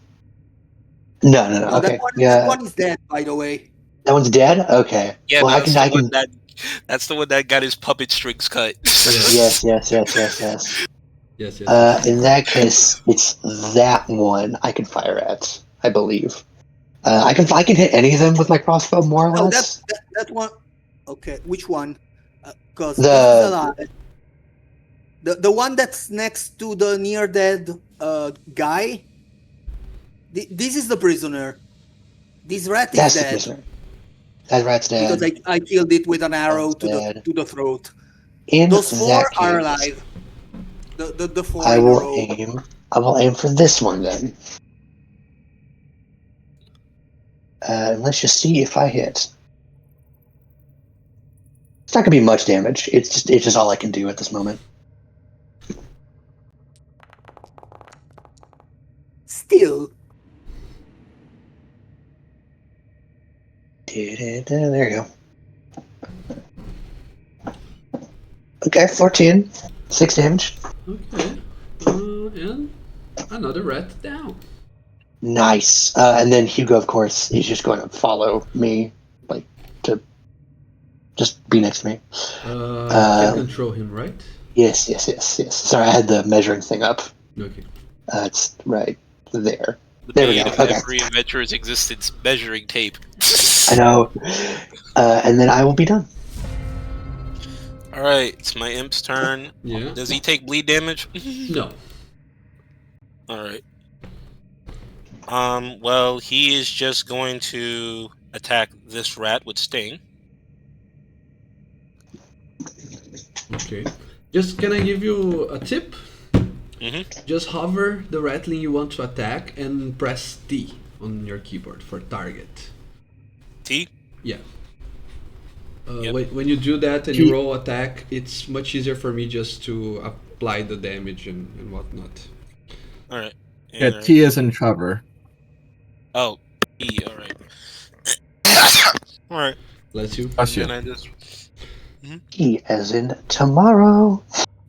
No. no, Okay, that one is dead, by the way. that one's dead. Okay. Yeah, well, that's the one that got his puppet strings cut. Yes. Yes. In that case, it's that one I can fire at. I believe. I can hit any of them with my crossbow, more or No, less. that one. Okay, which one? Because The- this is alive. The one that's next to the near dead guy. This is the prisoner. This rat is That's the dead prisoner. That rat's dead. because I killed it with an arrow That's dead. to the throat. In Those 4 that are case, alive. The four I in a will row. aim. I will aim for this one then. And let's just see if I hit. It's not gonna be much damage. It's just all I can do at this moment. Still, There you go. Okay, 14. 6 damage. Okay. And another rat down. Nice. And then Hugo, of course, is just going to follow me, like, to just be next to me. You Uh, can control him, right? Yes. Sorry, I had the measuring thing up. Okay. It's right there. The There we bane go. of Okay. every adventurer's existence, measuring tape. I know. And then I will be done. Alright, it's my imp's turn. Yeah. Does he take bleed damage? No. Alright. Well, he is just going to attack this rat with Sting. Okay. Just can I give you a tip? Mm-hmm. Just hover the rattling you want to attack and press T on your keyboard for target. T? Yeah. Yep. When you do that and you roll attack, it's much easier for me just to apply the damage and whatnot. Alright. Yeah, T is in Trevor. Oh, T, alright. Alright. Bless you. Bless you. And then I just... E as in tomorrow.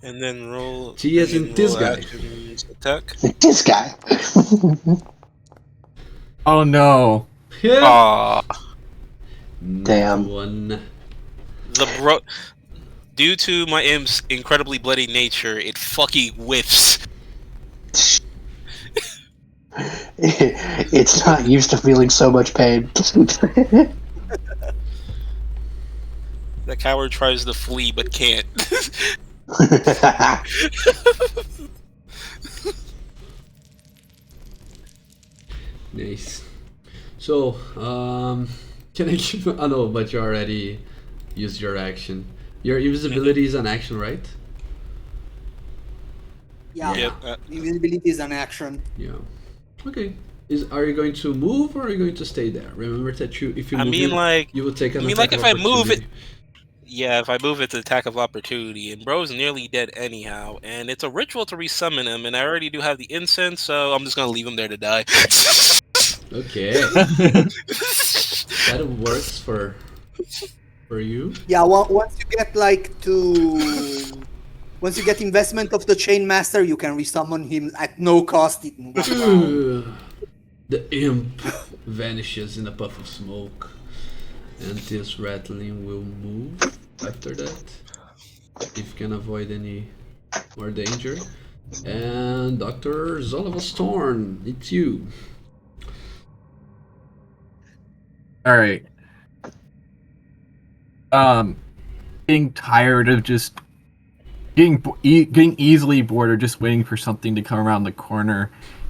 And then roll... T as and in then this roll guy. actions, Attack. This guy. Oh no. Yeah. Aww. Damn. One. Due to my imp's incredibly bloody nature, it fucking whiffs. It's not used to feeling so much pain. The coward tries to flee but can't. Nice. So, can I give? Oh no, but you already used your action. Your invisibility is an action, right? yeah. Yep. Invisibility is an action. Yeah. Okay. Are you going to move or are you going to stay there? Remember that if you I move, mean, you will take an I mean, attack like, of if I move it, opportunity. yeah, if I move, it's an attack of opportunity, and bro's nearly dead anyhow, and it's a ritual to resummon him, and I already do have the incense, so I'm just gonna leave him there to die. Okay. That works for you. Yeah, once you get once you get investment of the Chain Master, you can resummon him at no cost in 1 round. The imp vanishes in a puff of smoke, and this rattling will move after that, if you can avoid any more danger. And Dr. Zolavastorn, it's you. All right. Getting tired of just getting easily bored or just waiting for something to come around the corner,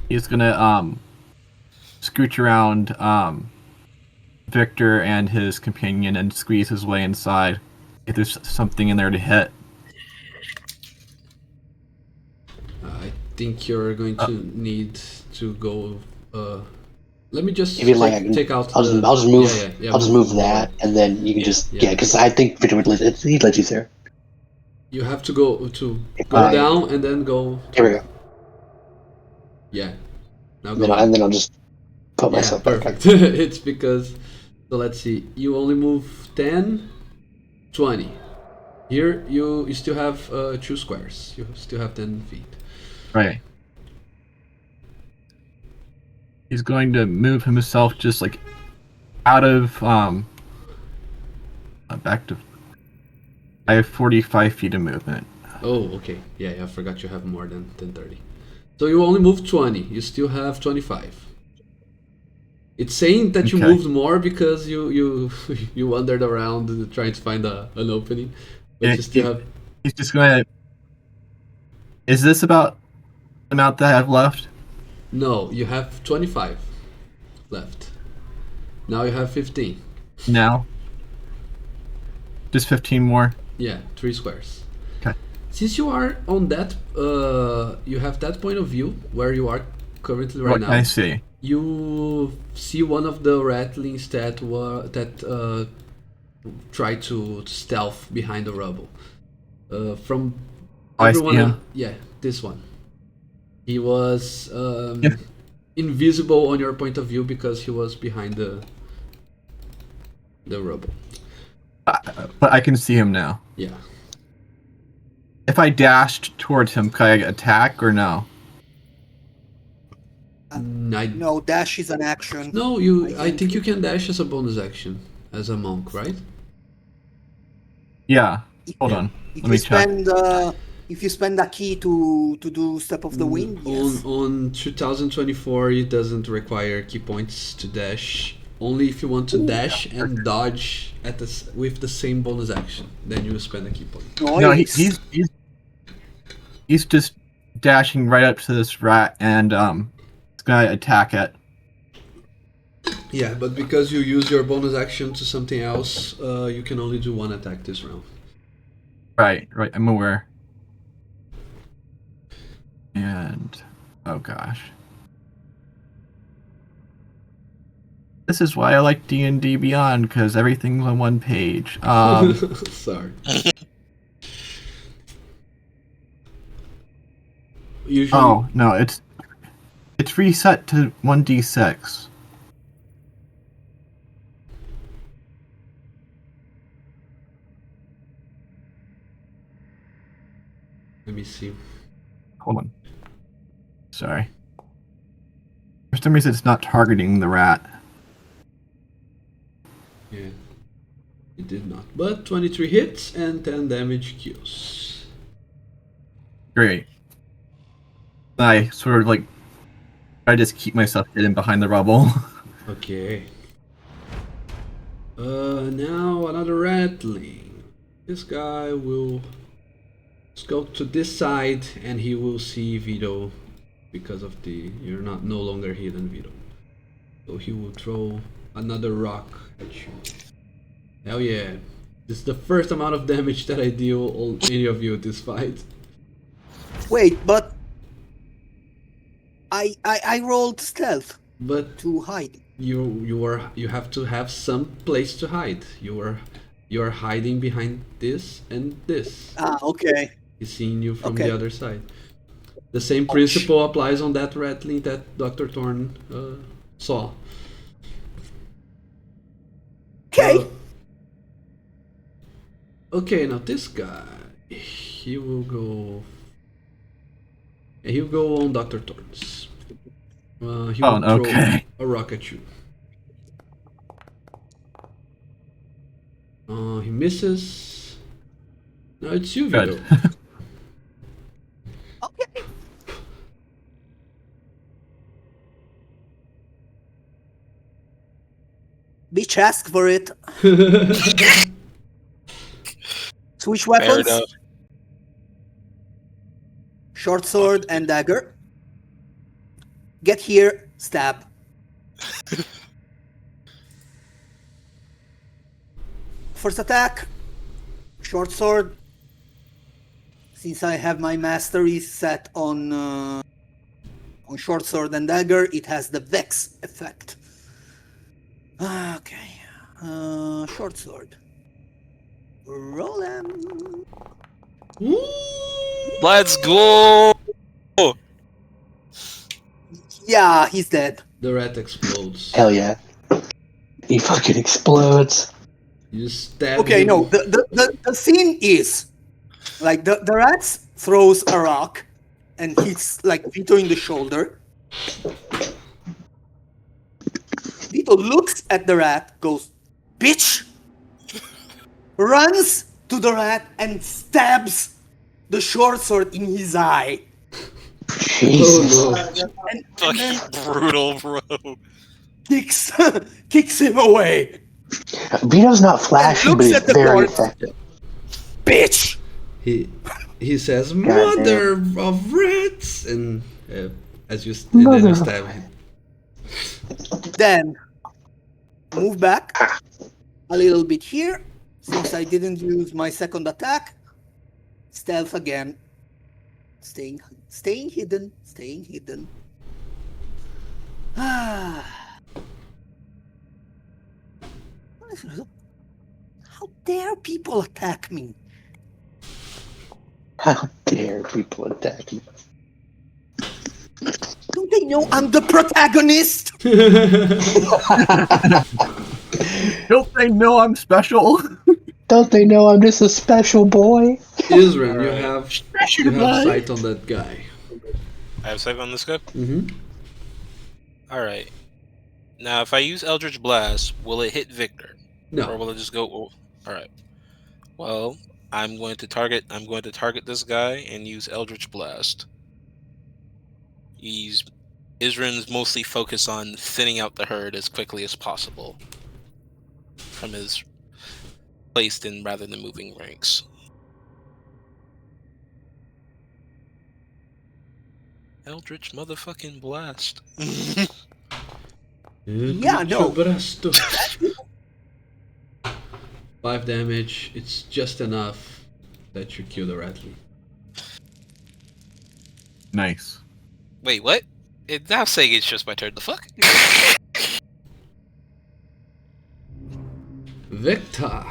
he's gonna scooch around Victor and his companion and squeeze his way inside if there's something in there to hit. I think you're going to need to go. Let me just Maybe like take out. I'll just move. Yeah, I'll just move that, and then you can because I think Victor would he'd let you through. You have to go I- down and then go. Here we go. Yeah. Now And go. then I'll just put Yeah, myself back up. perfect. It's because. So let's see. You only move 10, 20. Here you still have 2 squares. You still have 10 feet. Right. He's going to move himself just like out of back to. I have 45 feet of movement. Oh, okay. Yeah, I forgot you have more than 30. So you only move 20. You still have 25. It's saying that you Okay. moved more because you you wandered around trying to find an opening, but Yeah, you still have. He's just going to. Is this about the amount that I have left? No, you have 25 left. Now you have 15. Now? Just 15 more? Yeah, 3 squares. Okay. Since you are on that, you have that point of view where you are currently right What now. can I see? You see one of the ratlings that tried to stealth behind the rubble. From Oh, I see everyone, him. yeah, this one. He was Yeah. invisible on your point of view because he was behind the rubble. But I can see him now. Yeah. If I dashed towards him, could I attack or no? No, dash is an action. No, you. I think you can dash as a bonus action as a monk, right? Yeah. Hold Yeah. on. If Let me you check. spend if you spend a key to do Step of the Wind, yes. On 2024, it doesn't require key points to dash. Only if you want to dash and dodge with the same bonus action, then you spend a key point. No, Nice. he's just dashing right up to this rat and it's gonna attack it. Yeah, but because you use your bonus action to something else, you can only do one attack this round. Right, I'm aware. And oh gosh. This is why I like D&D Beyond, because everything's on one page. Sorry. Usually, Oh no, it's reset to 1d6. let me see. Hold on. Sorry. For some reason, it's not targeting the rat. Yeah, it did not. But 23 hits and 10 damage kills. Great. I sort of like I just keep myself hidden behind the rubble. Okay. Now another rattling. This guy will go to this side and he will see Vito because of you're no longer hidden, Vito. So he will throw another rock at you. Hell yeah. This is the first amount of damage that I deal on any of you this fight. Wait, but I rolled stealth But to hide. you have to have some place to hide. You are hiding behind this and this. Ah, okay. He's seeing you from Okay. the other side. The same principle applies on that rattling that Dr. Thorne saw. Okay. Okay, now this guy, he will go. He'll go on Dr. Thorne's. He will throw okay. a rock at you. He misses. Now it's you, Vito. Good. Okay. Bitch, ask for it. Switch weapons. enough. Short sword and dagger. Get here, stab. First attack. Short sword. Since I have my mastery set on short sword and dagger, it has the Vex effect. Okay. Short sword. Roll him. Let's go. Yeah, he's dead. The rat explodes. Hell yeah. He fucking explodes. You stab Okay, him. no, the scene is like the rat throws a rock and hits like Vito in the shoulder. Vito looks at the rat, goes, bitch, runs to the rat and stabs the short sword in his eye. Jesus. Oh And Fucking then brutal, bro. kicks him away. Vito's not flashy, looks but he's at the very board. effective. Bitch! no! He says, damn. "Mother of rats!" and as you and then you stab him. Then move back a little bit here, since I didn't use my second attack. stealth again. Staying hidden. Ah. How dare people attack me? How dare people attack me? Don't they know I'm the protagonist? Don't they know I'm special? Don't they know I'm just a special boy? Isran, you Alright. have sight on that guy. I have sight on this guy. Mm-hmm. All right. Now, if I use Eldritch Blast, will it hit Victor, or No. will it just go? All right. Well, I'm going to target this guy and use Eldritch Blast. Isrin's mostly focused on thinning out the herd as quickly as possible from his placed in rather than moving ranks. Eldritch motherfucking Blast. Yeah, no. Brasto. 5 damage. It's just enough that you kill the Rattling. Nice. Wait, what? It's now saying it's just my turn. The fuck? Victor.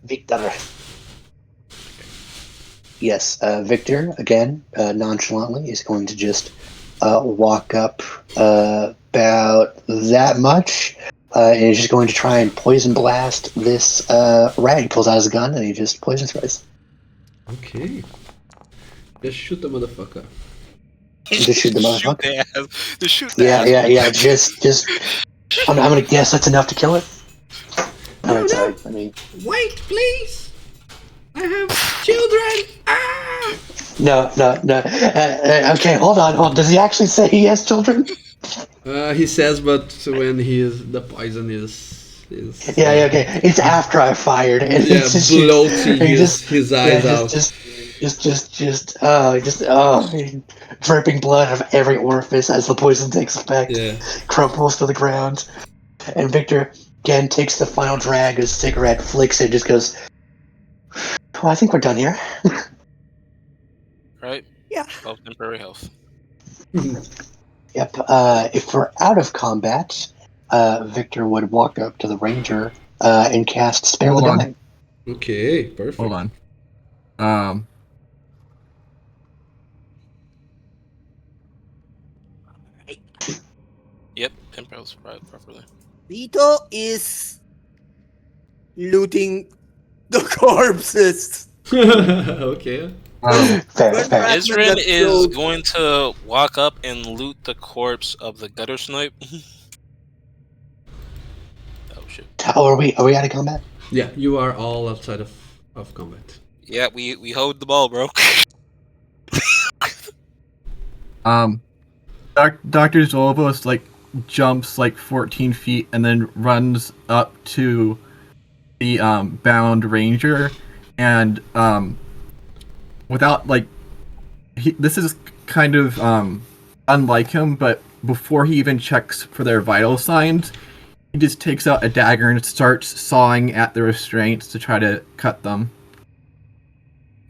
Victor. Yes, Victor, again, nonchalantly, is going to just walk up about that much, and is just going to try and poison blast this rat. He pulls out his gun, and he just poison sprays. Okay. Just shoot the motherfucker. Just shoot the motherfucker. Shoot the ass. Yeah. Just. I'm gonna guess that's enough to kill it. No. Sorry. I mean, Wait, please! I have children! Ah! No. Okay, hold on. Does he actually say he has children? He says, but when the poison is Yeah, okay. It's after I fired, and it's just bloating he his eyes out. Dripping blood of every orifice as the poison takes effect. Yeah. Crumples to the ground, and Victor again takes the final drag of his cigarette, flicks it, just goes. Well, I think we're done here. Right? Yeah. Oh, temporary health. Yep. If we're out of combat, Victor would walk up to the ranger and cast Spare the Hold on. Dying. Okay, perfect. Hold on. Yep, temporary health right properly. Vito is looting the corpses. Okay. Fair. Isrin That's is so- going to walk up and loot the corpse of the gutter snipe. Oh shit. Oh, are we out of combat? Yeah, you are all outside of combat. Yeah, we hold the ball, bro. Dr. Zolvos jumps 14 feet and then runs up to the bound ranger, and without this is kind of unlike him, but before he even checks for their vital signs, he just takes out a dagger and starts sawing at the restraints to try to cut them.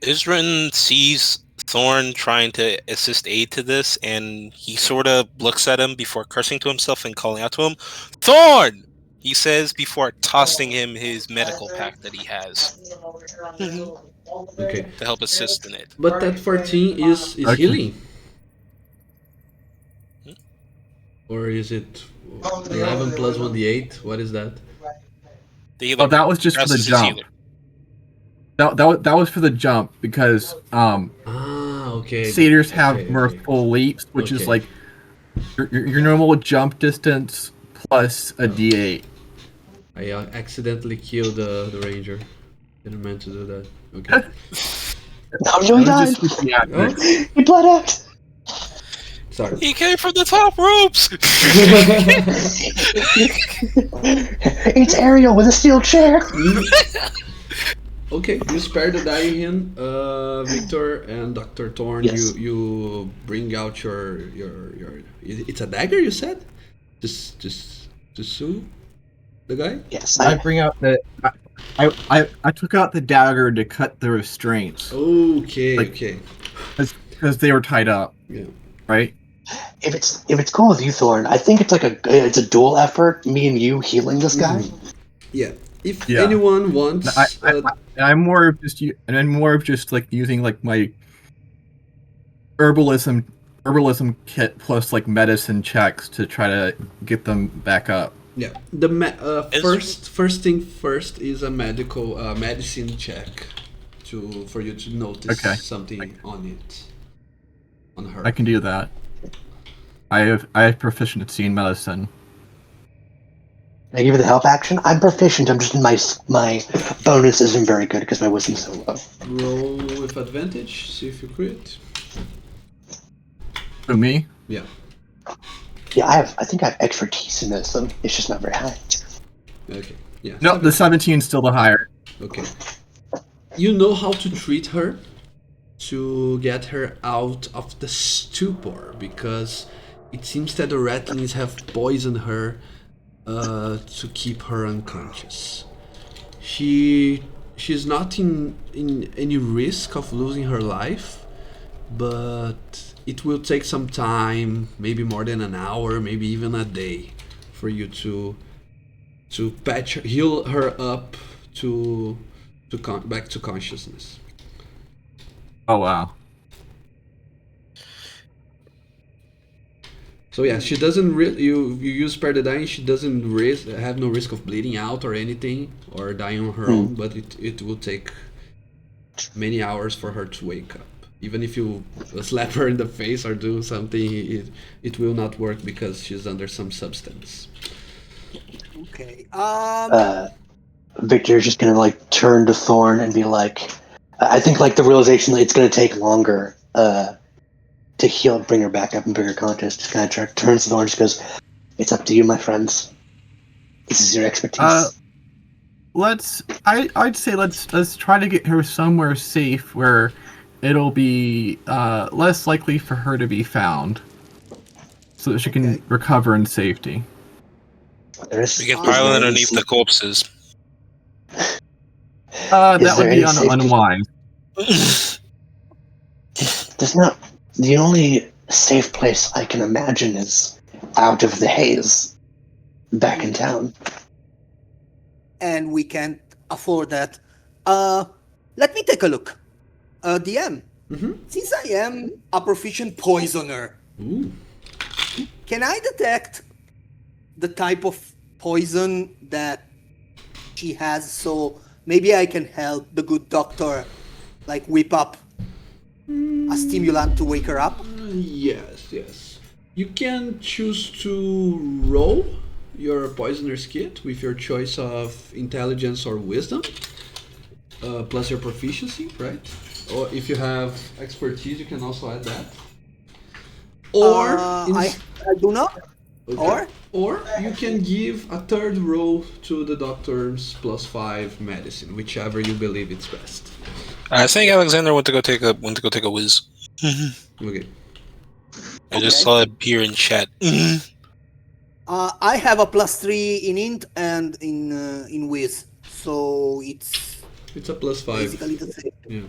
Isrin sees Thorn trying to assist aid to this, and he sort of looks at him before cursing to himself and calling out to him, "Thorn!" he says before tossing him his medical pack that he has Okay. to help assist in it. But that 14 is Okay. healing. Or is it 11 plus 1d8? What is that? The healer That was just for the presses his jump. healer. That was for the jump because Okay. satyrs have Okay. mirthful leaps, which is Okay. your normal jump distance plus a d8. I accidentally killed the ranger. Didn't meant to do that. Okay. No, he died. Just with the accent. He bled out. Sorry. He came from the top ropes! It's Ariel with a steel chair. Okay, you spare the dying, Victor and Dr. Thorn. Yes. You bring out your. It's a dagger, you said? Just to sue the guy? Yes, I bring out the I took out the dagger to cut the restraints Okay, Like- okay. because they were tied up, Yeah. right? If it's cool with you, Thorn, I think it's like it's a dual effort. Me and you healing this guy. Yeah. If Yeah. anyone wants, I'm more of just like using like my herbalism kit plus like medicine checks to try to get them back up. yeah, Is- first thing first is a medical medicine check for you to notice Okay. something on her. I can do that. I have proficiency in medicine. Can I give you the help action? I'm proficient. I'm just my bonus isn't very good because my wisdom's so low. Roll with advantage. See if you crit. For me, Yeah. Yeah, I think I have expertise in medicine. It's just not very high. Okay. Yeah. no, the 17 is still the higher. Okay. You know how to treat her to get her out of the stupor because it seems that the ratlings have poisoned her to keep her unconscious. She's not in any risk of losing her life, but it will take some time, maybe more than an hour, maybe even a day, for you to heal her up to back to consciousness. Oh wow. So yeah, she doesn't you use spare the dying. She doesn't have no risk of bleeding out or anything or dying on her own, but it will take many hours for her to wake up. Even if you slap her in the face or do something, it will not work because she's under some substance. Okay. Victor's just gonna like turn to Thorn and be like, I think like the realization that it's gonna take longer to heal, bring her back up and bring her conscious. Just kind of turns to Thorn and just goes, "It's up to you, my friends. This is your expertise." I'd say let's try to get her somewhere safe where it'll be less likely for her to be found, so that she can recover in safety. We can pile underneath the corpses. That would be unwise. There's not. The only safe place I can imagine is out of the haze, back in town. And we can't afford that. Let me take a look. DM, since I am a proficient poisoner, can I detect the type of poison that she has? So maybe I can help the good doctor, like whip up a stimulant to wake her up. Yes. You can choose to roll your poisoner's kit with your choice of intelligence or wisdom, plus your proficiency, right? Or if you have expertise, you can also add that. Or I do not. okay. Or you can give a third roll to the doctor's +5 medicine, whichever you believe it's best. I think Alexander went to go take a whiz. Okay. I just saw it here in chat. I have a +3 in int and in whiz, so it's It's a +5. basically the same. Yeah.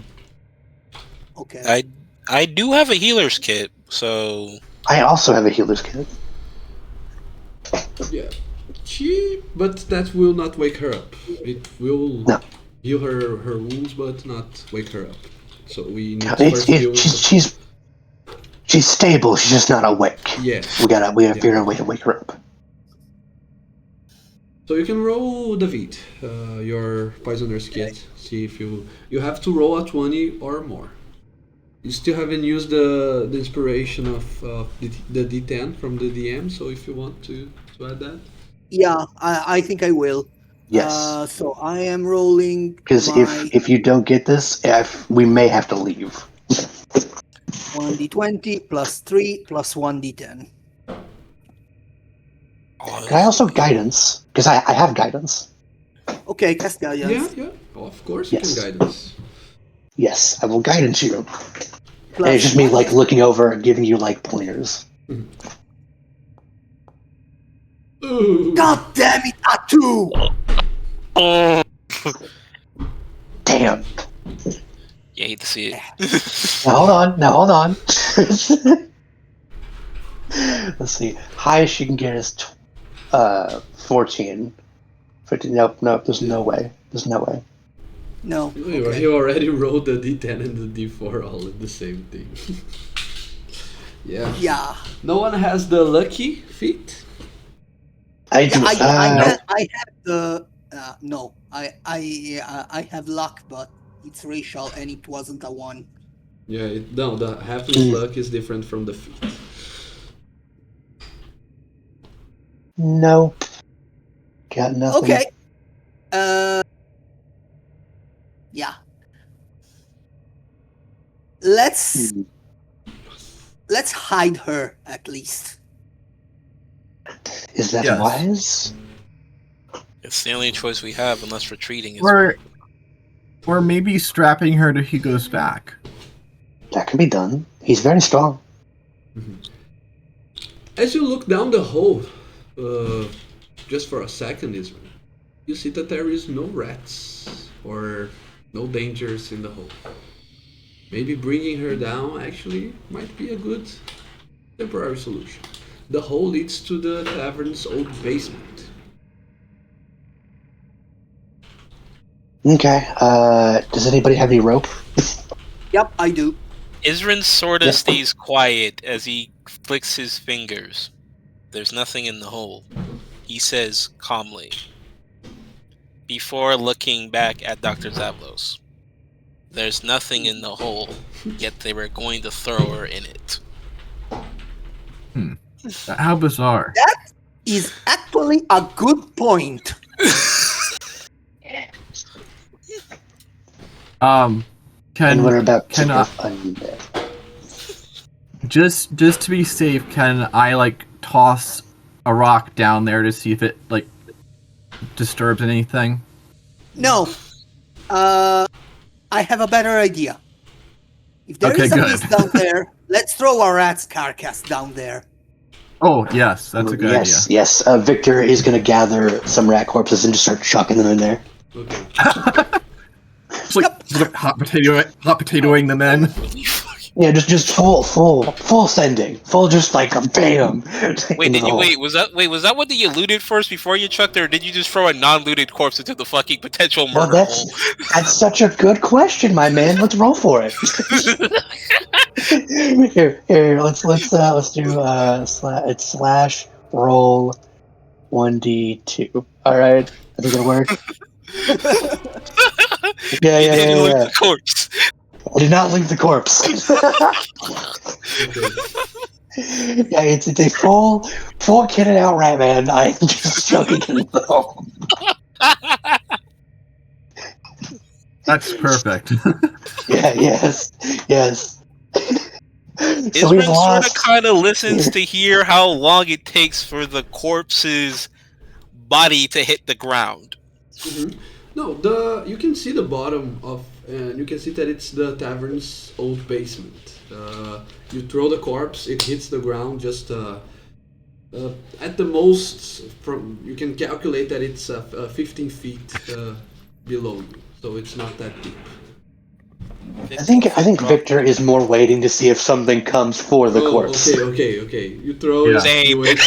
Okay. I do have a healer's kit, so I also have a healer's kit. Yeah. But that will not wake her up. It will heal her wounds, but not wake her up. So we need to first deal with She's stable. She's just not awake. Yes. We gotta figure out a way to wake her up. So you can roll David, your poisoner's kit. See if you have to roll a 20 or more. You still haven't used the inspiration of the D10 from the DM. So if you want to add that. Yeah, I think I will. Yes. So I am rolling. Because if you don't get this, we may have to leave. 1d20 +3 +1d10. Can I also guidance? Because I have guidance. Okay, cast guidance. Yeah. Of course Yes. you can guide us. Yes, I will guidance you. Plus And it's just me one. like looking over and giving you like pointers. Ooh. God damn it, a 2! Damn. You hate to see it. Now hold on. Let's see. Highest she can get is 14. 15. Nope. There's no way. No. You Okay. you already rolled the D10 and the D4 all in the same thing. Yeah. Yeah. No one has the lucky feat? I do. I have the no. I have luck, but it's racial and it wasn't a 1. Yeah, no, the halfling's luck is different from the feat. Nope. Got nothing. Okay. Yeah. Let's hide her at least. Is that Yes. wise? It's the only choice we have unless retreating is. Or maybe strapping her till he goes back. That can be done. He's very strong. As you look down the hole, just for a second, Israel, you see that there is no rats or no dangers in the hole. Maybe bringing her down actually might be a good temporary solution. The hole leads to the tavern's old basement. Okay. Does anybody have any rope? Yep, I do. Isrin sorta Yeah. stays quiet as he flicks his fingers. There's nothing in the hole. He says calmly, before looking back at Dr. Zavlos. There's nothing in the hole, yet they were going to throw her in it. How bizarre. Is actually a good point. And we're about to can go I- find it. just to be safe, can I like toss a rock down there to see if it like disturbs anything? No. I have a better idea. If there is Okay, a good. beast down there, let's throw a rat's carcass down there. Oh yes, that's a good Yes. Victor is going to gather some rat corpses and just start chucking them in there. Okay. idea. It's like hot potatoing them in. Yeah, just full sending, full just like a bam. Wait, was that what you looted first before you chucked, or did you just throw a non-looted corpse into the fucking potential Well, murder hole? that's such a good question, my man. Let's roll for it. Here. Let's do it's slash roll 1d2. All right, I think it'll work. You didn't loot the corpse. I did not leave the corpse. Yeah, it's a full kitted out rat man. I'm just chucking it in the hole. That's perfect. Yeah, yes. So we've Isrin lost. sort of kind of listens to hear how long it takes for the corpse's body to hit the ground. No, you can see the bottom of, and you can see that it's the tavern's old basement. You throw the corpse, it hits the ground just at the most. You can calculate that it's 15 feet below you, so it's not that deep. I think Victor is more waiting to see if something comes for the corpse. Okay. You throw it, Same. you wait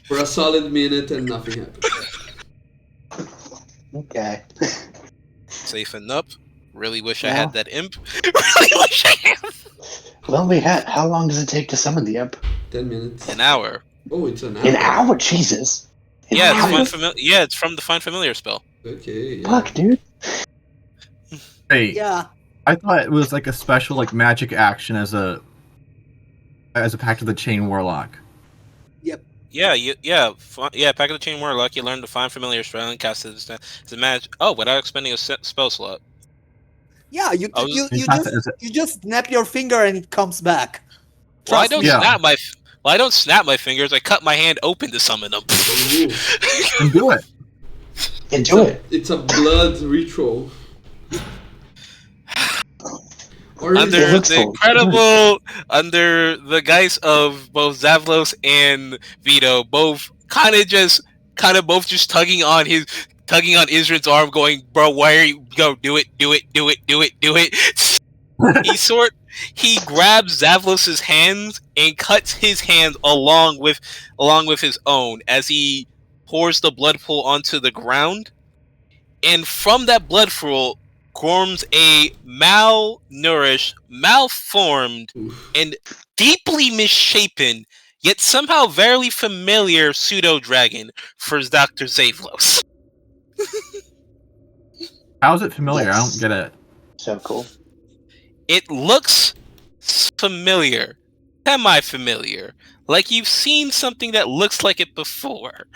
for a solid minute, and nothing happens. Okay. Safe enough. Really wish I Yeah. had that imp. Really wish I had Well, how long does it take to summon the imp? 10 minutes. an hour. Oh, it's an hour. An hour? Jesus. An Yeah, hour? it's from the Find Familiar spell. Okay. Yeah. Fuck, dude. Hey, Yeah. I thought it was like a special like magic action as a Pact of the Chain Warlock. Pack of the Chain Warlock. You learn to Find Familiar spell and cast it as a magic. Oh, without expending a spell slot. Yeah, you Fantastic. just snap your finger and it comes back. Well, I Trust don't me. Yeah. snap my fingers. I cut my hand open to summon them. Ooh. And do it. And do it. It's a blood ritual. Or is Under It looks the cool. incredible, under the guise of both Zavlos and Vito, both kind of just tugging on his tugging on Isrin's arm, going, "Bro, why are you? Go, do it, do it, do it, do it, do it." He grabs Zavlos's hands and cuts his hands along with his own as he pours the blood pool onto the ground. And from that blood pool forms a malnourished, malformed, Oof. and deeply misshapen, yet somehow very familiar pseudo dragon for Dr. Zavlos. How's it familiar? I Yes. don't get it. So cool. It looks familiar, semi-familiar, like you've seen something that looks like it before.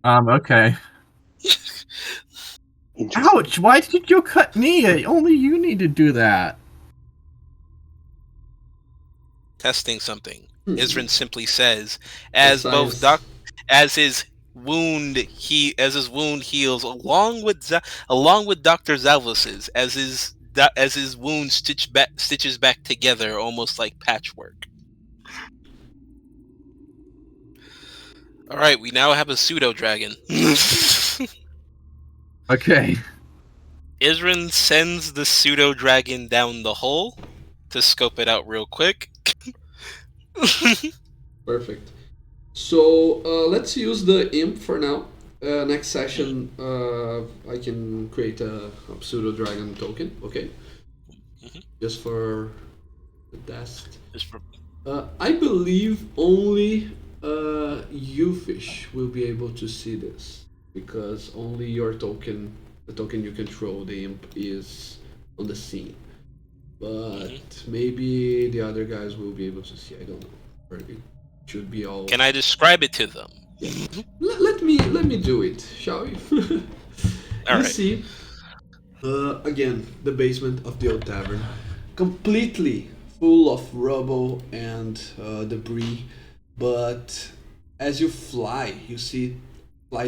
Okay. Interesting. Ouch! Why did you cut me? Only you need to do that. Testing something. Hmm. Isrin simply says, as both Science. as his wound heals, along with Dr. Zavlos's, as his wound stitches back together, almost like patchwork. All right, we now have a pseudo dragon. Okay. Isrin sends the pseudo dragon down the hole to scope it out real quick. Perfect. So let's use the imp for now. Next session, I can create a pseudo dragon token. Okay. Mhm. Just for the test. Just for- I believe only you fish will be able to see this because only your token, the token you control, the imp, is on the scene. But maybe the other guys will be able to see. I don't know. Or it should be all. Can I describe it to them? Let me do it, shall we? You Alright. see, again, the basement of the old tavern, completely full of rubble and debris. But as you fly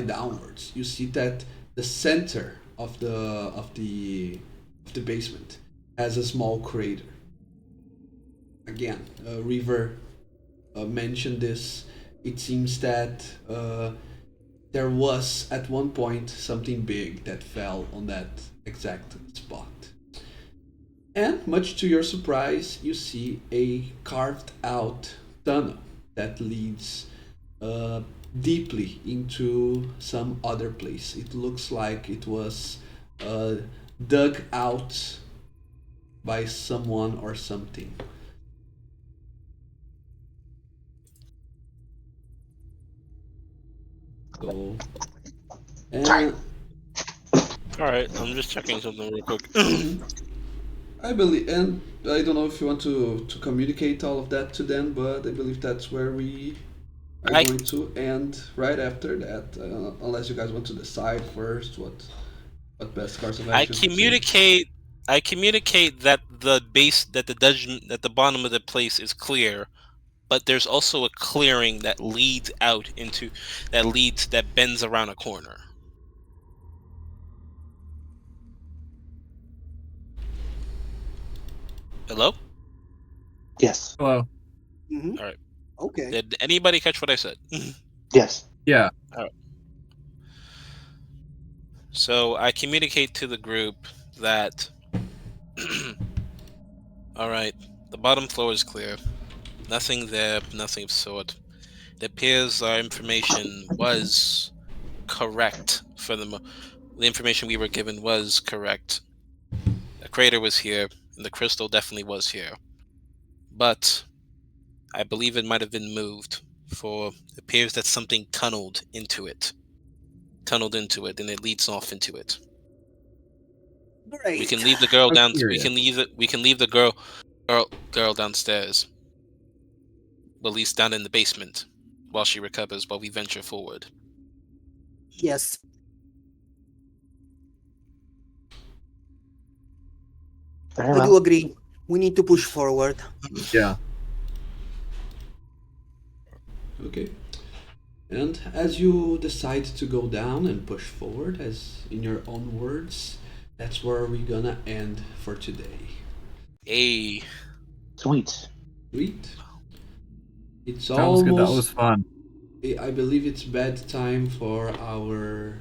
downwards. You see that the center of the basement has a small crater. Again, River mentioned this. It seems that there was at one point something big that fell on that exact spot. And much to your surprise, you see a carved out tunnel that leads uh, deeply into some other place. It looks like it was uh, dug out by someone or something. So, Sorry. and Alright, I'm just checking something real quick. I believe, and I don't know if you want to communicate all of that to them, but I believe that's where we are I- going to end right after that, unless you guys want to decide first what best course of I action. to take. communicate that the dungeon, that the bottom of the place is clear, but there's also a clearing that leads that bends around a corner. Hello? Yes. Hello. Mhm. Alright. Okay. Did anybody catch what I said? Yes. Yeah. So I communicate to the group that alright, the bottom floor is clear. Nothing there, nothing of sort. It appears our information was correct for the information we were given was correct. The crater was here, and the crystal definitely was here. But I believe it might have been moved, for it appears that something tunneled into it, and it leads off into it. Great. We can leave the girl I'm down. curious. We can leave the girl downstairs, but at least down in the basement, while she recovers, while we venture forward. Yes. Very I do well. agree. We need to push forward. Yeah. Okay. And as you decide to go down and push forward, as in your own words, that's where we're gonna end for today. Hey, Sweet. Sweet. It's Sounds good. That was almost fun. I believe it's bed time for our